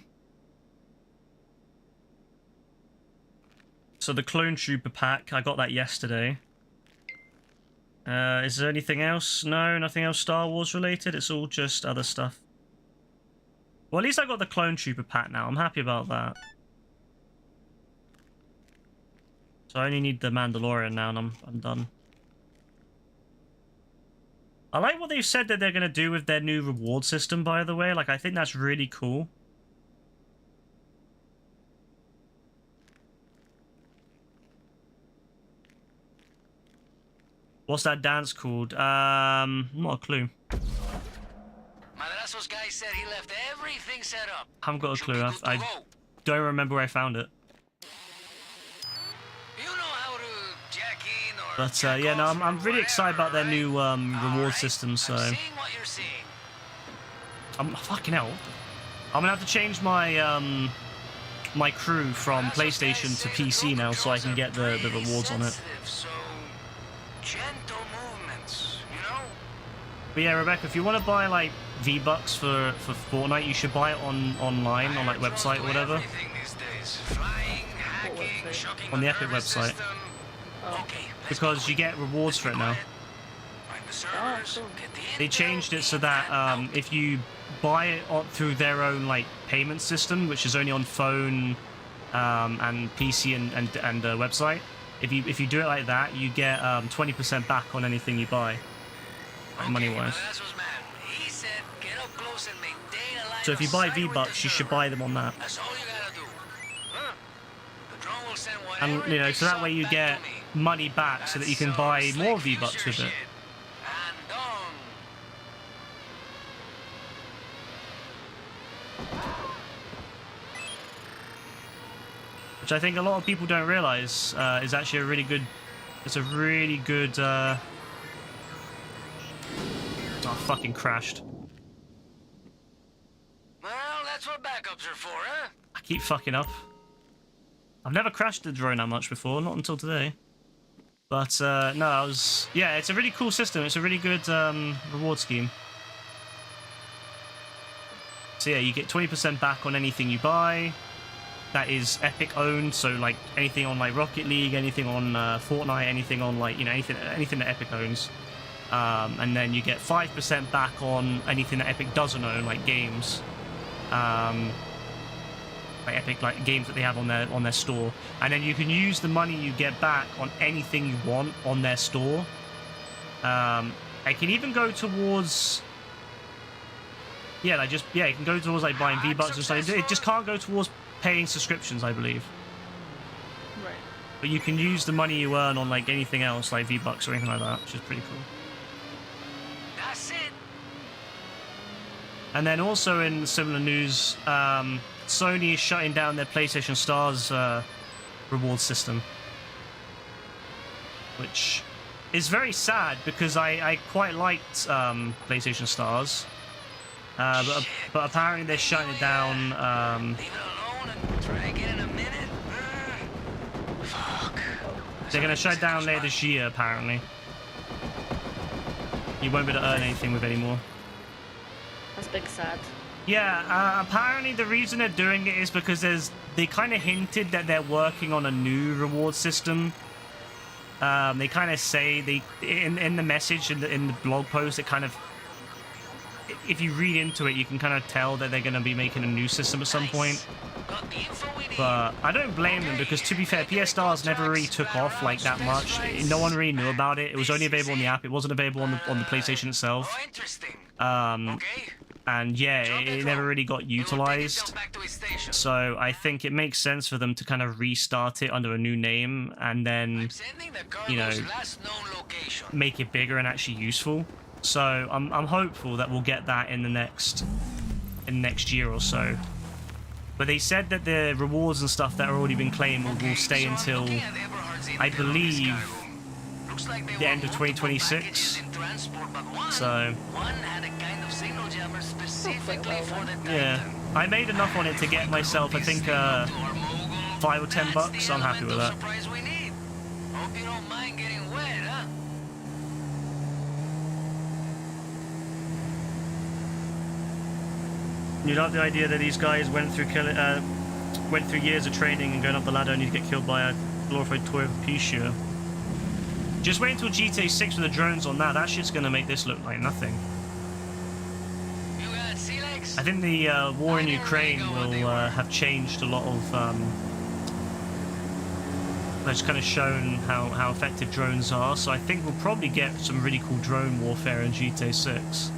So the Clone Trooper pack, I got that yesterday. Is there anything else? No, nothing else Star Wars related. It's all just other stuff. Well, at least I got the Clone Trooper pack now. I'm happy about that. So I only need the Mandalorian now, and I'm done. I like what they've said that they're going to do with their new reward system, by the way. Like, I think that's really cool. What's that dance called? Not a clue. Madrazo's guy said he left everything set up. Haven't got a Should clue. be good to I go. don't remember where I found it. You know how to jack in or But jack yeah, no, off I'm or really excited about their whatever, new right? reward Alright, system. So I'm seeing what you're seeing. I'm fucking hell. I'm gonna have to change my my crew from Madrazo's guys PlayStation to say the PC drone now, so I controls can are get the pretty rewards on it. sensitive, so gentle movements, you know? But yeah, Rebecca, if you want to buy like V-Bucks for Fortnite, you should buy it online on like Drones website do or whatever. everything these days. Flying, hacking, website? shocking On the the Epic nervous website. system. Okay, let's Because go. you get rewards for it now. Find the servers, cool. get the They intel, changed it so beat that out. if you buy it through their own like payment system, which is only on phone and PC and website, if you do it like that, you get 20% back on anything you buy, like money wise. That's what's mad. He said, get up close and maintain a line So if you of buy sight with V-Bucks, the you should server. buy them on that. That's all you gotta do. Huh? The drone will send And whatever you know, it so that picks way up you back get to me. money back so that you can That's buy some more slick V-Bucks with future it. shit. And done. Which I think a lot of people don't realize is actually a really good. It's a really good. Oh, fucking crashed. Well, that's what backups are for, huh? I keep fucking up. I've never crashed the drone that much before, not until today. But no, I was. Yeah, it's a really cool system. It's a really good reward scheme. So yeah, you get 20% back on anything you buy. That is Epic owned, so like anything on like Rocket League, anything on Fortnite, anything on like, you know, anything that Epic owns. And then you get 5% back on anything that Epic doesn't own, like games. Like Epic, like games that they have on their store. And then you can use the money you get back on anything you want on their store. It can even go towards. Yeah, like just it can go towards like buying V-Bucks and stuff. It just can't go towards paying subscriptions, I believe. Right. But you can use the money you earn on like anything else, like V-Bucks or anything like that, which is pretty cool. That's it. And then also in similar news, Sony is shutting down their PlayStation Stars reward system, which is very sad because I quite liked PlayStation Stars, but apparently they're shutting it down. Leave it alone and try again in a minute. Fuck. They're going to shut it down later this year, apparently. You won't be able to earn anything with it anymore. That's big sad. Yeah, apparently the reason they're doing it is because they kind of hinted that they're working on a new reward system. They kind of say in the message in the blog post, it kind of, if you read into it, you can kind of tell that they're going to be making a new system at some point. Got the info we need. But I don't blame them because, to be fair, PS Stars never really took off like that much. No one really knew about it. It was only available on the app. It wasn't available on the PlayStation itself. Oh, interesting. Okay. And yeah, it never really got utilized. Back to his station. So I think it makes sense for them to kind of restart it under a new name and then Sending the you know, cargo's last known location. make it bigger and actually useful. So I'm hopeful that we'll get that in the next year or so. But they said that the rewards and stuff that have already been claimed will stay until, I believe, the end of 2026. So One had a kind of signal jammer specifically for the yeah, Titan. I made enough on it to get myself, I think, $5 or $10. So I'm happy with that. Surprise we need. Hope you don't mind getting wet, huh? You love the idea that these guys went through years of training and going up the ladder only to get killed by a glorified toy of a pea shooter. Just wait until GTA 6 with the drones on that. That shit's gonna make this look like nothing. You got sea legs? I think the war in Ukraine will have changed a lot of. It's kind of shown how effective drones are. So I think we'll probably get some really cool drone warfare in GTA 6.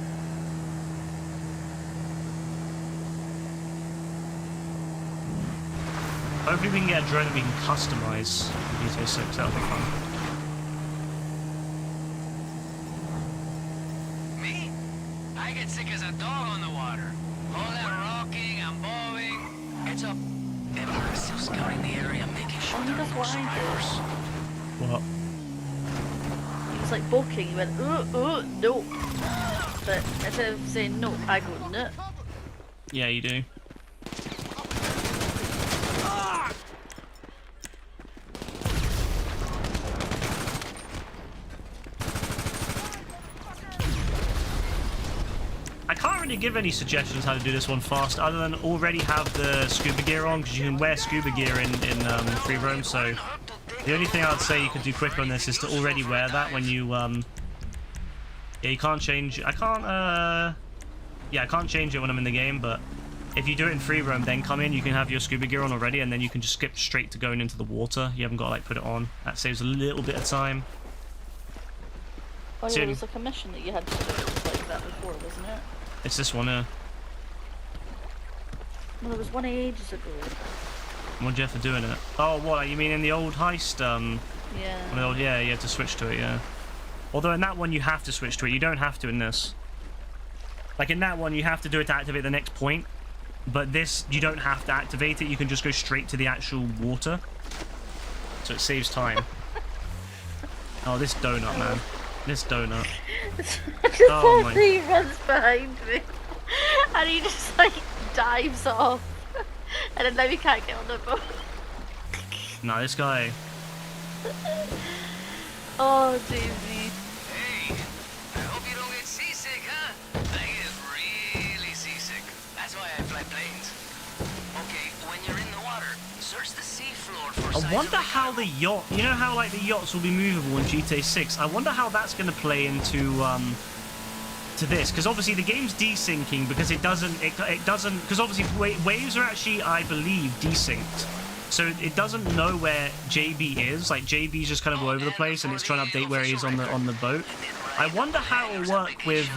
Hopefully we can get a drone that we can customize in GTA 6. That'll be fun. Me? I get sick as a dog on the water. All that rocking and bobbing. It's up. Everyone's still scouting the area, making sure there are no survivors. What? He was like balking, he went, no. But instead of saying no, I go, no. Yeah, you do. I can't really give any suggestions how to do this one fast, other than already have the scuba gear on, because you can wear scuba gear in free roam. So the only thing I would say you could do quicker on this is to already wear that when you yeah, you can't change. I can't change it when I'm in the game, but if you do it in free roam, then come in, you can have your scuba gear on already, and then you can just skip straight to going into the water. You haven't got to like put it on. That saves a little bit of time. Oh yeah, it was like a mission that you had to do. It was like that before, wasn't it? It's this one here. Well, there was one ages ago. What'd you have to do in it? Oh, what? You mean in the old heist? Yeah. The old, yeah, you have to switch to it, yeah. Although in that one you have to switch to it. You don't have to in this. Like in that one, you have to do it to activate the next point. But this, you don't have to activate it. You can just go straight to the actual water. So it saves time. Oh, this donut, man. This donut. Oh my. He runs behind me. And he just like dives off. And then now we can't get on the boat. Nah, this guy. Oh, Daisy. Hey, I hope you don't get seasick, huh? I get really seasick. That's why I fly planes. Okay, when you're in the water, search the seafloor for signs I of wonder a how the yacht, you know how like the yachts will be movable in GTA 6? I wonder how that's going to play into to this, because obviously the game's desyncing because it doesn't because obviously waves are actually, I believe, desynced. So it doesn't know where JB is. Like JB's just kind of all over the place, and it's trying to update where he is on the boat. I wonder how it'll work with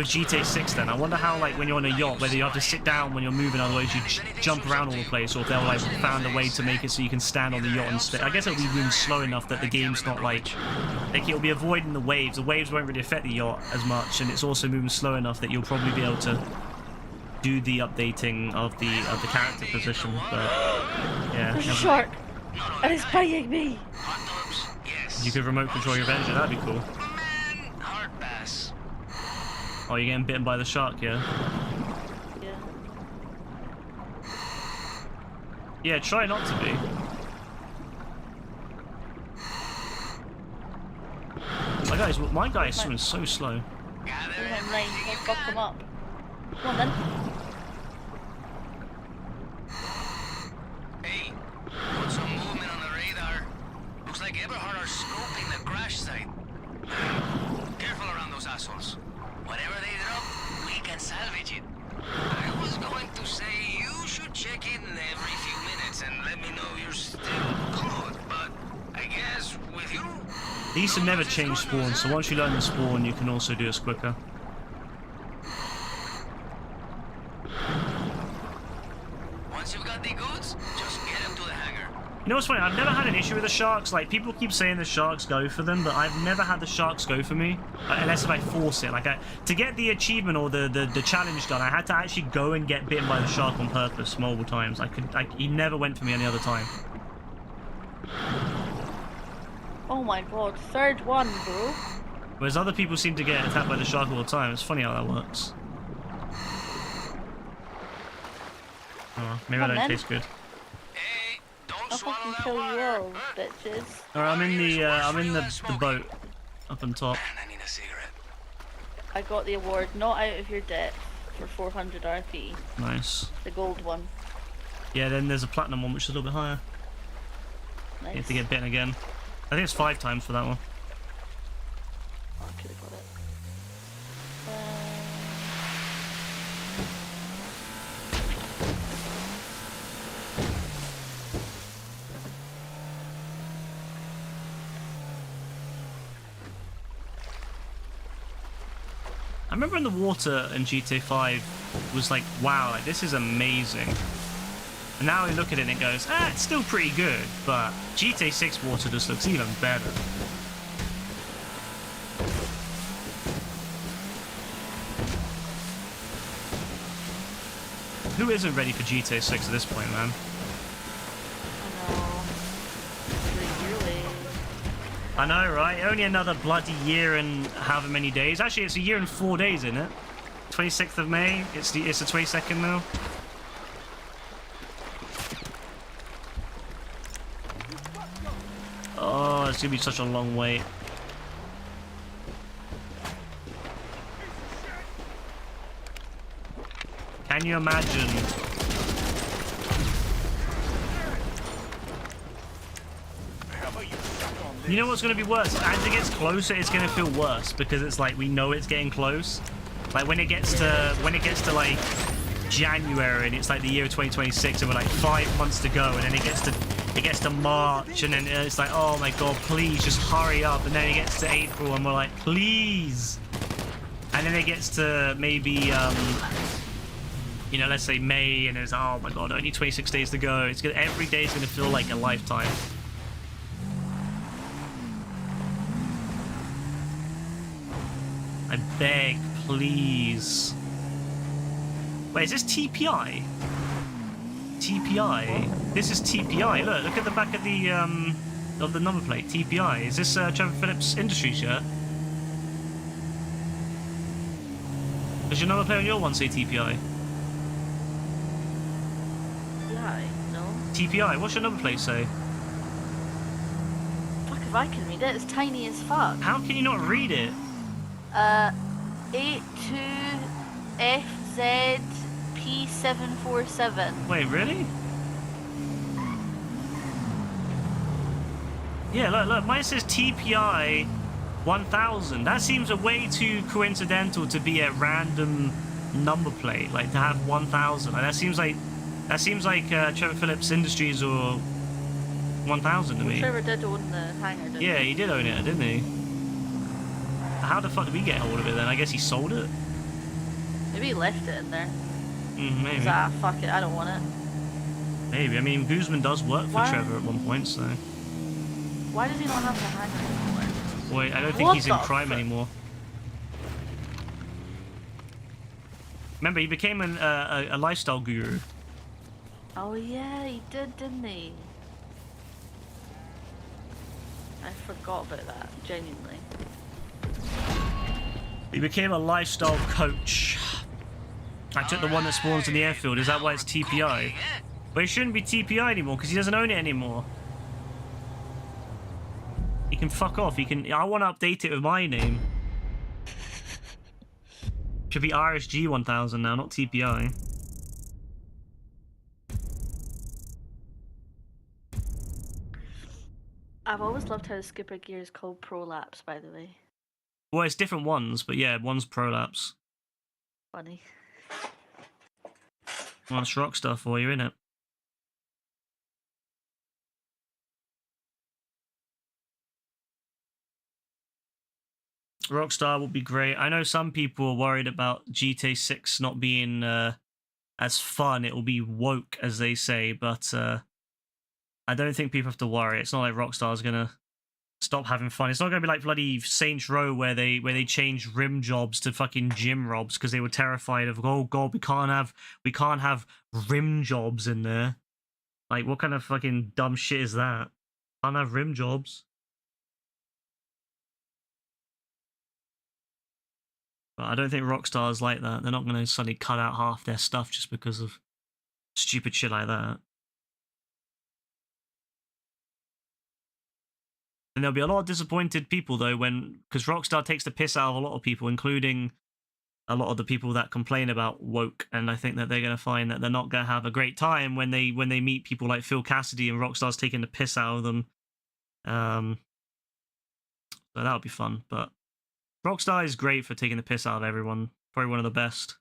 GTA 6 then. I wonder how, like, when you're on a yacht, whether you have to sit down when you're moving, otherwise you jump around all the place, or if they'll, like, found a way to make it so you can stand on the yacht and I guess it'll be moving slow enough that the game's not, like it'll be avoiding the waves. The waves won't really affect the yacht as much, and it's also moving slow enough that you'll probably be able to do the updating of the character position, but yeah. There's a shark. And it's biting me. You could remote control your Avenger, that'd be cool. Man, hard pass. Oh, you're getting bitten by the shark, yeah? Yeah. Yeah, try not to be. My guy is swimming so slow. Gather I'm everything like, you I'll fuck can. him up. Come on then. Hey, got some movement on the radar. Looks like Eberhard are scoping the crash site. Careful around those assholes. Whatever they drop, we can salvage it. I was going to say you should check in every few minutes and let me know you're still good, but I guess with you... These have never changed spawn, so once you learn the spawn, you can also do this quicker. Once you've got the goods, just get them to the hangar. You know what's funny? I've never had an issue with the sharks. Like, people keep saying the sharks go for them, but I've never had the sharks go for me. Unless if I force it. Like, to get the achievement or the challenge done, I had to actually go and get bitten by the shark on purpose multiple times. He never went for me any other time. Oh my god, third one, bro. Whereas other people seem to get attacked by the shark all the time. It's funny how that works. Oh, maybe I Come on, don't then. taste good. Hey, don't I'll swallow fucking that kill you water. all, bitches. Alright, I'm in the boat up on top. Man, I need a cigarette. I got the award, not out of your depth. for 400 RP. Nice. The gold one. Yeah, then there's a platinum one, which is a little bit higher. Nice. You have to get bitten again. I think it's 5 times for that one. Oh, I could have got it. I remember in the water in GTA 5 was like, wow, like, this is amazing. And now we look at it and it goes, it's still pretty good, but GTA 6 water just looks even better. Who isn't ready for GTA 6 at this point, man? I know. It's really. I know, right? Only another bloody year and however many days. Actually, it's a year and 4 days, isn't it? 26th of May. It's the 22nd now. Oh, it's gonna be such a long wait. Can you imagine? You know what's going to be worse? As it gets closer, it's going to feel worse because it's like we know it's getting close. Like when it gets to like January and it's like the year of 2026 and we're like 5 months to go, and then it gets to March and then it's like, oh my god, please just hurry up, and then it gets to April and we're like, please, and then it gets to maybe you know, let's say May, and it's, oh my god, only 26 days to go. It's gonna, every day is going to feel like a lifetime. I beg, please. Wait, is this TPI? TPI? This is TPI. Look at the back of the number plate. TPI. Is this Trevor Phillips Industries shirt? Does your number plate on your one say TPI? Yeah, no. TPI. What's your number plate say? Fuck if I can read it. It's tiny as fuck. How can you not read it? 82FZP747. Wait, really? Yeah, look, mine says TPI 1000. That seems a way too coincidental to be a random number plate, like to have 1000. Like, that seems like Trevor Phillips Industries or 1000 to me. Trevor did own the hangar, didn't Yeah, he? he did own it, didn't he? How the fuck did we get hold of it then? I guess he sold it? Maybe he left it in there. Maybe. He's like, fuck it, I don't want it. Maybe. I mean, Guzman does work for Why- Trevor at one point, so... Why does he not have the hangar anymore? Wait, I don't think What he's in the crime frick? anymore. Remember, he became a lifestyle guru. Oh yeah, he did, didn't he? I forgot about that, genuinely. He became a lifestyle coach. I took the one that spawns in the airfield. Is that why it's TPI? But it shouldn't be TPI anymore because he doesn't own it anymore. He can fuck off. He can. I want to update it with my name. Should be RSG 1000 now, not TPI. I've always loved how the skipper gear is called Prolapse, by the way. Well, it's different ones, but yeah, one's Prolapse. Funny. Well, that's Rockstar for you, innit? Rockstar would be great. I know some people are worried about GTA 6 not being as fun. It will be woke, as they say, but I don't think people have to worry. It's not like Rockstar's gonna stop having fun. It's not gonna be like bloody Saints Row where they changed rim jobs to fucking gym robs because they were terrified of, oh god, we can't have rim jobs in there. Like, what kind of fucking dumb shit is that? Can't have rim jobs. But I don't think Rockstar's like that. They're not gonna suddenly cut out half their stuff just because of stupid shit like that. And there'll be a lot of disappointed people though, because Rockstar takes the piss out of a lot of people, including a lot of the people that complain about woke, and I think that they're going to find that they're not going to have a great time when they meet people like Phil Cassidy and Rockstar's taking the piss out of them. So that would be fun. But Rockstar is great for taking the piss out of everyone. Probably one of the best.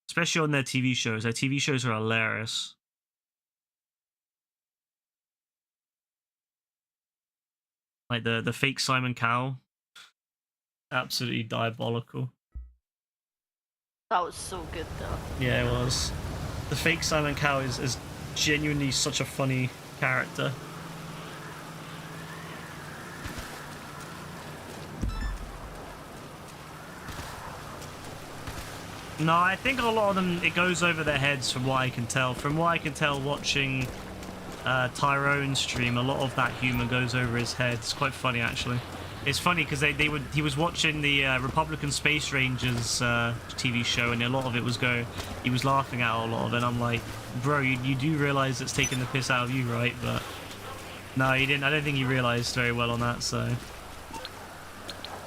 Especially on their TV shows. Their TV shows are hilarious. Like the fake Simon Cowell. Absolutely diabolical. That was so good though. Yeah, it was. The fake Simon Cowell is genuinely such a funny character. No, I think a lot of them, it goes over their heads from what I can tell. From what I can tell watching Tyrone stream, a lot of that humor goes over his head. It's quite funny, actually. It's funny because he was watching the Republican Space Rangers TV show, and a lot of it was he was laughing at a lot of it, and I'm like, bro, you do realize it's taking the piss out of you, right? But no, he didn't. I don't think he realized very well on that, so.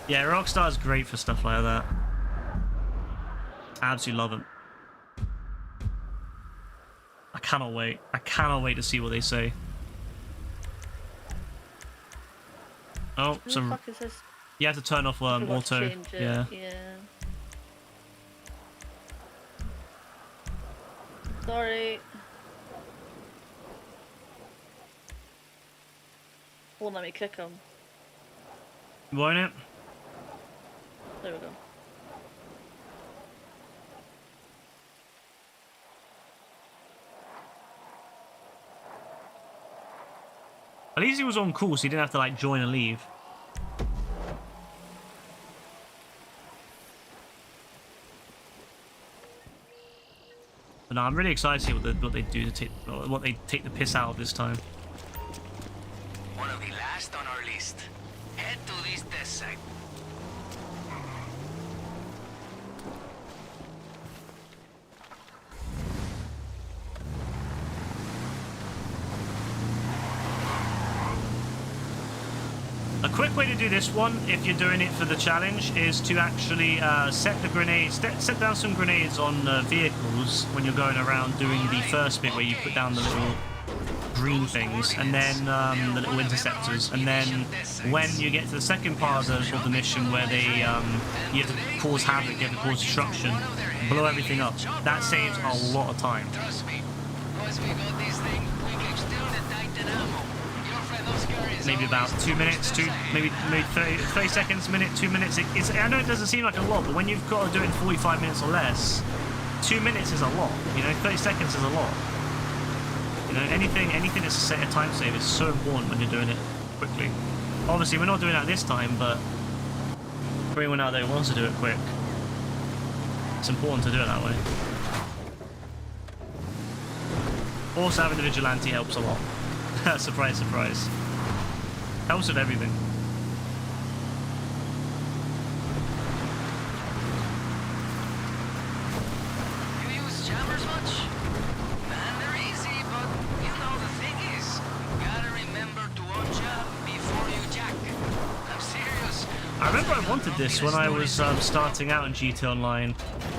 Yeah, Rockstar's great for stuff like that. Absolutely love it. I cannot wait. I cannot wait to see what they say. Oh, Who the fuck is this? You have to turn off I forgot to auto. change it, Yeah. Sorry. Won't let me kick him. Won't it? There we go. At least he was on call, so he didn't have to like join and leave. But no, I'm really excited to see what they do to what they take the piss out of this time. One of the last on our list. Head to this test site. A quick way to do this one, if you're doing it for the challenge, is to actually set the grenades, set down some grenades on vehicles when you're going around doing the first bit where you put down the little green things, and then the little interceptors, and then when you get to the second part of the mission where they you have to cause havoc, you have to cause destruction, blow everything up. That saves a lot of time. Trust me. Once we got this thing, we can still the Titan ammo. Your friend Oscar is Maybe about 2 minutes, maybe 30 seconds, minute, 2 minutes. I know it doesn't seem like a lot, but when you've got to do it in 45 minutes or less, 2 minutes is a lot. You know, 30 seconds is a lot. You know, anything that's a time save is so important when you're doing it quickly. Obviously, we're not doing that this time, but for anyone out there who wants to do it quick, it's important to do it that way. Also, having the vigilante helps a lot. Surprise, surprise. Helps with everything. You use jammers much? Man, they're easy, but you know the thing is, gotta remember to on-jab before you jack. I'm serious. I remember I wanted this when I was starting out in GT Online,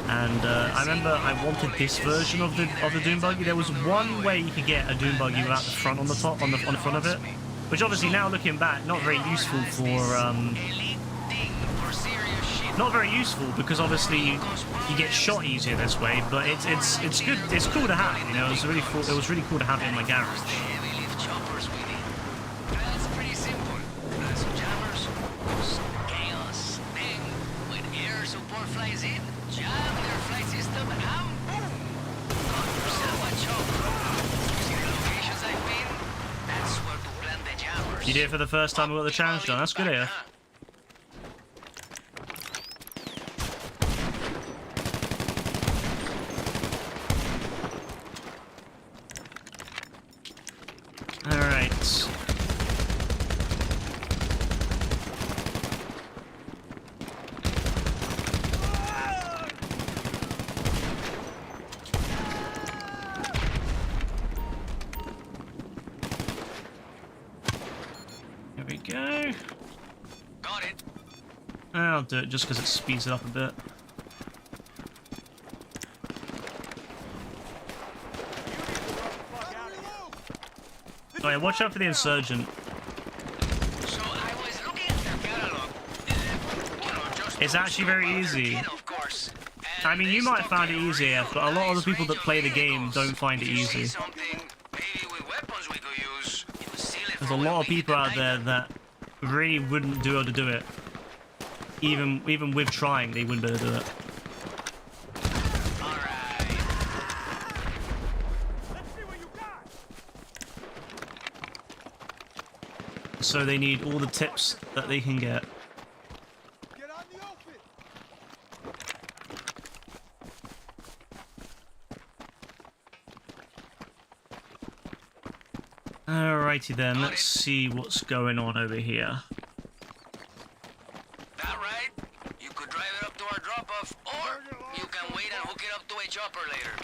and I remember I wanted this version of the Doom Buggy. There was one way you could get a Doom Buggy without the front on the top, on the front of it, which obviously now looking back, not very useful for not very useful because obviously you get shot easier this way. But it's good. It's cool to have. You know, it was really cool to have it in my garage. Heavy lift choppers with it. That's pretty simple. Some jammers, chaos. Then, when air support flies in, jam their flight system and boom! Got yourself a chopper. See the locations I've been? That's where to plant the jammers. You did it for the first time. I got the challenge done. That's good, yeah. Got it. I'll do it just because it speeds it up a bit. Oh yeah, watch out for the insurgent. So I was looking at their catalog. Just It's actually very easy. of course. I mean, you might find it easier, but a lot of the people that play the game don't find it easy. There's a lot of people out there that really wouldn't be able to do it. Even with trying, they wouldn't be able to do it. So they need all the tips that they can get. Get on the open. Alrighty then, let's see what's going on over here. That right? You could drive it up to our drop-off, or you can wait and hook it up to a chopper later.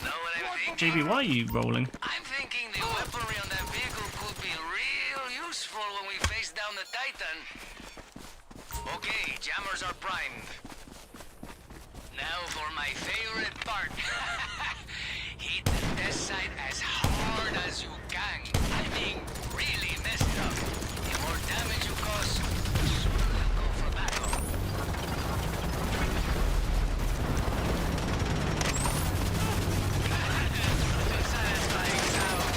Know what I'm thinking? JB, why are you rolling? I'm thinking the weaponry on that vehicle could be real useful when we face down the Titan. Okay, jammers are primed. Now for my favorite part. Hit the test site as hard as you can. I mean, really mess it up. The more damage you cause, the sooner they'll go for backup. Satisfying sound.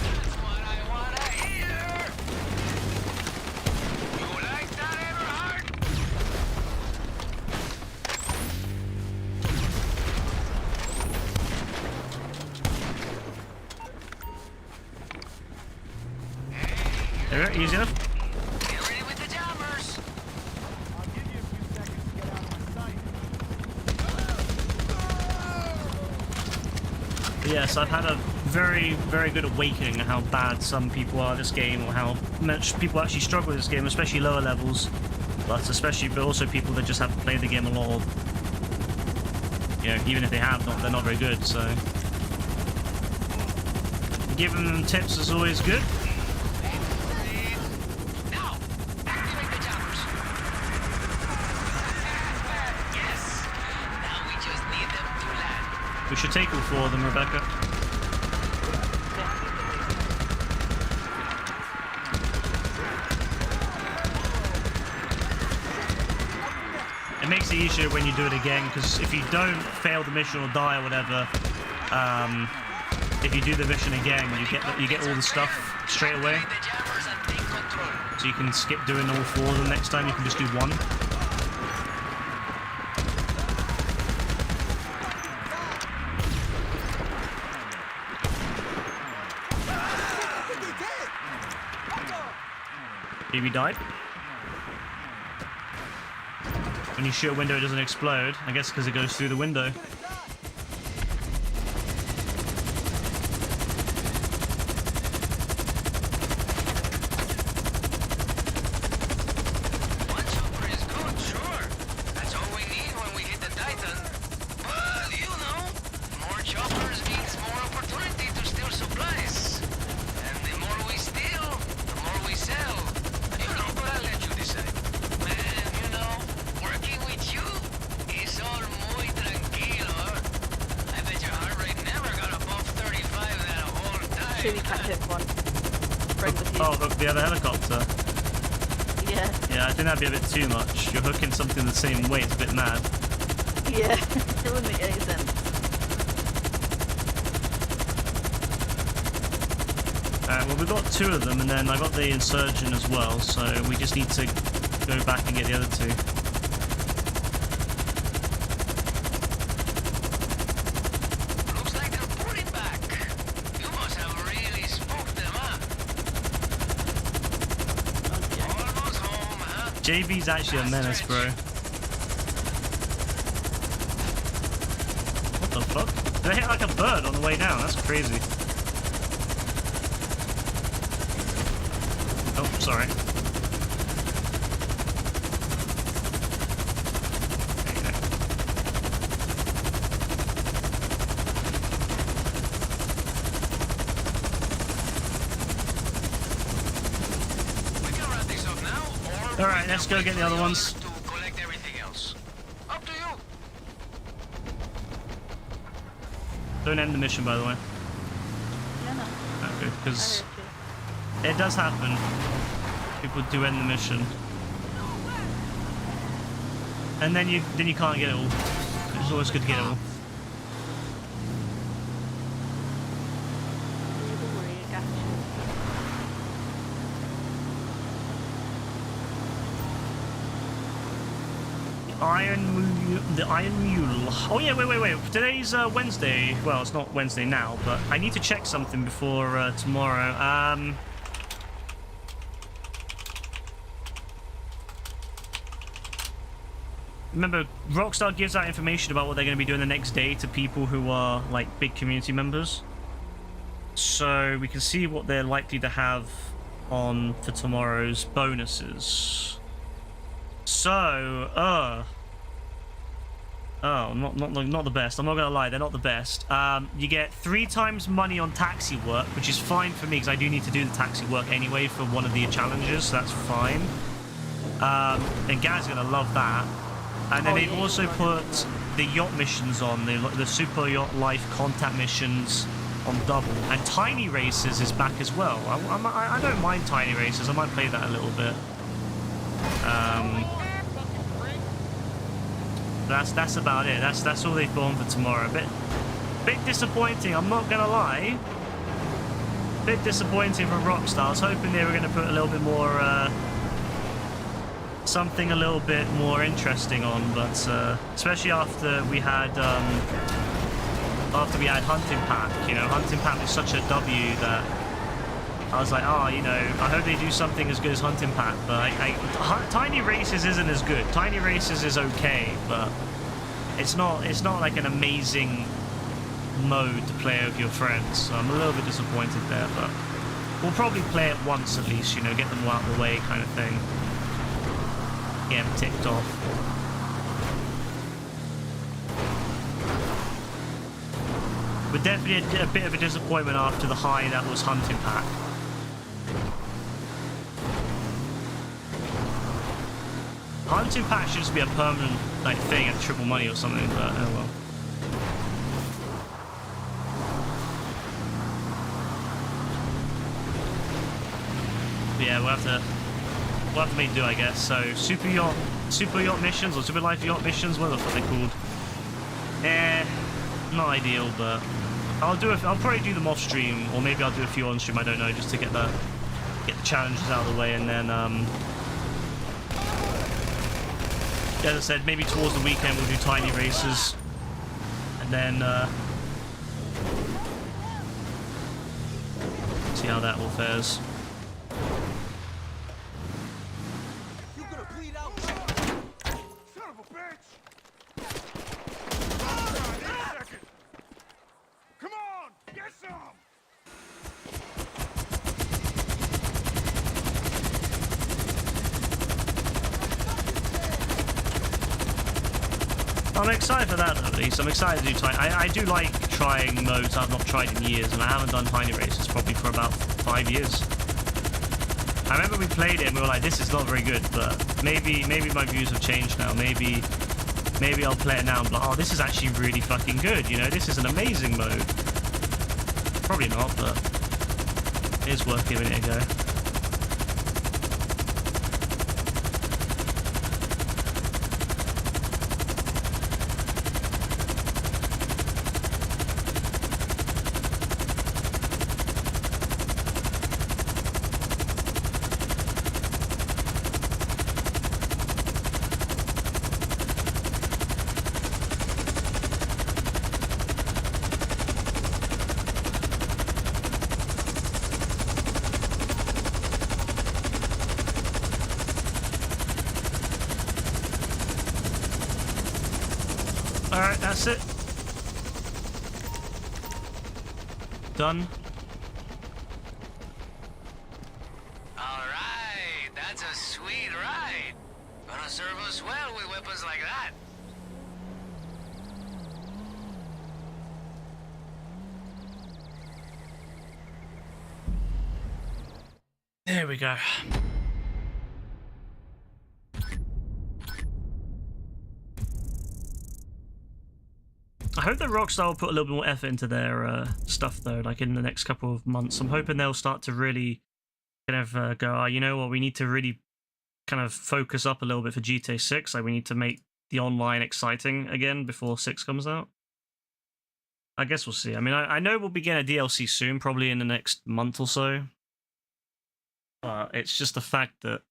That's what I wanna hear. You like that, Everhard? There, easy enough. Get ready with the jammers. I'll give you a few seconds to get out of my sight. But yes, I've had a very, very good awakening of how bad some people are at this game, or how much people actually struggle with this game, especially lower levels. But also people that just haven't played the game a lot. You know, even if they have, they're not very good. So giving them tips is always good. Now, activate the jammers. Yes. Now we just need them to land. We should take all four of them, Rebecca. It makes it easier when you do it again, because if you don't fail the mission or die or whatever, if you do the mission again, you get all the stuff straight away. Activate the jammers and take control. So you can skip doing all four of them next time. You can just do one. Maybe died. When you shoot a window, it doesn't explode. I guess because it goes through the window. One chopper is good, sure. That's all we need when we hit the Titan. But, you know, more choppers means more opportunity to steal supplies. And the more we steal, the more we sell. You know, but I'll let you decide. Man, you know, working with you is all muy tranquilo. I bet your heart rate never got above 35 that whole time. Sure, you can't hit one. Bring with you. Oh, look, the other helicopter. Yeah. Yeah, I think that'd be a bit too much. You're hooking something the same way. It's a bit mad. Yeah. It wouldn't make any sense. Alright, well, we've got two of them, and then I got the insurgent as well, so we just need to go back and get the other two. Looks like they're pulling back. You must have really spooked them, huh? Almost home, huh? JB's actually a menace, bro. What the fuck? They hit like a bird on the way down. That's crazy. Oh, sorry. There you go. Alright, let's go get the other ones. To collect everything else. Up to you. Don't end the mission, by the way. Yeah, no. Okay, because I heard you. it does happen. People do end the mission. And then you can't get it all. It's always good to get it all. The Iron Mule. Oh yeah, wait. Today's Wednesday. Well, it's not Wednesday now, but I need to check something before tomorrow. Remember, Rockstar gives out information about what they're going to be doing the next day to people who are like big community members. So we can see what they're likely to have on for tomorrow's bonuses. So, oh, not the best. I'm not gonna lie, they're not the best. You get 3 times money on taxi work, which is fine for me because I do need to do the taxi work anyway for one of the challenges, so that's fine. And Gaz's gonna love that. And then they've also put the yacht missions on, the Super Yacht Life contact missions on double. And Tiny Races is back as well. I don't mind Tiny Races. I might play that a little bit. That's about it. That's all they've gone for tomorrow. Bit disappointing. I'm not gonna lie. Bit disappointing from Rockstar. I was hoping they were gonna put a little bit more, something a little bit more interesting on, but especially after we had Hunting Pack. You know, Hunting Pack was such a W that I was like, oh, you know, I hope they do something as good as Hunting Pack, but Tiny Races isn't as good. Tiny Races is okay, but it's not like an amazing mode to play with your friends. So I'm a little bit disappointed there, but we'll probably play it once at least, you know, get them all out of the way kind of thing. Get them ticked off. But definitely a bit of a disappointment after the high that was Hunting Pack. Hunting Pack should just be a permanent like thing at triple money or something, but oh well. But yeah, we'll have to make do, I guess. So super yacht missions or super life yacht missions, what the fuck are they called? Not ideal, but I'll probably do them off stream, or maybe I'll do a few on stream. I don't know, just to get the challenges out of the way, and then as I said, maybe towards the weekend we'll do Tiny Races, and then see how that all fares. Son of a bitch! Come on, get some! I'm excited for that, at least. I'm excited to do Tiny. I do like trying modes I've not tried in years, and I haven't done Tiny Races probably for about 5 years. I remember we played it and we were like, this is not very good, but maybe my views have changed now. Maybe I'll play it now and be like, oh, this is actually really fucking good, you know? This is an amazing mode. Probably not, but it is worth giving it a go. Alright, that's it. Done. Alright, that's a sweet ride. Gonna serve us well with weapons like that. There we go. hope that Rockstar will put a little bit more effort into their stuff though, like in the next couple of months. I'm hoping they'll start to really kind of go, oh, you know what, we need to really kind of focus up a little bit for GTA 6. Like we need to make the online exciting again before 6 comes out. I guess we'll see. I mean, I know we'll be getting a DLC soon, probably in the next month or so. But it's just the fact that,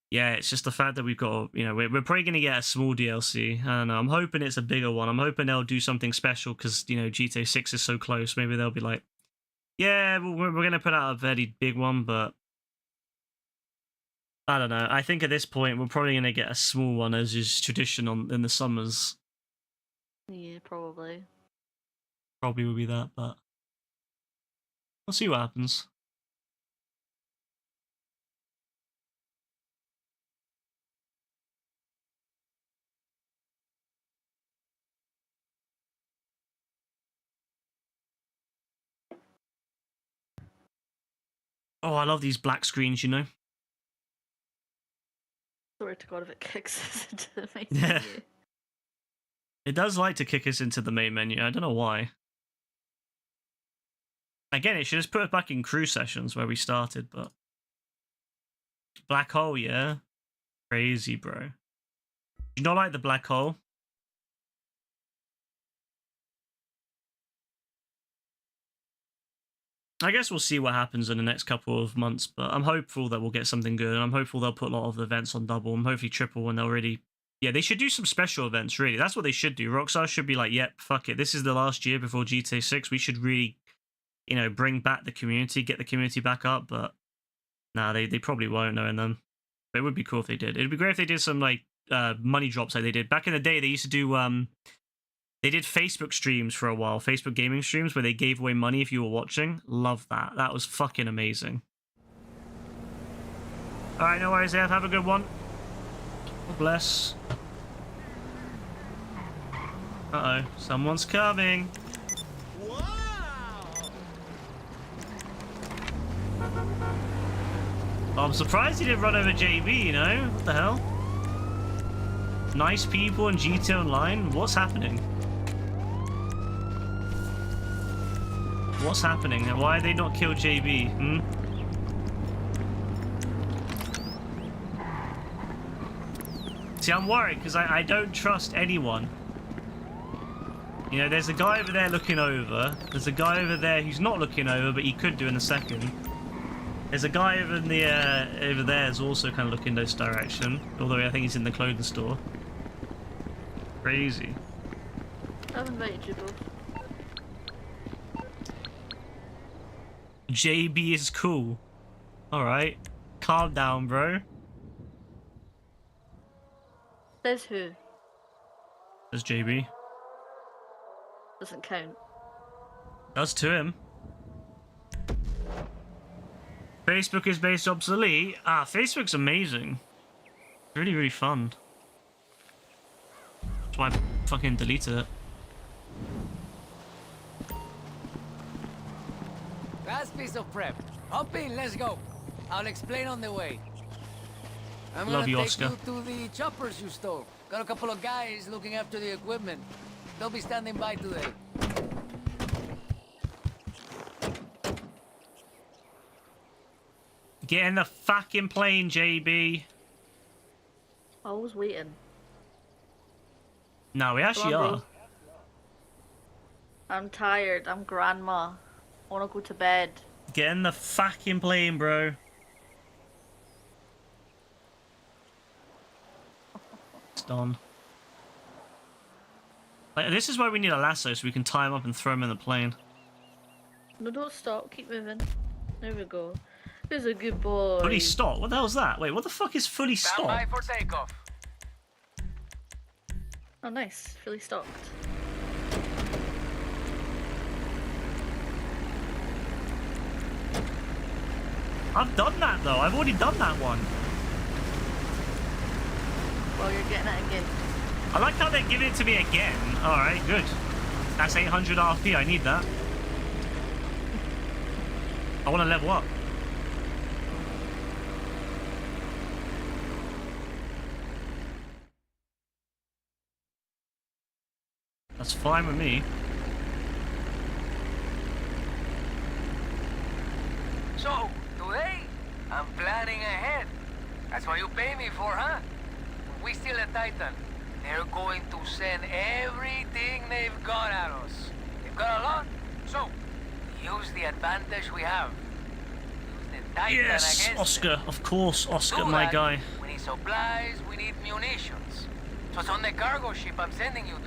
yeah, it's just the fact that we've got, you know, we're probably going to get a small DLC. I don't know. I'm hoping it's a bigger one. I'm hoping they'll do something special because, you know, GTA 6 is so close. Maybe they'll be like, yeah, we're going to put out a very big one, but I don't know. I think at this point, we're probably going to get a small one as is tradition in the summers. Yeah, probably. Probably will be that, but we'll see what happens. Oh, I love these black screens, you know? Swear to God if it kicks us into the main Yeah. menu. It does like to kick us into the main menu. I don't know why. Again, it should just put us back in crew sessions where we started, but... Black hole, yeah? Crazy, bro. You not like the black hole? I guess we'll see what happens in the next couple of months, but I'm hopeful that we'll get something good, and I'm hopeful they'll put a lot of the events on double, and hopefully triple, and they'll really... Yeah, they should do some special events, really. That's what they should do. Rockstar should be like, yep, fuck it. This is the last year before GTA 6. We should really, you know, bring back the community, get the community back up, but... Nah, they probably won't, knowing them. But it would be cool if they did. It'd be great if they did some, like, money drops like they did. Back in the day, they used to do, they did Facebook streams for a while, Facebook gaming streams, where they gave away money if you were watching. Love that. That was fucking amazing. Alright, no worries, Ed. Have a good one. God bless. Uh-oh. Someone's coming. I'm surprised he didn't run over JB, you know? What the hell? Nice people in GTA Online? What's happening? What's happening? Why did they not kill JB? Hmm? See, I'm worried because I don't trust anyone. You know, there's a guy over there looking over. There's a guy over there who's not looking over, but he could do in a second. There's a guy over in the over there who's also kind of looking this direction. Although I think he's in the clothing store. Crazy. I've invited you both. JB is cool. Alright. Calm down, bro. Says who? There's JB. Doesn't count. Does to him. Facebook is based obsolete. Ah, Facebook's amazing. Really, really fun. That's why I fucking deleted it. Last piece of prep. Hop in, let's go. I'll explain on the way. I'm Love gonna you, take Oscar. you to the choppers you stole. Got a couple of guys looking after the equipment. They'll be standing by today. Get in the fucking plane, JB. I was waiting. No, we actually Come on, are. bro. I'm tired. I'm grandma. I wanna go to bed. Get in the fucking plane, bro. It's done. Like, this is why we need a lasso, so we can tie him up and throw him in the plane. No, don't stop. Keep moving. There we go. He's a good boy. Fully stopped? What the hell's that? Wait, what the fuck is fully Stand by stopped? for takeoff. Oh, nice. Fully stocked. I've done that, though. I've already done that one. Well, you're getting it again. I like how they're giving it to me again. Alright, good. That's 800 RP. I need that. I want to level up. That's fine with me. So, today, I'm planning ahead. That's what you pay me for, huh? We steal a Titan. They're going to send everything they've got at us. They've got a lot, so use the advantage we have. Use the Titan Yes, against Oscar. them. Of course, Oscar, Do my that, guy. We need supplies, we need munitions. So it's on the cargo ship I'm sending you to.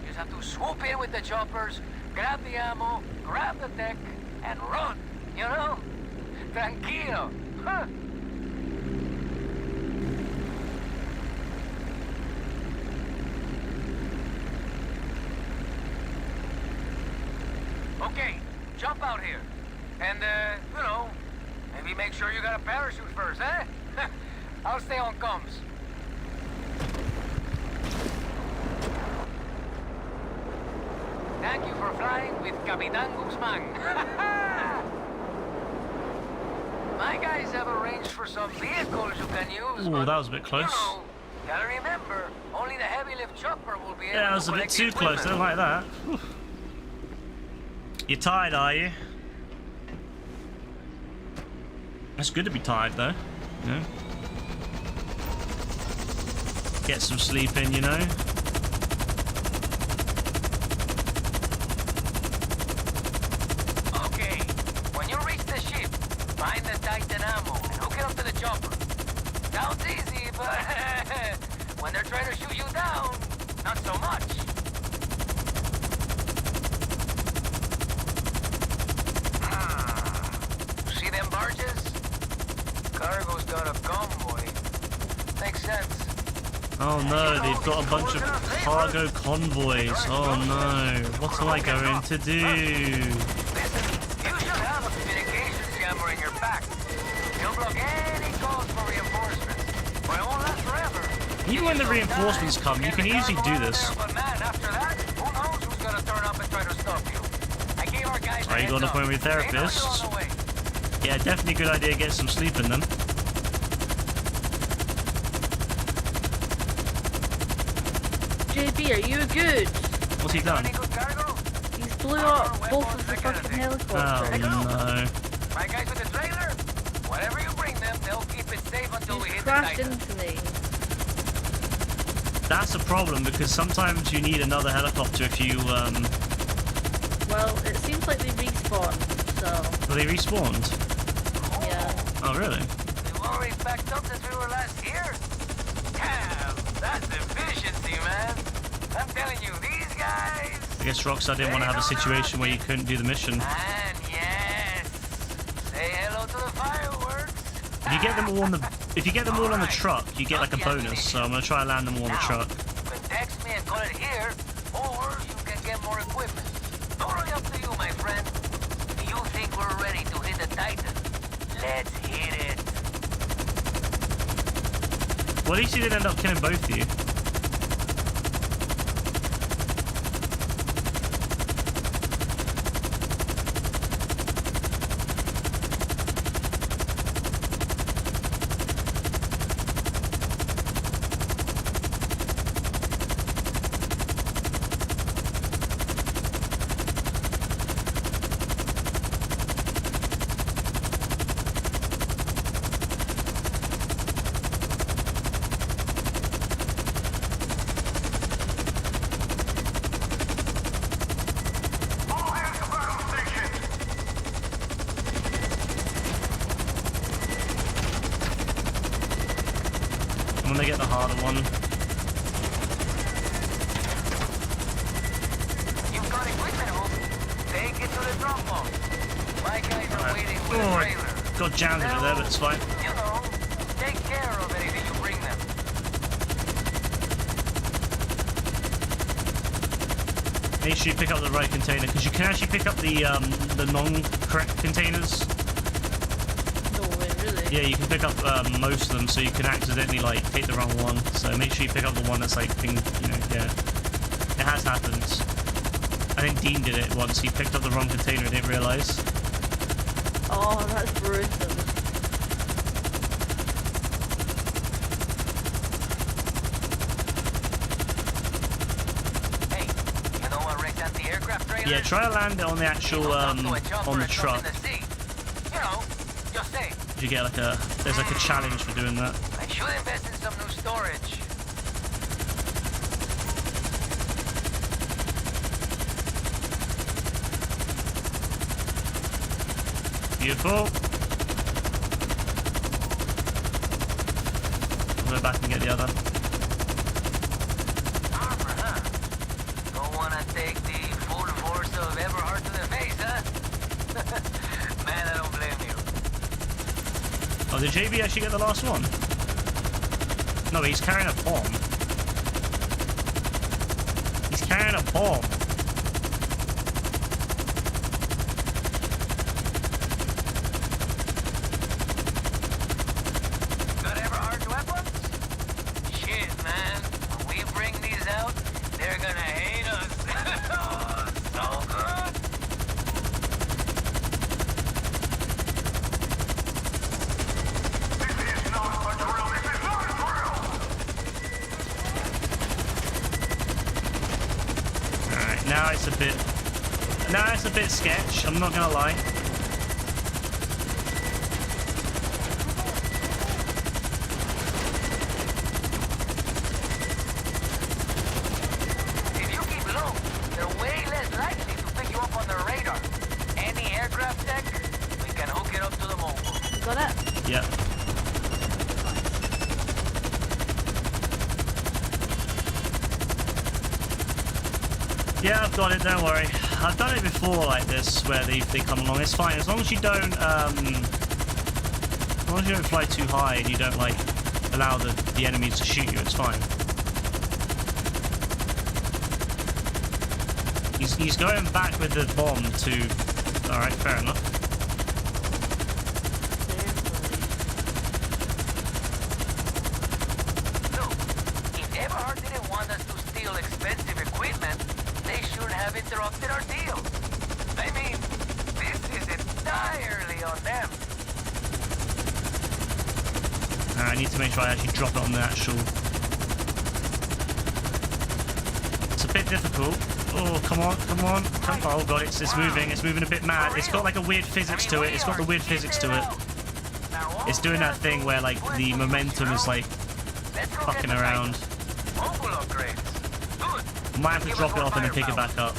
You just have to swoop in with the choppers, grab the ammo, grab the tech, and run. You know? Tranquilo. Huh? Okay, jump out here. And, you know, maybe make sure you got a parachute first, eh? I'll stay on comms. Thank you for flying with Capitan Guzman. My guys have arranged for some vehicles you can use. Ooh, but, that was a bit close. You know, gotta remember, only the heavy lift chopper will be able Yeah, that to was a bit collect too close. I don't equipment. like that. Whew. You're tired, are you? It's good to be tired, though. You know? Get some sleep in, you know? Okay, when you reach the ship, find the Titan ammo and hook it up to the chopper. Sounds easy, but when they're trying to shoot you down, not so much. See them barges? Cargo's got a convoy. Makes sense. Oh no, they've got a bunch of cargo convoys. Oh no, what am I going to do? Listen, you should have a communications jammer in your back. He'll block any calls for reinforcements, but it won't last forever. Even when the reinforcements come, you can easily do this. But man, after that, who knows who's gonna turn up and try to stop you? I gave our guys Are you going to appoint with a therapist? Yeah, definitely a good idea to get some sleep in them. JB, are you good? What's he done? He's blew up both of the fucking Oh helicopters. no. My guys with the trailer, whatever you bring them, they'll keep it safe until we He's hit the crashed Titan. into me. That's a problem because sometimes you need another helicopter if you, Well, it seems like they respawned, so Well, they respawned. yeah. Oh, really? We've already backed up since we were last here. Damn, that's efficiency, man. I'm telling you, these guys. I guess Rockstar didn't want to have a situation where you couldn't do the mission. And yes, say hello to the fireworks. If you get them all on the, if you get them all on the truck, you get like a bonus. So I'm gonna try and land them all on the truck. You can text me and call it here, or you can get more equipment. Totally up to you, my friend. You think we're ready to hit the Titan? Let's hit it. Well, at least you didn't end up killing both of you. I'm gonna get the harder one. You've got equipment, Hope. Take it to the drop off. My guys are waiting with Oh, a I trailer. got jammed in it there, but it's fine. You know, take care of anything you bring them. Make sure you pick up the right container because you can actually pick up the non-correct containers. No way, really. Yeah, you can pick up most of them, so you can accidentally like take the wrong one. So make sure you pick up the one that's like, you know, yeah. It has happened. I think Dean did it once. He picked up the wrong container and didn't realize. Oh, that's brutal. Hey, aircraft trailer? Yeah, try to land it on the actual on the truck. In the sea. You know, just say. You get like a there's like a challenge for doing that. I should invest in some new storage. Beautiful. I'll go back and get the other. Armor, huh? Don't wanna take the full force of Everhard to the face, huh? Man, I don't blame you. Oh, did JB actually get the last one? No, he's carrying a bomb. He's carrying a bomb. Got Everhard's weapons? Shit, man. When we bring these out, they're gonna hate us. Oh, so good. Alright, now it's a bit sketch, I'm not gonna lie. If you keep low, they're way less likely to pick you up on their radar. Any aircraft tech, we can hook it up to the mogul. You got it? Yeah. Yeah, I've got it, don't worry. I've done it before like this, where they come along. It's fine, as long as you don't, fly too high and you don't, like, allow the enemies to shoot you, it's fine. He's going back with the bomb to... Alright, fair enough. Look, if Everhard didn't want us to steal expensive equipment, they should have interrupted our deal. I mean, this is entirely on them. I need to make sure I actually drop it on the actual... It's a bit difficult. Oh, come on, come on. Oh god, it's moving a bit mad. It's got like a weird physics to it. It's got the weird physics to it. It's doing that thing where like the momentum is like fucking around. Mogul upgrades. Good. Might have to drop it off and then pick it back up.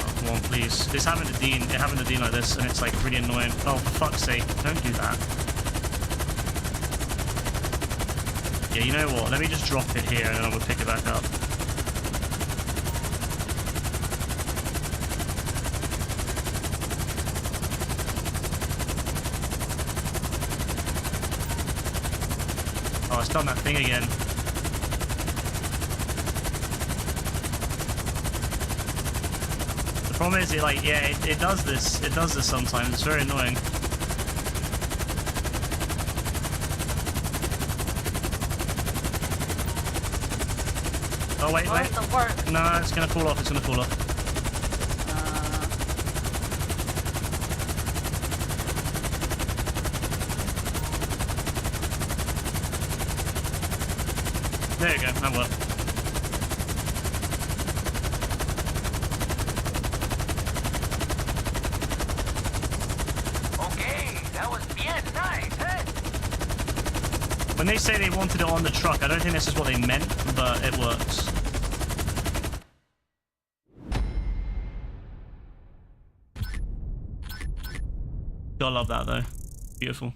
Oh, come on, please. It happened to Dean like this, and it's like really annoying. Oh, for fuck's sake, don't do that. Yeah, you know what? Let me just drop it here and then I'm gonna pick it back up. Oh, it's done that thing again. The problem is, it does this. It does this sometimes. It's very annoying. Oh, wait. Doesn't work. No, it's gonna fall off. It's gonna fall off. There you go. That worked. Okay, that was bien nice, eh? When they say they wanted it on the truck, I don't think this is what they meant, but it works. Gotta love that though. Beautiful.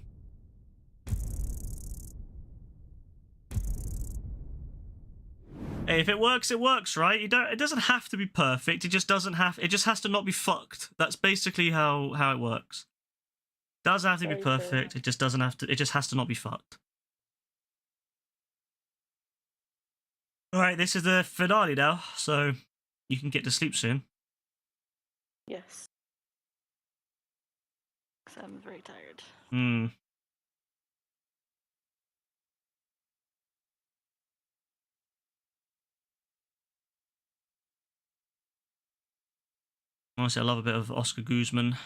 Hey, if it works, right? It doesn't have to be perfect. It just has to not be fucked. That's basically how it works. Doesn't have to be perfect. It just has to not be fucked. Alright, this is the finale now, so you can get to sleep soon. Yes. 'Cause I'm very tired. Hmm. Honestly, I love a bit of Oscar Guzman.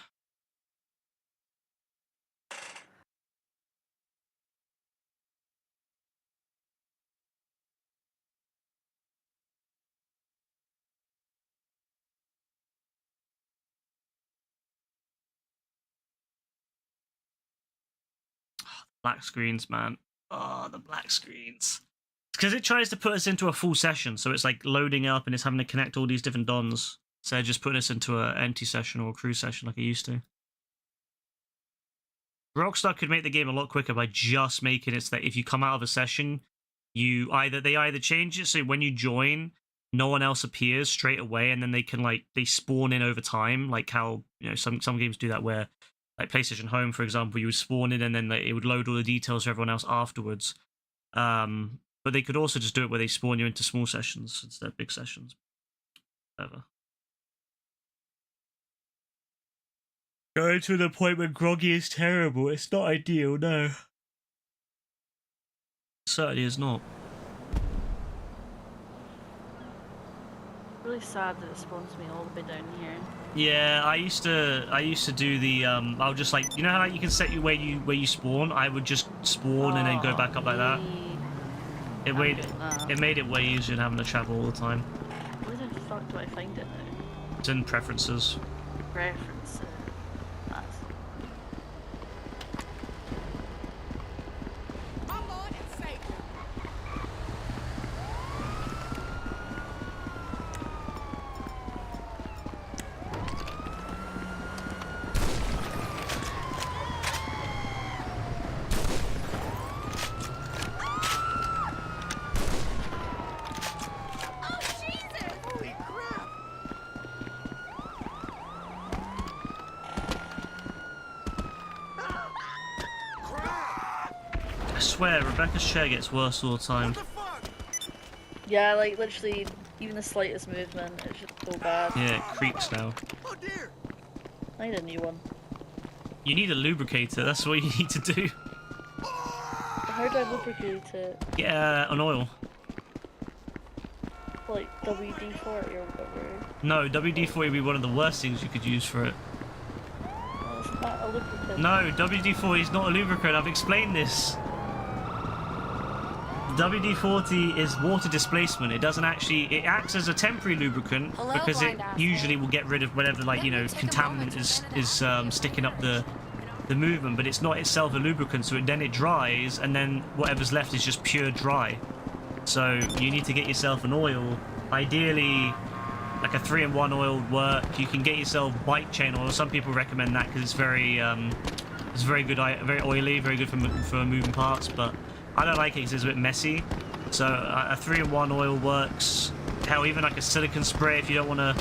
Black screens, man. Oh, the black screens. Because it tries to put us into a full session, so it's like loading up and it's having to connect all these different dons. So just putting us into an empty session or a crew session like it used to. Rockstar could make the game a lot quicker by just making it so that if you come out of a session, they either change it so when you join, no one else appears straight away, and then they can they spawn in over time, like how some games do that, where like PlayStation Home, for example, you would spawn in and then it would load all the details for everyone else afterwards. But they could also just do it where they spawn you into small sessions instead of big sessions. Whatever. Going to the point where groggy is terrible. It's not ideal, no. It certainly is not. Really sad that it spawns me all the way down here. Yeah, I used to do the I'll just you know how you can set where you spawn? I would just spawn and then go back up like that. It made it way easier than having to travel all the time. Where the fuck do I find it now? It's in preferences. Preferences. That's... I swear, Rebecca's chair gets worse all the time. Yeah, like literally, even the slightest movement, it's just so bad. Yeah, it creaks now. Oh dear! I need a new one. You need a lubricator, that's what you need to do. How do I lubricate it? Get an oil. Like WD-40 or whatever. No, WD-40 would be one of the worst things you could use for it. Oh, it's not a lubricant. No, WD-40 is not a lubricant, I've explained this. WD-40 is water displacement. It doesn't actually... It acts as a temporary lubricant because it usually will get rid of whatever, contaminant is sticking up the movement, but it's not itself a lubricant, so then it dries, and then whatever's left is just pure dry. So you need to get yourself an oil. Ideally, like a 3-in-1 oil would work. You can get yourself bike chain oil. Some people recommend that because it's very good, very oily, very good for moving parts, but I don't like it because it's a bit messy. So a 3-in-1 oil works. Hell, even like a silicone spray if you don't want to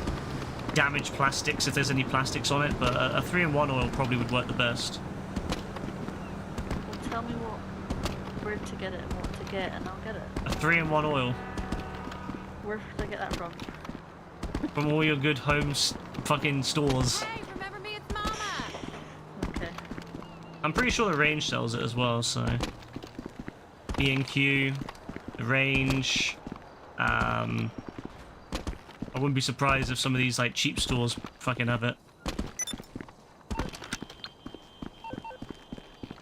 damage plastics, if there's any plastics on it. But a 3-in-1 oil probably would work the best. Well, tell me where to get it and what to get, and I'll get it. A 3-in-1 oil. Where did I get that from? From all your good home fucking stores. Hey, remember me? It's Mama. Okay. I'm pretty sure the Range sells it as well, so... B&Q, the Range, I wouldn't be surprised if some of these cheap stores fucking have it.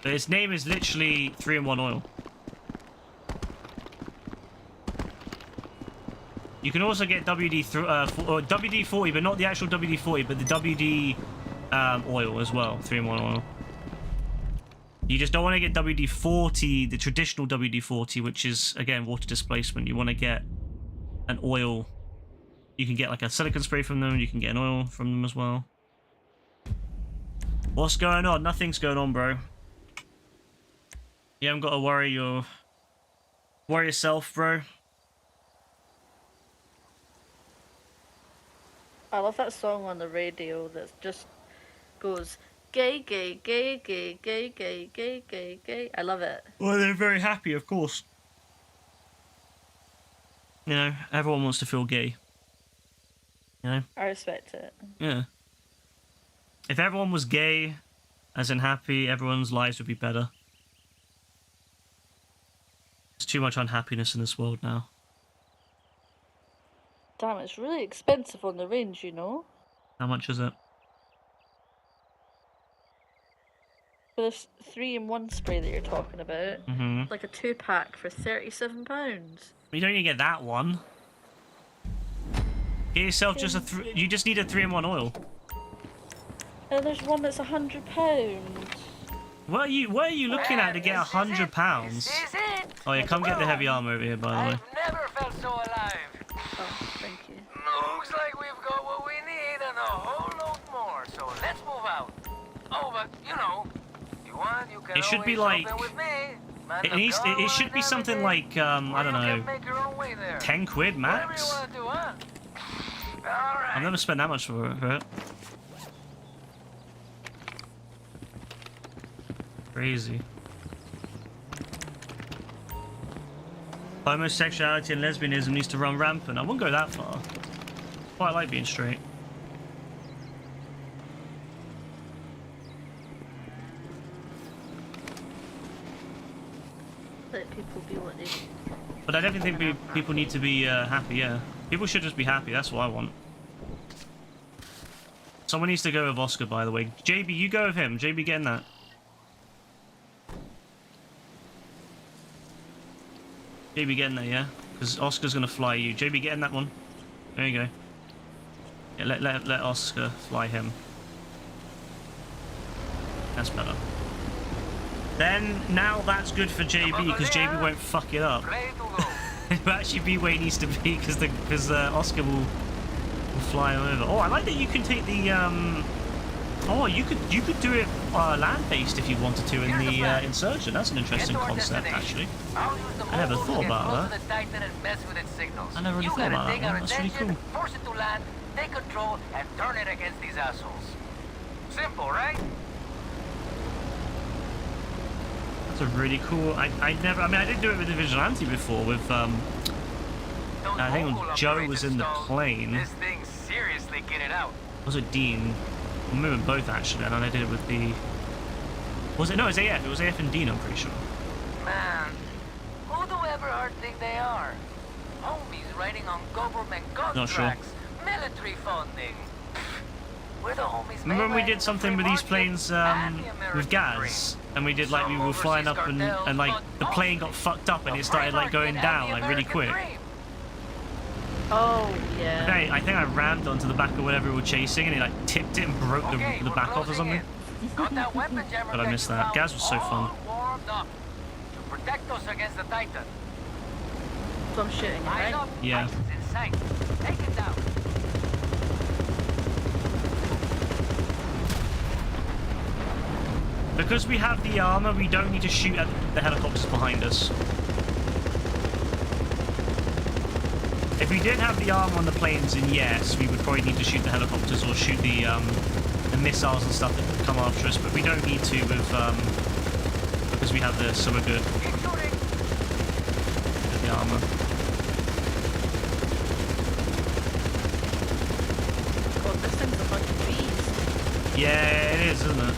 But its name is literally 3-in-1 oil. You can also get WD-40, but not the actual WD-40, but the WD oil as well, 3-in-1 oil. You just don't want to get WD-40, the traditional WD-40, which is, again, water displacement. You want to get an oil. You can get a silicone spray from them, you can get an oil from them as well. What's going on? Nothing's going on, bro. You haven't got to worry yourself, bro. I love that song on the radio that just goes... Gay, gay, gay, gay, gay, gay, gay, gay, gay. I love it. Well, they're very happy, of course. You know, everyone wants to feel gay. You know? I respect it. Yeah. If everyone was gay, as in happy, everyone's lives would be better. There's too much unhappiness in this world now. Damn, it's really expensive on the Range, you know? How much is it? For this 3-in-1 spray that you're talking about, like a 2-pack for £37. You don't even get that one. Get yourself just you just need a 3-in-1 oil. And there's one that's £100. What are you looking at to get £100? This is it. Oh yeah, come get the heavy armor over here, by the way. I've never felt so alive. Oh, thank you. Looks like we've got what we need and a whole lot more. So let's move out. Oh, but you know, if you want, you can It should be always like- hop in with me. Man, It should be something like I don't know, 10 quid max. Whatever you want to do, huh? All right. I've never spent that much for it. Crazy. Homosexuality and lesbianism needs to run rampant. I wouldn't go that far. Quite like being straight. Let people be what they. But I definitely think people need to be happy, yeah. People should just be happy, that's what I want. Someone needs to go with Oscar, by the way. JB, you go with him. JB, get in that. JB, get in there, yeah? Because Oscar's going to fly you. JB, get in that one. There you go. Yeah, let Oscar fly him. That's better. Then, now that's good for JB, because JB won't fuck it up. Ready to go. It'll actually be where he needs to be, because Oscar will fly him over. Oh, I like that you can take the oh, you could do it land-based if you wanted to in the Insurgent. That's an interesting concept, actually. I never thought about that. I never really thought about that one. That's really cool. Force it to land, take control, and turn it against these assholes. Simple, right? That's a really cool. I did do it with the Vigilante before with I think when Joe was in the plane. This thing seriously get it out. Was it Dean? I'm moving both actually, and I did it with the. Was it? No, it was AF. It was AF and Dean. I'm pretty sure. Man, who do Everhard think they are? Homies writing on government Not sure. contracts, military funding. We're the homies. Remember when we mainland did something free with these market planes and the with American Gaz, dream. and we did like we were flying up and like the plane got fucked up and it started like going down like really quick. Oh yeah. I think I rammed onto the back of whatever we were chasing and it like tipped it and broke the back off or something. But I missed that. Gaz was so fun. Warmed up to protect us against the Titan. So I'm shooting it, Eyes right? up. Yeah. Titan's in sight. Take it down. Because we have the armor, we don't need to shoot at the helicopters behind us. If we did have the armor on the planes, then yes, we would probably need to shoot the helicopters or shoot the missiles and stuff that could come after us. But we don't need to with because we have this, so we're good Keep shooting. with the armor. God, this thing's a fucking beast. Yeah, it is, isn't it?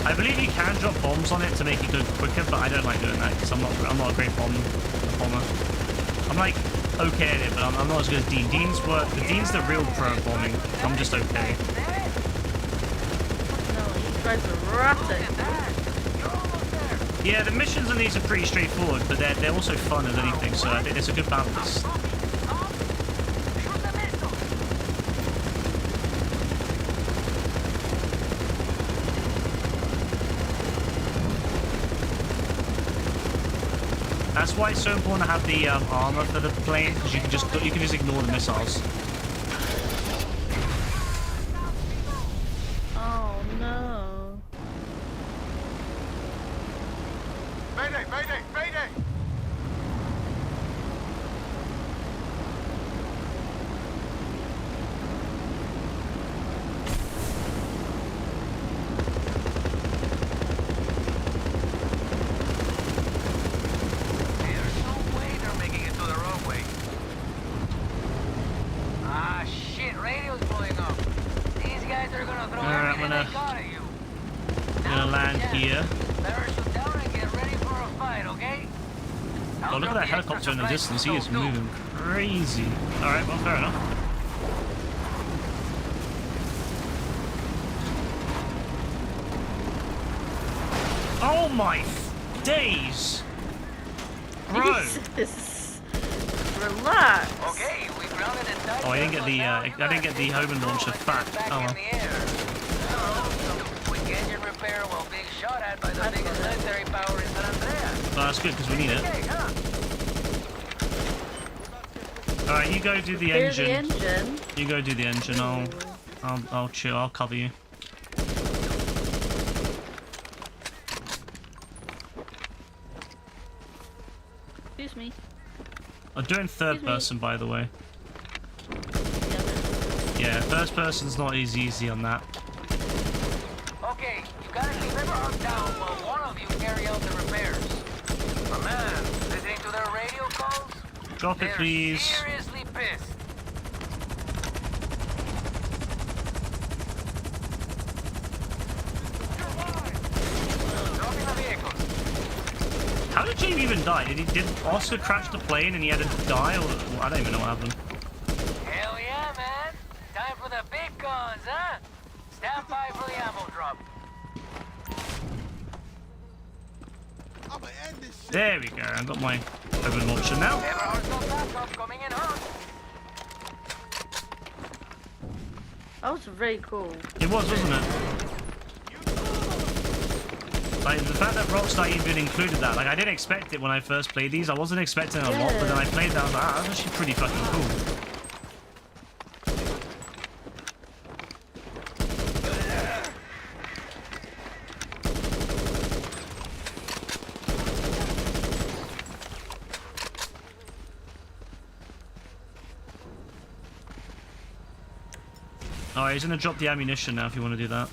I believe you can drop bombs on it to make it go quicker, but I don't like doing that because I'm not a great bomber. I'm like okay at it, but I'm not as good as Dean. Dean's the real pro at bombing. I'm just okay. No, these guys are ratting. Yeah, the missions on these are pretty straightforward, but they're also fun as anything. So I think it's a good balance. That's why it's so important to have the armor for the plane, because you can just ignore the missiles. Oh no. Mayday, mayday, mayday! There's no way they're making it to the runway. Ah, shit, radio's blowing up. These guys are gonna throw Alright, everything they got at you. I'm gonna land here. Parachute down and get ready for a fight, okay? Oh, look at that helicopter in the distance. He is moving crazy. Alright, well, fair enough. Oh my days! Bro! Jesus. Relax. Okay, we grounded in Titan. Oh, I didn't get the but now I you didn't get the guys Homan launcher can fat. back Oh in well. the air. Some quick engine repair while being shot at by the biggest military power in San Andreas. Oh, that's good because we need it. Okay, huh? Alright, you go do the Here's engine. the engine. You go do the engine. I'll chill. I'll cover you. Excuse me. I'm doing third Excuse me. person, by the way. Yeah, Yeah, first person's not as easy on that. Okay, you gotta keep everyone down while one of you carry out the repairs. But man, listening to their radio calls, Drop it, they're please. seriously pissed. Dropping the vehicles. How did Jamie even die? Did Oscar crash the plane and he had to die, or I don't even know what happened. Hell yeah, man. Time for the big guns, huh? Stand by for the ammo drop. I'ma end this shit. There we go. I've got my open launcher now. Everyone's got backup coming in hot. that was very cool. It was, wasn't it? Like the fact that Rockstar even included that, like I didn't expect it when I first played these. I wasn't expecting a lot, but then I played that. I was like, ah, that's actually pretty fucking cool. Alright, he's gonna drop the ammunition now if you want to do that.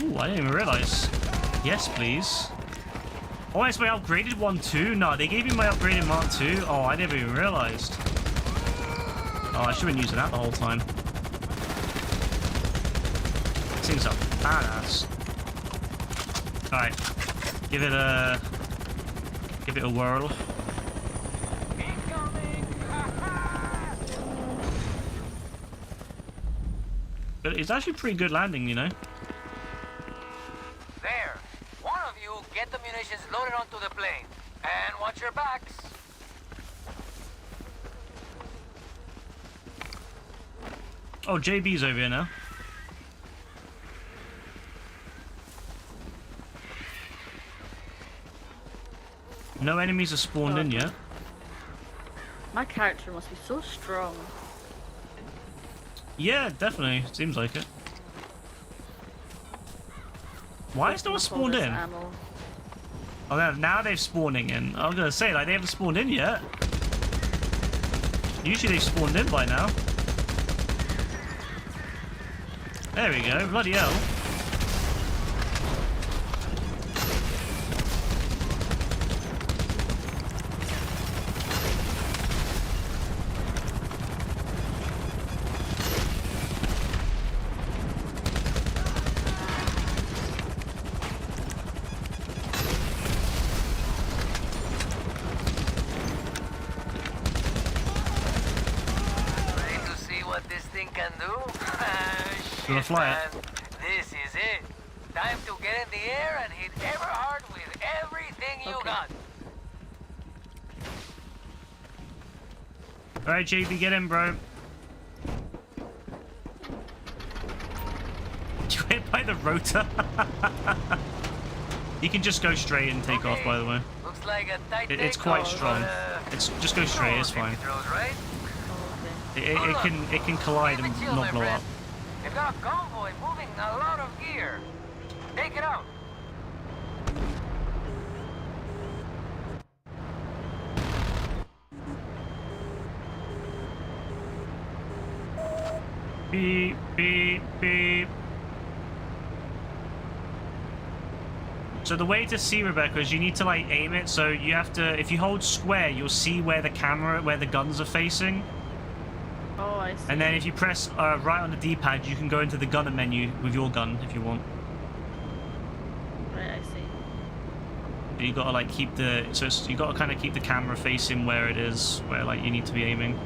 Ooh, I didn't even realize. Yes, please. Oh, it's my upgraded one too? No, they gave me my upgraded Mark II. Oh, I never even realized. Oh, I should have been using that the whole time. Things are badass. Alright. Give it a whirl. But it's actually pretty good landing, you know. There. One of you get the munitions loaded onto the plane. And watch your backs. Oh, JB's over here now. No enemies are spawned in yet. My character must be so strong. Yeah, definitely. Seems like it. Why is no one With all spawned this in? ammo. Oh, now they're spawning in. I was gonna say, like, they haven't spawned in yet. Usually they've spawned in by now. There we go. Bloody hell. Ready to see what this thing can do? You wanna fly it? Man. This is it. Time to get in the air and hit Everhard with everything you Okay. got. Alright, JB, get in, bro. You hit by the rotor? You can just go straight and take off, Okay. by the way. Looks like a tight It's quite takeoff, strong. but, It's just go straight, it's control fine. controls, right? Oh, okay. It can collide Keep and it chill, not my blow friend. up. They've got a convoy moving a lot of gear. Take it out. Beep, beep, beep. So the way to see Rebecca is you need to like aim it. So you have to, if you hold square, you'll see where the camera, where the guns are facing. Oh, I see. And then if you press right on the D-pad, you can go into the gunner menu with your gun if you want. Right, I see. And you gotta like keep the you gotta kind of keep the camera facing where it is, where like you need to be aiming.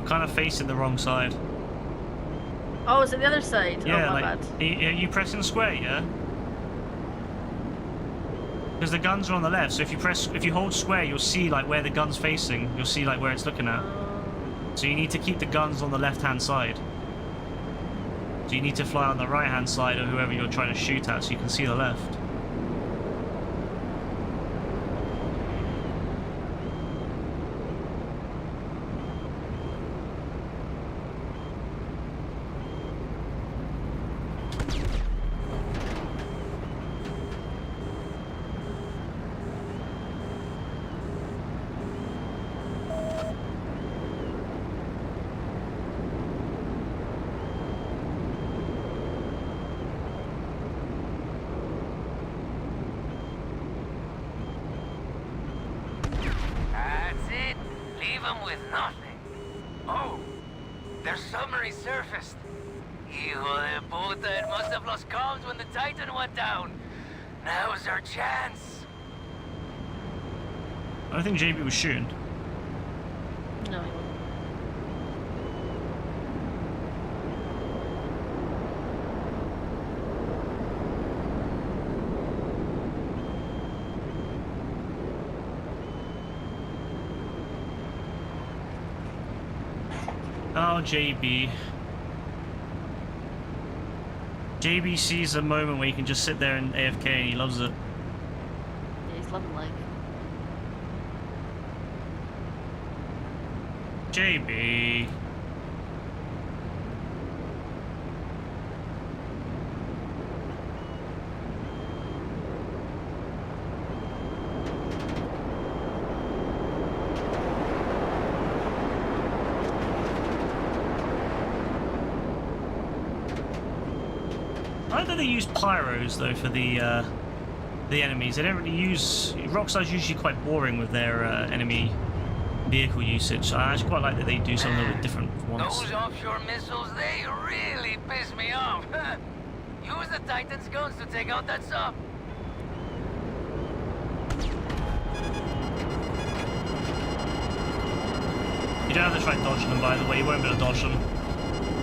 Kind of facing the wrong side. Oh, is it the other side? Yeah, oh, my like bad. you pressing square, yeah. Because the guns are on the left, so if you hold square, you'll see like where the gun's facing. You'll see like where it's looking at. So you need to keep the guns on the left-hand side. So you need to fly on the right-hand side of whoever you're trying to shoot at, so you can see the left. That's it. Leave them with nothing. Oh, their submarine surfaced. Hijo de puta, it must have lost comms when the Titan went down. Now's our chance. I don't think JB was shooting. No, he wasn't. Oh, JB. JB sees a moment where you can just sit there and AFK and he loves it. Yeah, he's loving life. JB. I like that they use pyros though for the enemies. They don't really use. Rockstar's usually quite boring with their enemy vehicle usage. I actually quite like that they do something a little bit different for once. Those offshore missiles, they really piss me off. Use the Titan's guns to take out that sub. You don't have to try dodging them, by the way. You won't be able to dodge them.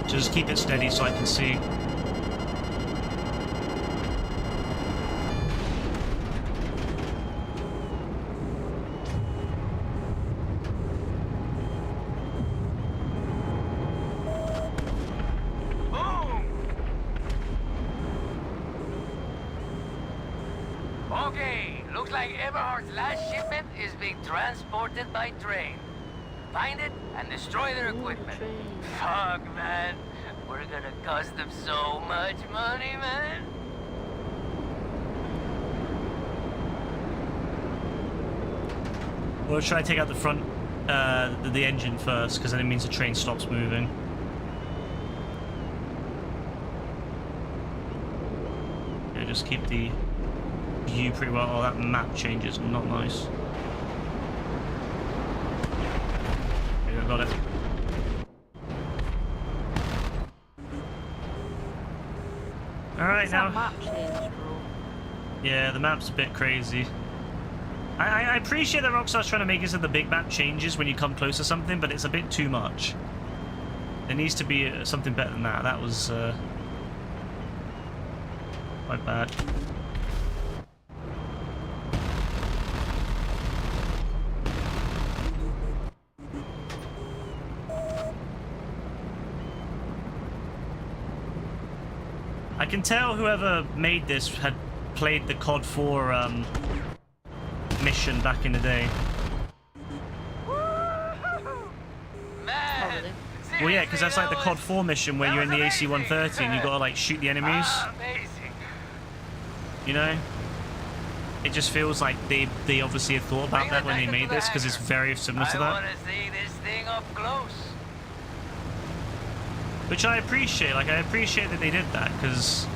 Just keep it steady so I can see. Boom! Okay, looks like Eberhard's last shipment is being transported by train. Find it and destroy their equipment. train. Fuck, man. We're gonna cost them so much money, man. We'll try to take out the front, the engine first, because then it means the train stops moving. Yeah, just keep the view pretty well. Oh, that map changes. Not nice. There you go, got it. Alright, What's that now. map change, bro? Yeah, the map's a bit crazy. I appreciate that Rockstar's trying to make it so the big map changes when you come close to something, but it's a bit too much. There needs to be something better than that. That was quite bad. I can tell whoever made this had played the COD 4 mission back in the day. Man. really? Well, yeah, because that's like the COD 4 mission where you're in the AC-130 and you gotta like shoot the enemies. Amazing. You know, it just feels like they obviously have thought about that when they made this because it's very similar to I that. want to see this thing up close. Which I appreciate. Like, I appreciate that they did that because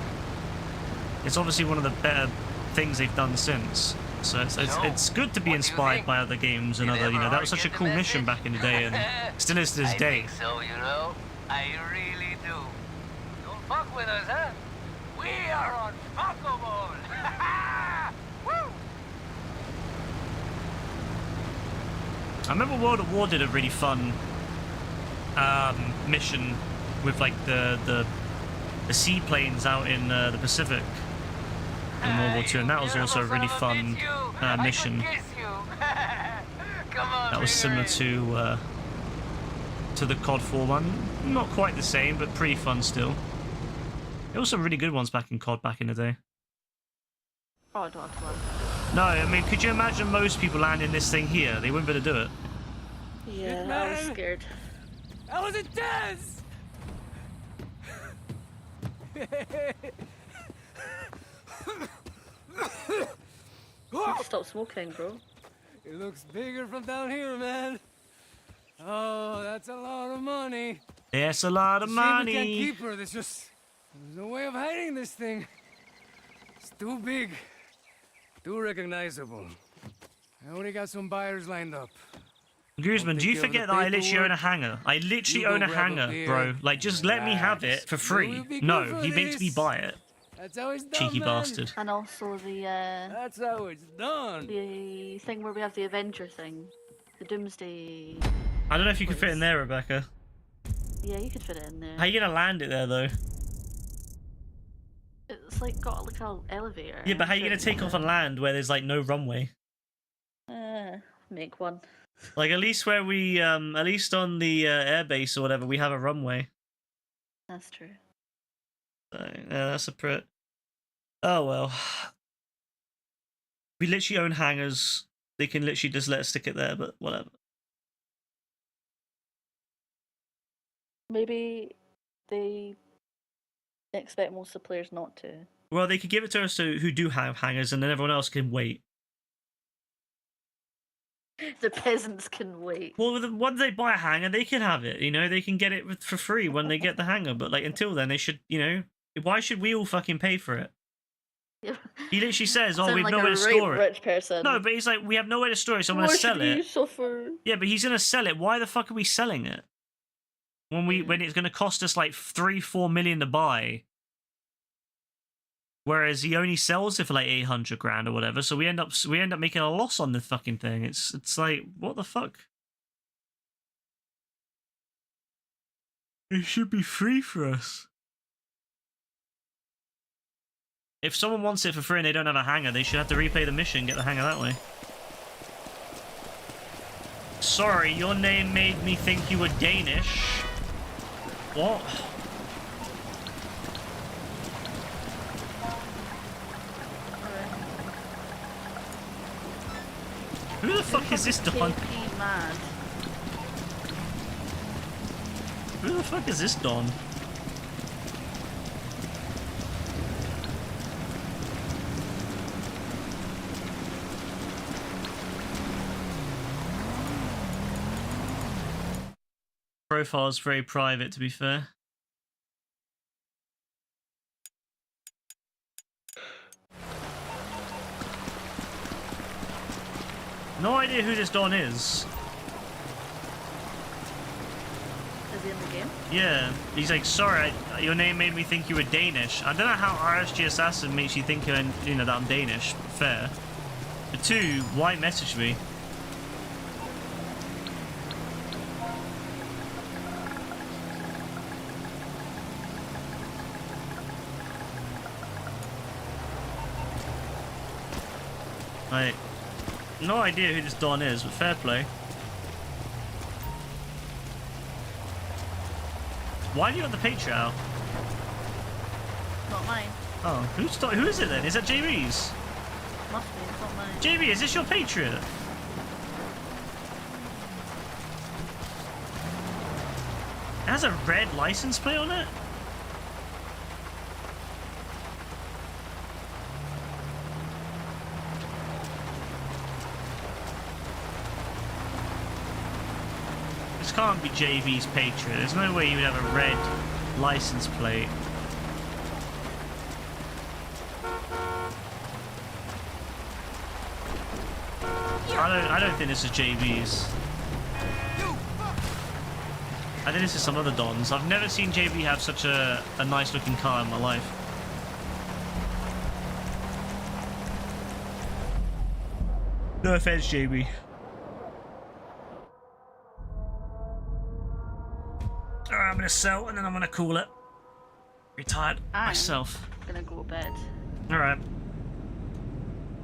it's obviously one of the better things they've done since. So it's good to be what do you inspired think? by other games and Did other, you know, that was Everhard such a get the cool mission message? back in the day and still is to this I day. think so, you know. I really do. Don't fuck with us, huh? We are unfuckable. Woo! I remember World at War did a really fun mission with like the seaplanes out in the Pacific in World War II, and that was also a really fun mission. That was similar to the COD 4 one. Not quite the same, but pretty fun still. There were some really good ones back in COD back in the day. Oh, I don't want to land. No, I mean, could you imagine most people landing this thing here? They wouldn't be able to do it. Yeah, I was scared. That was intense! You need to stop smoking, bro. It looks bigger from down here, man. Oh, that's a lot of money. It's a lot of Shame we can't money. keep her. There's no way of hiding this thing. It's too big, too recognizable. I already got some buyers lined up. Guzman, do you take care of the forget that I literally own a paperwork. hangar? I literally You go own a grab a hangar, beer, bro. Like, just let me have relax. it for You free. will be No, good for he makes me this. buy it. That's how it's done, Cheeky man. bastard. And also the That's how it's done. thing where we have the Avenger thing. The Doomsday. I don't know if you can fit in there, Rebecca. Yeah, you could fit it in there. How are you gonna land it there, though? It's like got like an elevator. Yeah, but how are you gonna take off and land where there's like no runway? Make one. Like at least where we, at least on the airbase or whatever, we have a runway. That's true. So, yeah, that's a prit. Oh well. We literally own hangars. They can literally just let us stick it there, but whatever. Maybe they expect most of the players not to. Well, they could give it to us who do have hangars, and then everyone else can wait. The peasants can wait. Well, once they buy a hangar, they can have it. You know, they can get it for free when they get the hangar. But like until then, they should. You know, why should we all fucking pay for it? He literally says, "Oh, Sound we've like nowhere a to right store it." rich person. No, but he's like, "We have nowhere to store it, so I'm gonna Why sell should we it." suffer? Yeah, but he's gonna sell it. Why the fuck are we selling it? When it's gonna cost us like 3-4 million to buy. Whereas he only sells it for like 800 grand or whatever, so we end up making a loss on the fucking thing. It's like, what the fuck? It should be free for us. If someone wants it for free and they don't have a hangar, they should have to replay the mission, get the hangar that way. Sorry, your name made me think you were Danish. What? Who the fuck is this Don? KP mad. Who the fuck is this Don? Profile's very private, to be fair. No idea who this Don is. Is he in the game? Yeah, he's like, sorry, your name made me think you were Danish. I don't know how RSG Assassin makes you think that I'm Danish. Fair. But two, why message me? Like, no idea who this Don is, but fair play. Why do you want the Patreon? Not mine. Oh, who is it then? Is that JB's? Must be. It's not mine. JB, is this your Patreon? It has a red license plate on it? can't be JV's Patriot. There's no way he would have a red license plate. I don't think this is JV's. I think this is some other Dons. I've never seen JV have such a nice looking car in my life. No offense, JV. Alright, I'm gonna sell and then I'm gonna call it. Retired myself. I'm gonna go to bed. Alright,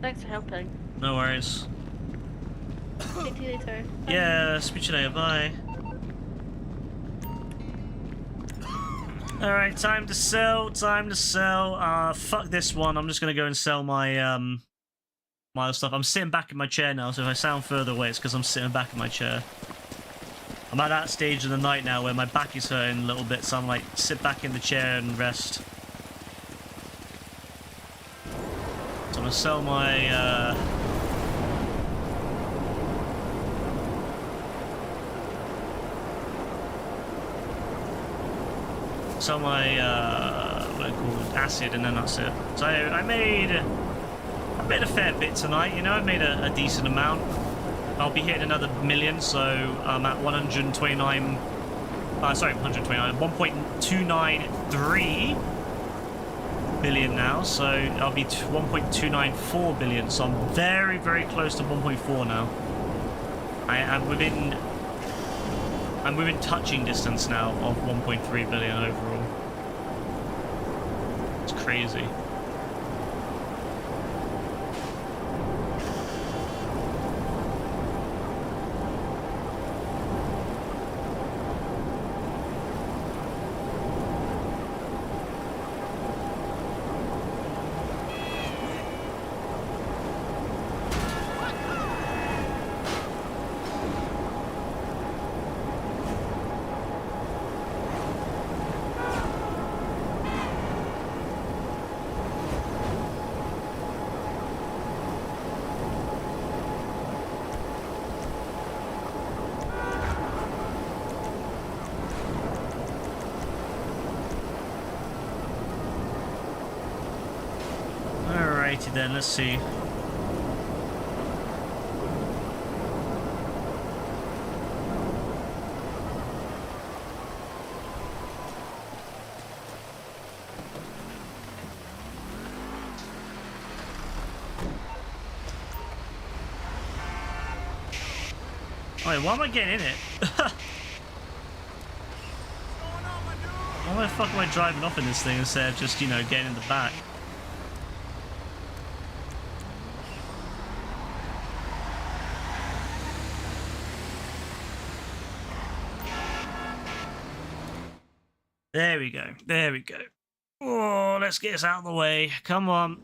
Thanks for helping. no worries. See you later. Bye. Yeah, speak to you later, bye. Alright, time to sell, fuck this one, I'm just gonna go and sell my, my other stuff. I'm sitting back in my chair now, so if I sound further away, it's because I'm sitting back in my chair. I'm at that stage of the night now where my back is hurting a little bit, so I'm like, sit back in the chair and rest. So I'm gonna sell my, what do you call it, acid, and then that's it. So I made a fair bit tonight, you know, I made a decent amount. I'll be hitting another million, so I'm at 129, 1.293 billion now, so I'll be 1.294 billion, so I'm very, very close to 1.4 now. I'm within touching distance now of 1.3 billion overall. It's crazy. Alrighty then, let's see. Wait, why am I getting in it? Why the fuck am I driving off in this thing instead of just, you know, getting in the back? There we go. There we go. Oh, let's get this out of the way. Come on.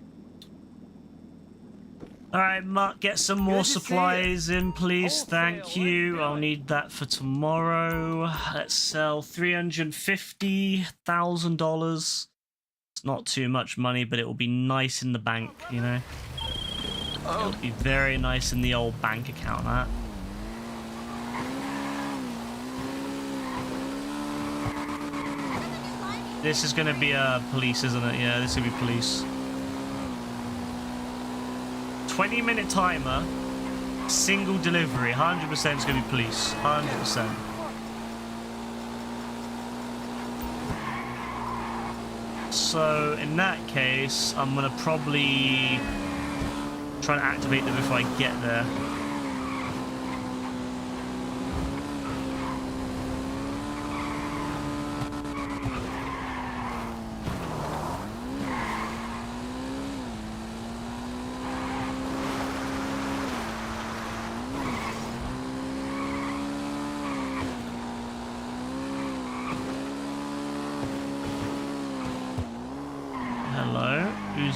Alright, Mutt, get some more supplies in, please. Thank you. I'll need that for tomorrow. Let's sell $350,000. It's not too much money, but it will be nice in the bank, you know? It'll be very nice in the old bank account, that. This is gonna be police, isn't it? Yeah, this is gonna be police. 20-minute timer, single delivery, 100% is gonna be police, 100%. So in that case, I'm gonna probably try to activate them before I get there.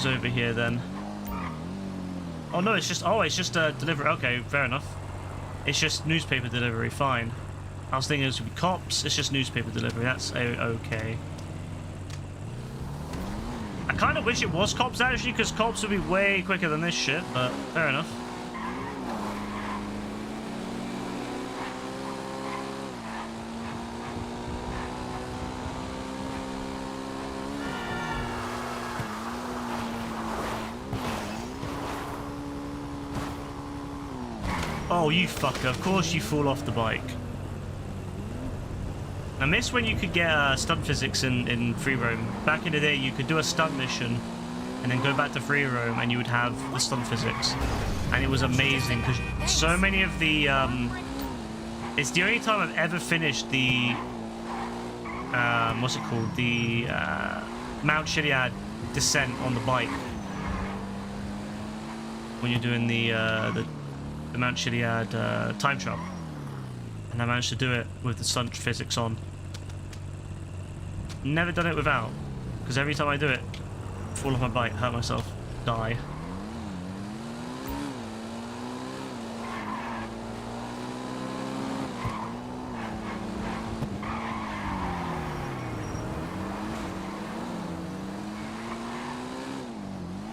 Over here then. Oh no, it's just delivery. Okay, fair enough. It's just newspaper delivery. Fine. I was thinking it would be cops. It's just newspaper delivery. That's okay. I kind of wish it was cops actually, because cops would be way quicker than this shit. But fair enough. Oh, you fucker. Of course you fall off the bike. I miss when you could get stunt physics in free roam. Back in the day, you could do a stunt mission and then go back to free roam and you would have the stunt physics. And it was amazing because so many of the... it's the only time I've ever finished the... what's it called? The Mount Chiliad descent on the bike. When you're doing the Mount Chiliad time travel. And I managed to do it with the stunt physics on. Never done it without. Because every time I do it, fall off my bike, hurt myself, die.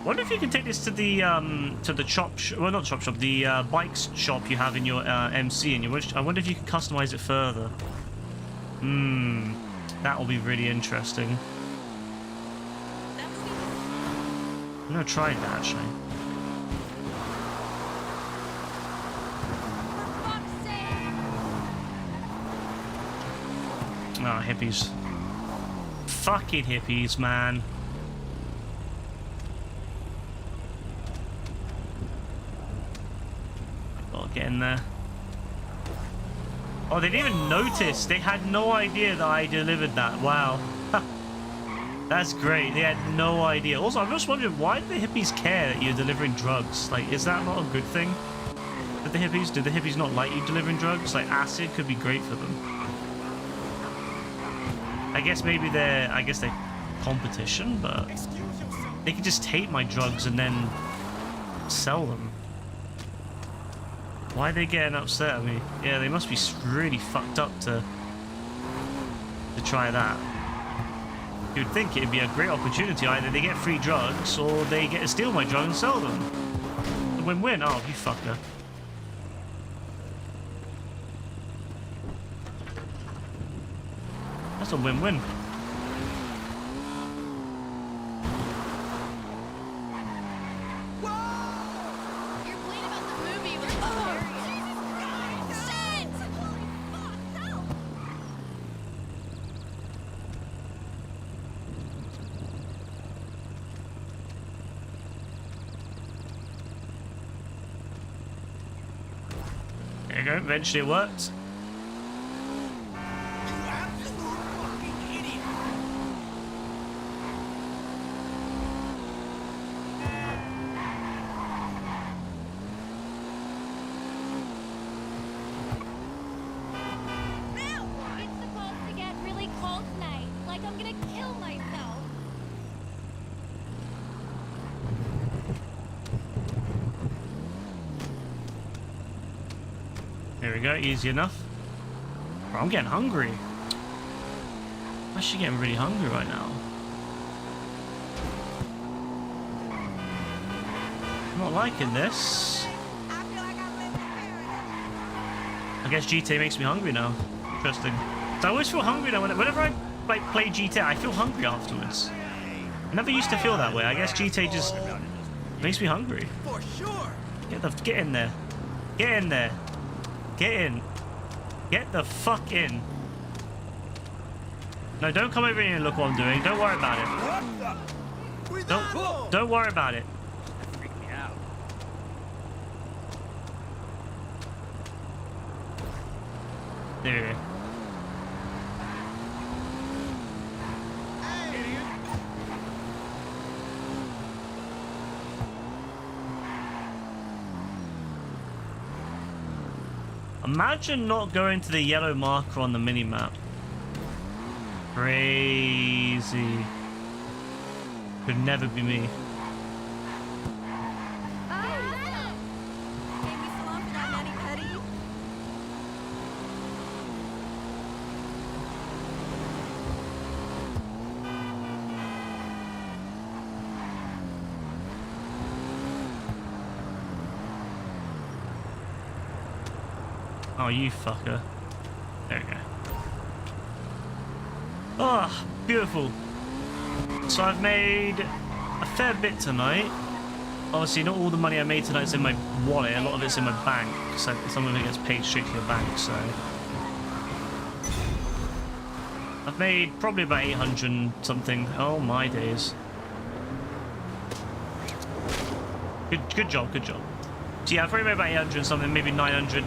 Wonder if you can take this to the chop well, not chop shop, the bikes shop you have in your MC, and I wonder if you can customize it further. That will be really interesting. I've never tried that actually. Ah, hippies. Fucking hippies, man. Get in there. Oh, they didn't even notice. They had no idea that I delivered that. Wow. That's great. They had no idea. Also, I'm just wondering, why do the hippies care that you're delivering drugs? Like, is that not a good thing? Do the hippies not like you delivering drugs? Like, acid could be great for them. I guess maybe they're competition, but they could just take my drugs and then sell them. Why are they getting upset at me? Yeah, they must be really fucked up to try that. You'd think it'd be a great opportunity. Either they get free drugs or they get to steal my drugs and sell them. A win-win. Oh, you fucker. That's a win-win. There you go, eventually it worked. There we go, easy enough. Bro, I'm getting hungry. I'm actually getting really hungry right now. I'm not liking this. I guess GTA makes me hungry now. Interesting. So I always feel hungry now. Whenever I play GTA, I feel hungry afterwards. I never used to feel that way. I guess GTA just makes me hungry. For sure. Get in there. Get in there. Get in. Get the fuck in. No, don't come over here and look what I'm doing. Don't worry about it. Don't worry about it. Freak me out. There you go. Imagine not going to the yellow marker on the minimap. Crazy. Could never be me. Oh, you fucker. There we go. Ah, beautiful. So I've made a fair bit tonight. obviously not all the money I made tonight is in my wallet. A lot of it's in my bank. So some of it gets paid straight to your bank. So I've made probably about 800 something. Oh my days. Good job. So yeah, I've probably made about 800 something, maybe 900.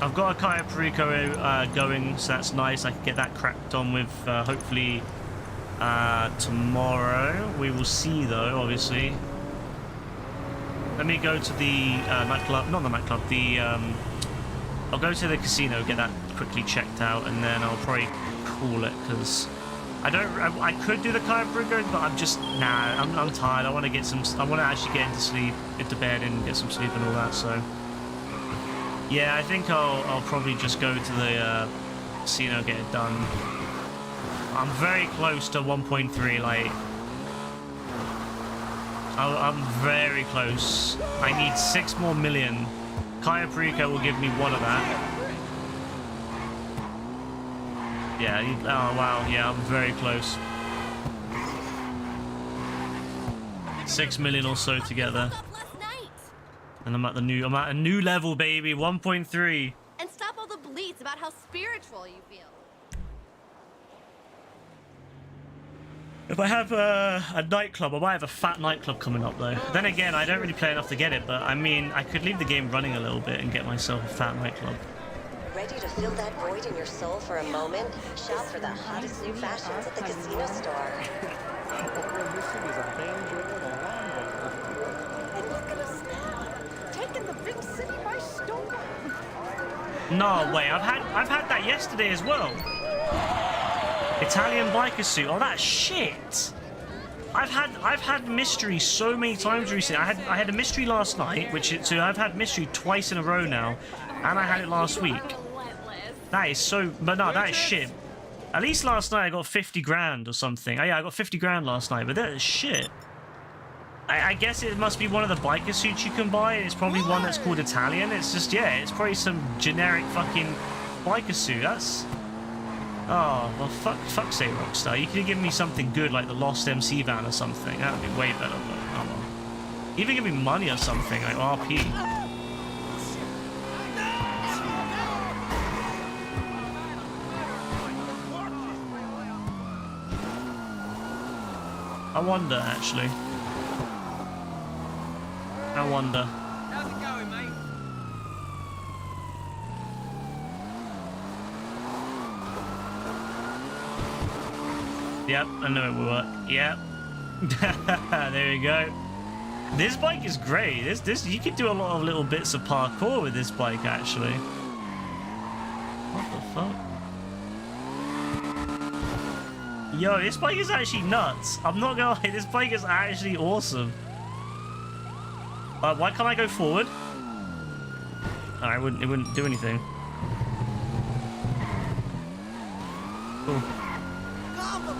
I've got a Cayo Perico going, so that's nice. I can get that cracked on with hopefully tomorrow. We will see though, obviously. Let me go to the nightclub, not the nightclub, I'll go to the casino, get that quickly checked out, and then I'll probably call it, because I could do the Cayo Perico, but I'm just, nah, I'm tired. I want to get some, I want to actually get into bed and get some sleep and all that, so. Yeah, I think I'll probably just go to the casino, get it done. I'm very close to 1.3, like, I'm very close. I need 6 more million. Cayo Perico will give me 1 of that. Yeah, oh wow, yeah, I'm very close. 6 million or so together. And I'm at a new level, baby, 1.3. And stop all the bleats about how spiritual you feel. If I have a nightclub, I might have a fat nightclub coming up though. Then again, I don't really play enough to get it, but I mean, I could leave the game running a little bit and get myself a fat nightclub. Ready to fill that void in your soul for a moment? Shop for the hottest new fashions at the casino store. And look at us now, taking the big city by storm. No way, I've had that yesterday as well. Italian biker suit. Oh, that's shit. I've had mystery so many times recently. I had a mystery last night, so I've had mystery twice in a row now, and I had it last week. That is so, but no, that is shit. At least last night I got 50 grand or something. Oh yeah, I got 50 grand last night, but that is shit. I guess it must be one of the biker suits you can buy. It's probably one that's called Italian. It's just, yeah, it's probably some generic fucking biker suit. That's... Oh, well, fuck's sake, Rockstar. You could have given me something good like the Lost MC van or something. That would be way better, but oh well. Even give me money or something, like RP. I wonder, actually. I wonder. How's it going, mate? Yep, I know it will work. Yep. There we go. This bike is great. This you can do a lot of little bits of parkour with this bike, actually. What the fuck? Yo, this bike is actually nuts. I'm not gonna lie, this bike is actually awesome. Why can't I go forward? Oh, it wouldn't do anything. Cool.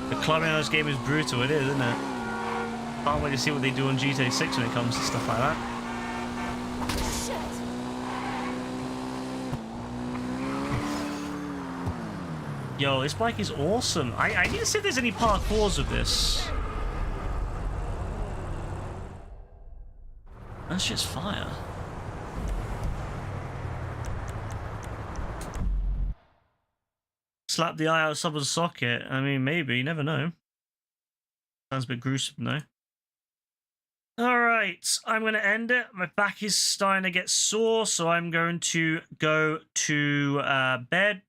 The clubbing in this game is brutal, it is, isn't it? Can't wait to see what they do on GTA 6 when it comes to stuff like that. Yo, this bike is awesome. I need to see if there's any parkours with this. That shit's fire. Slap the eye out of someone's socket. I mean, maybe. You never know. Sounds a bit gruesome, though. Alright, I'm going to end it. My back is starting to get sore, so I'm going to go to bed.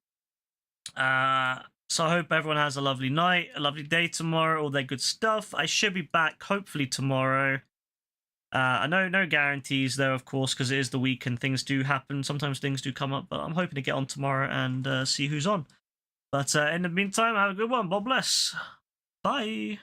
So I hope everyone has a lovely night, a lovely day tomorrow, all that good stuff. I should be back hopefully tomorrow. I know no guarantees though, of course, because it is the weekend. Things do happen. Sometimes things do come up, but I'm hoping to get on tomorrow and see who's on. But in the meantime, have a good one. God bless. Bye.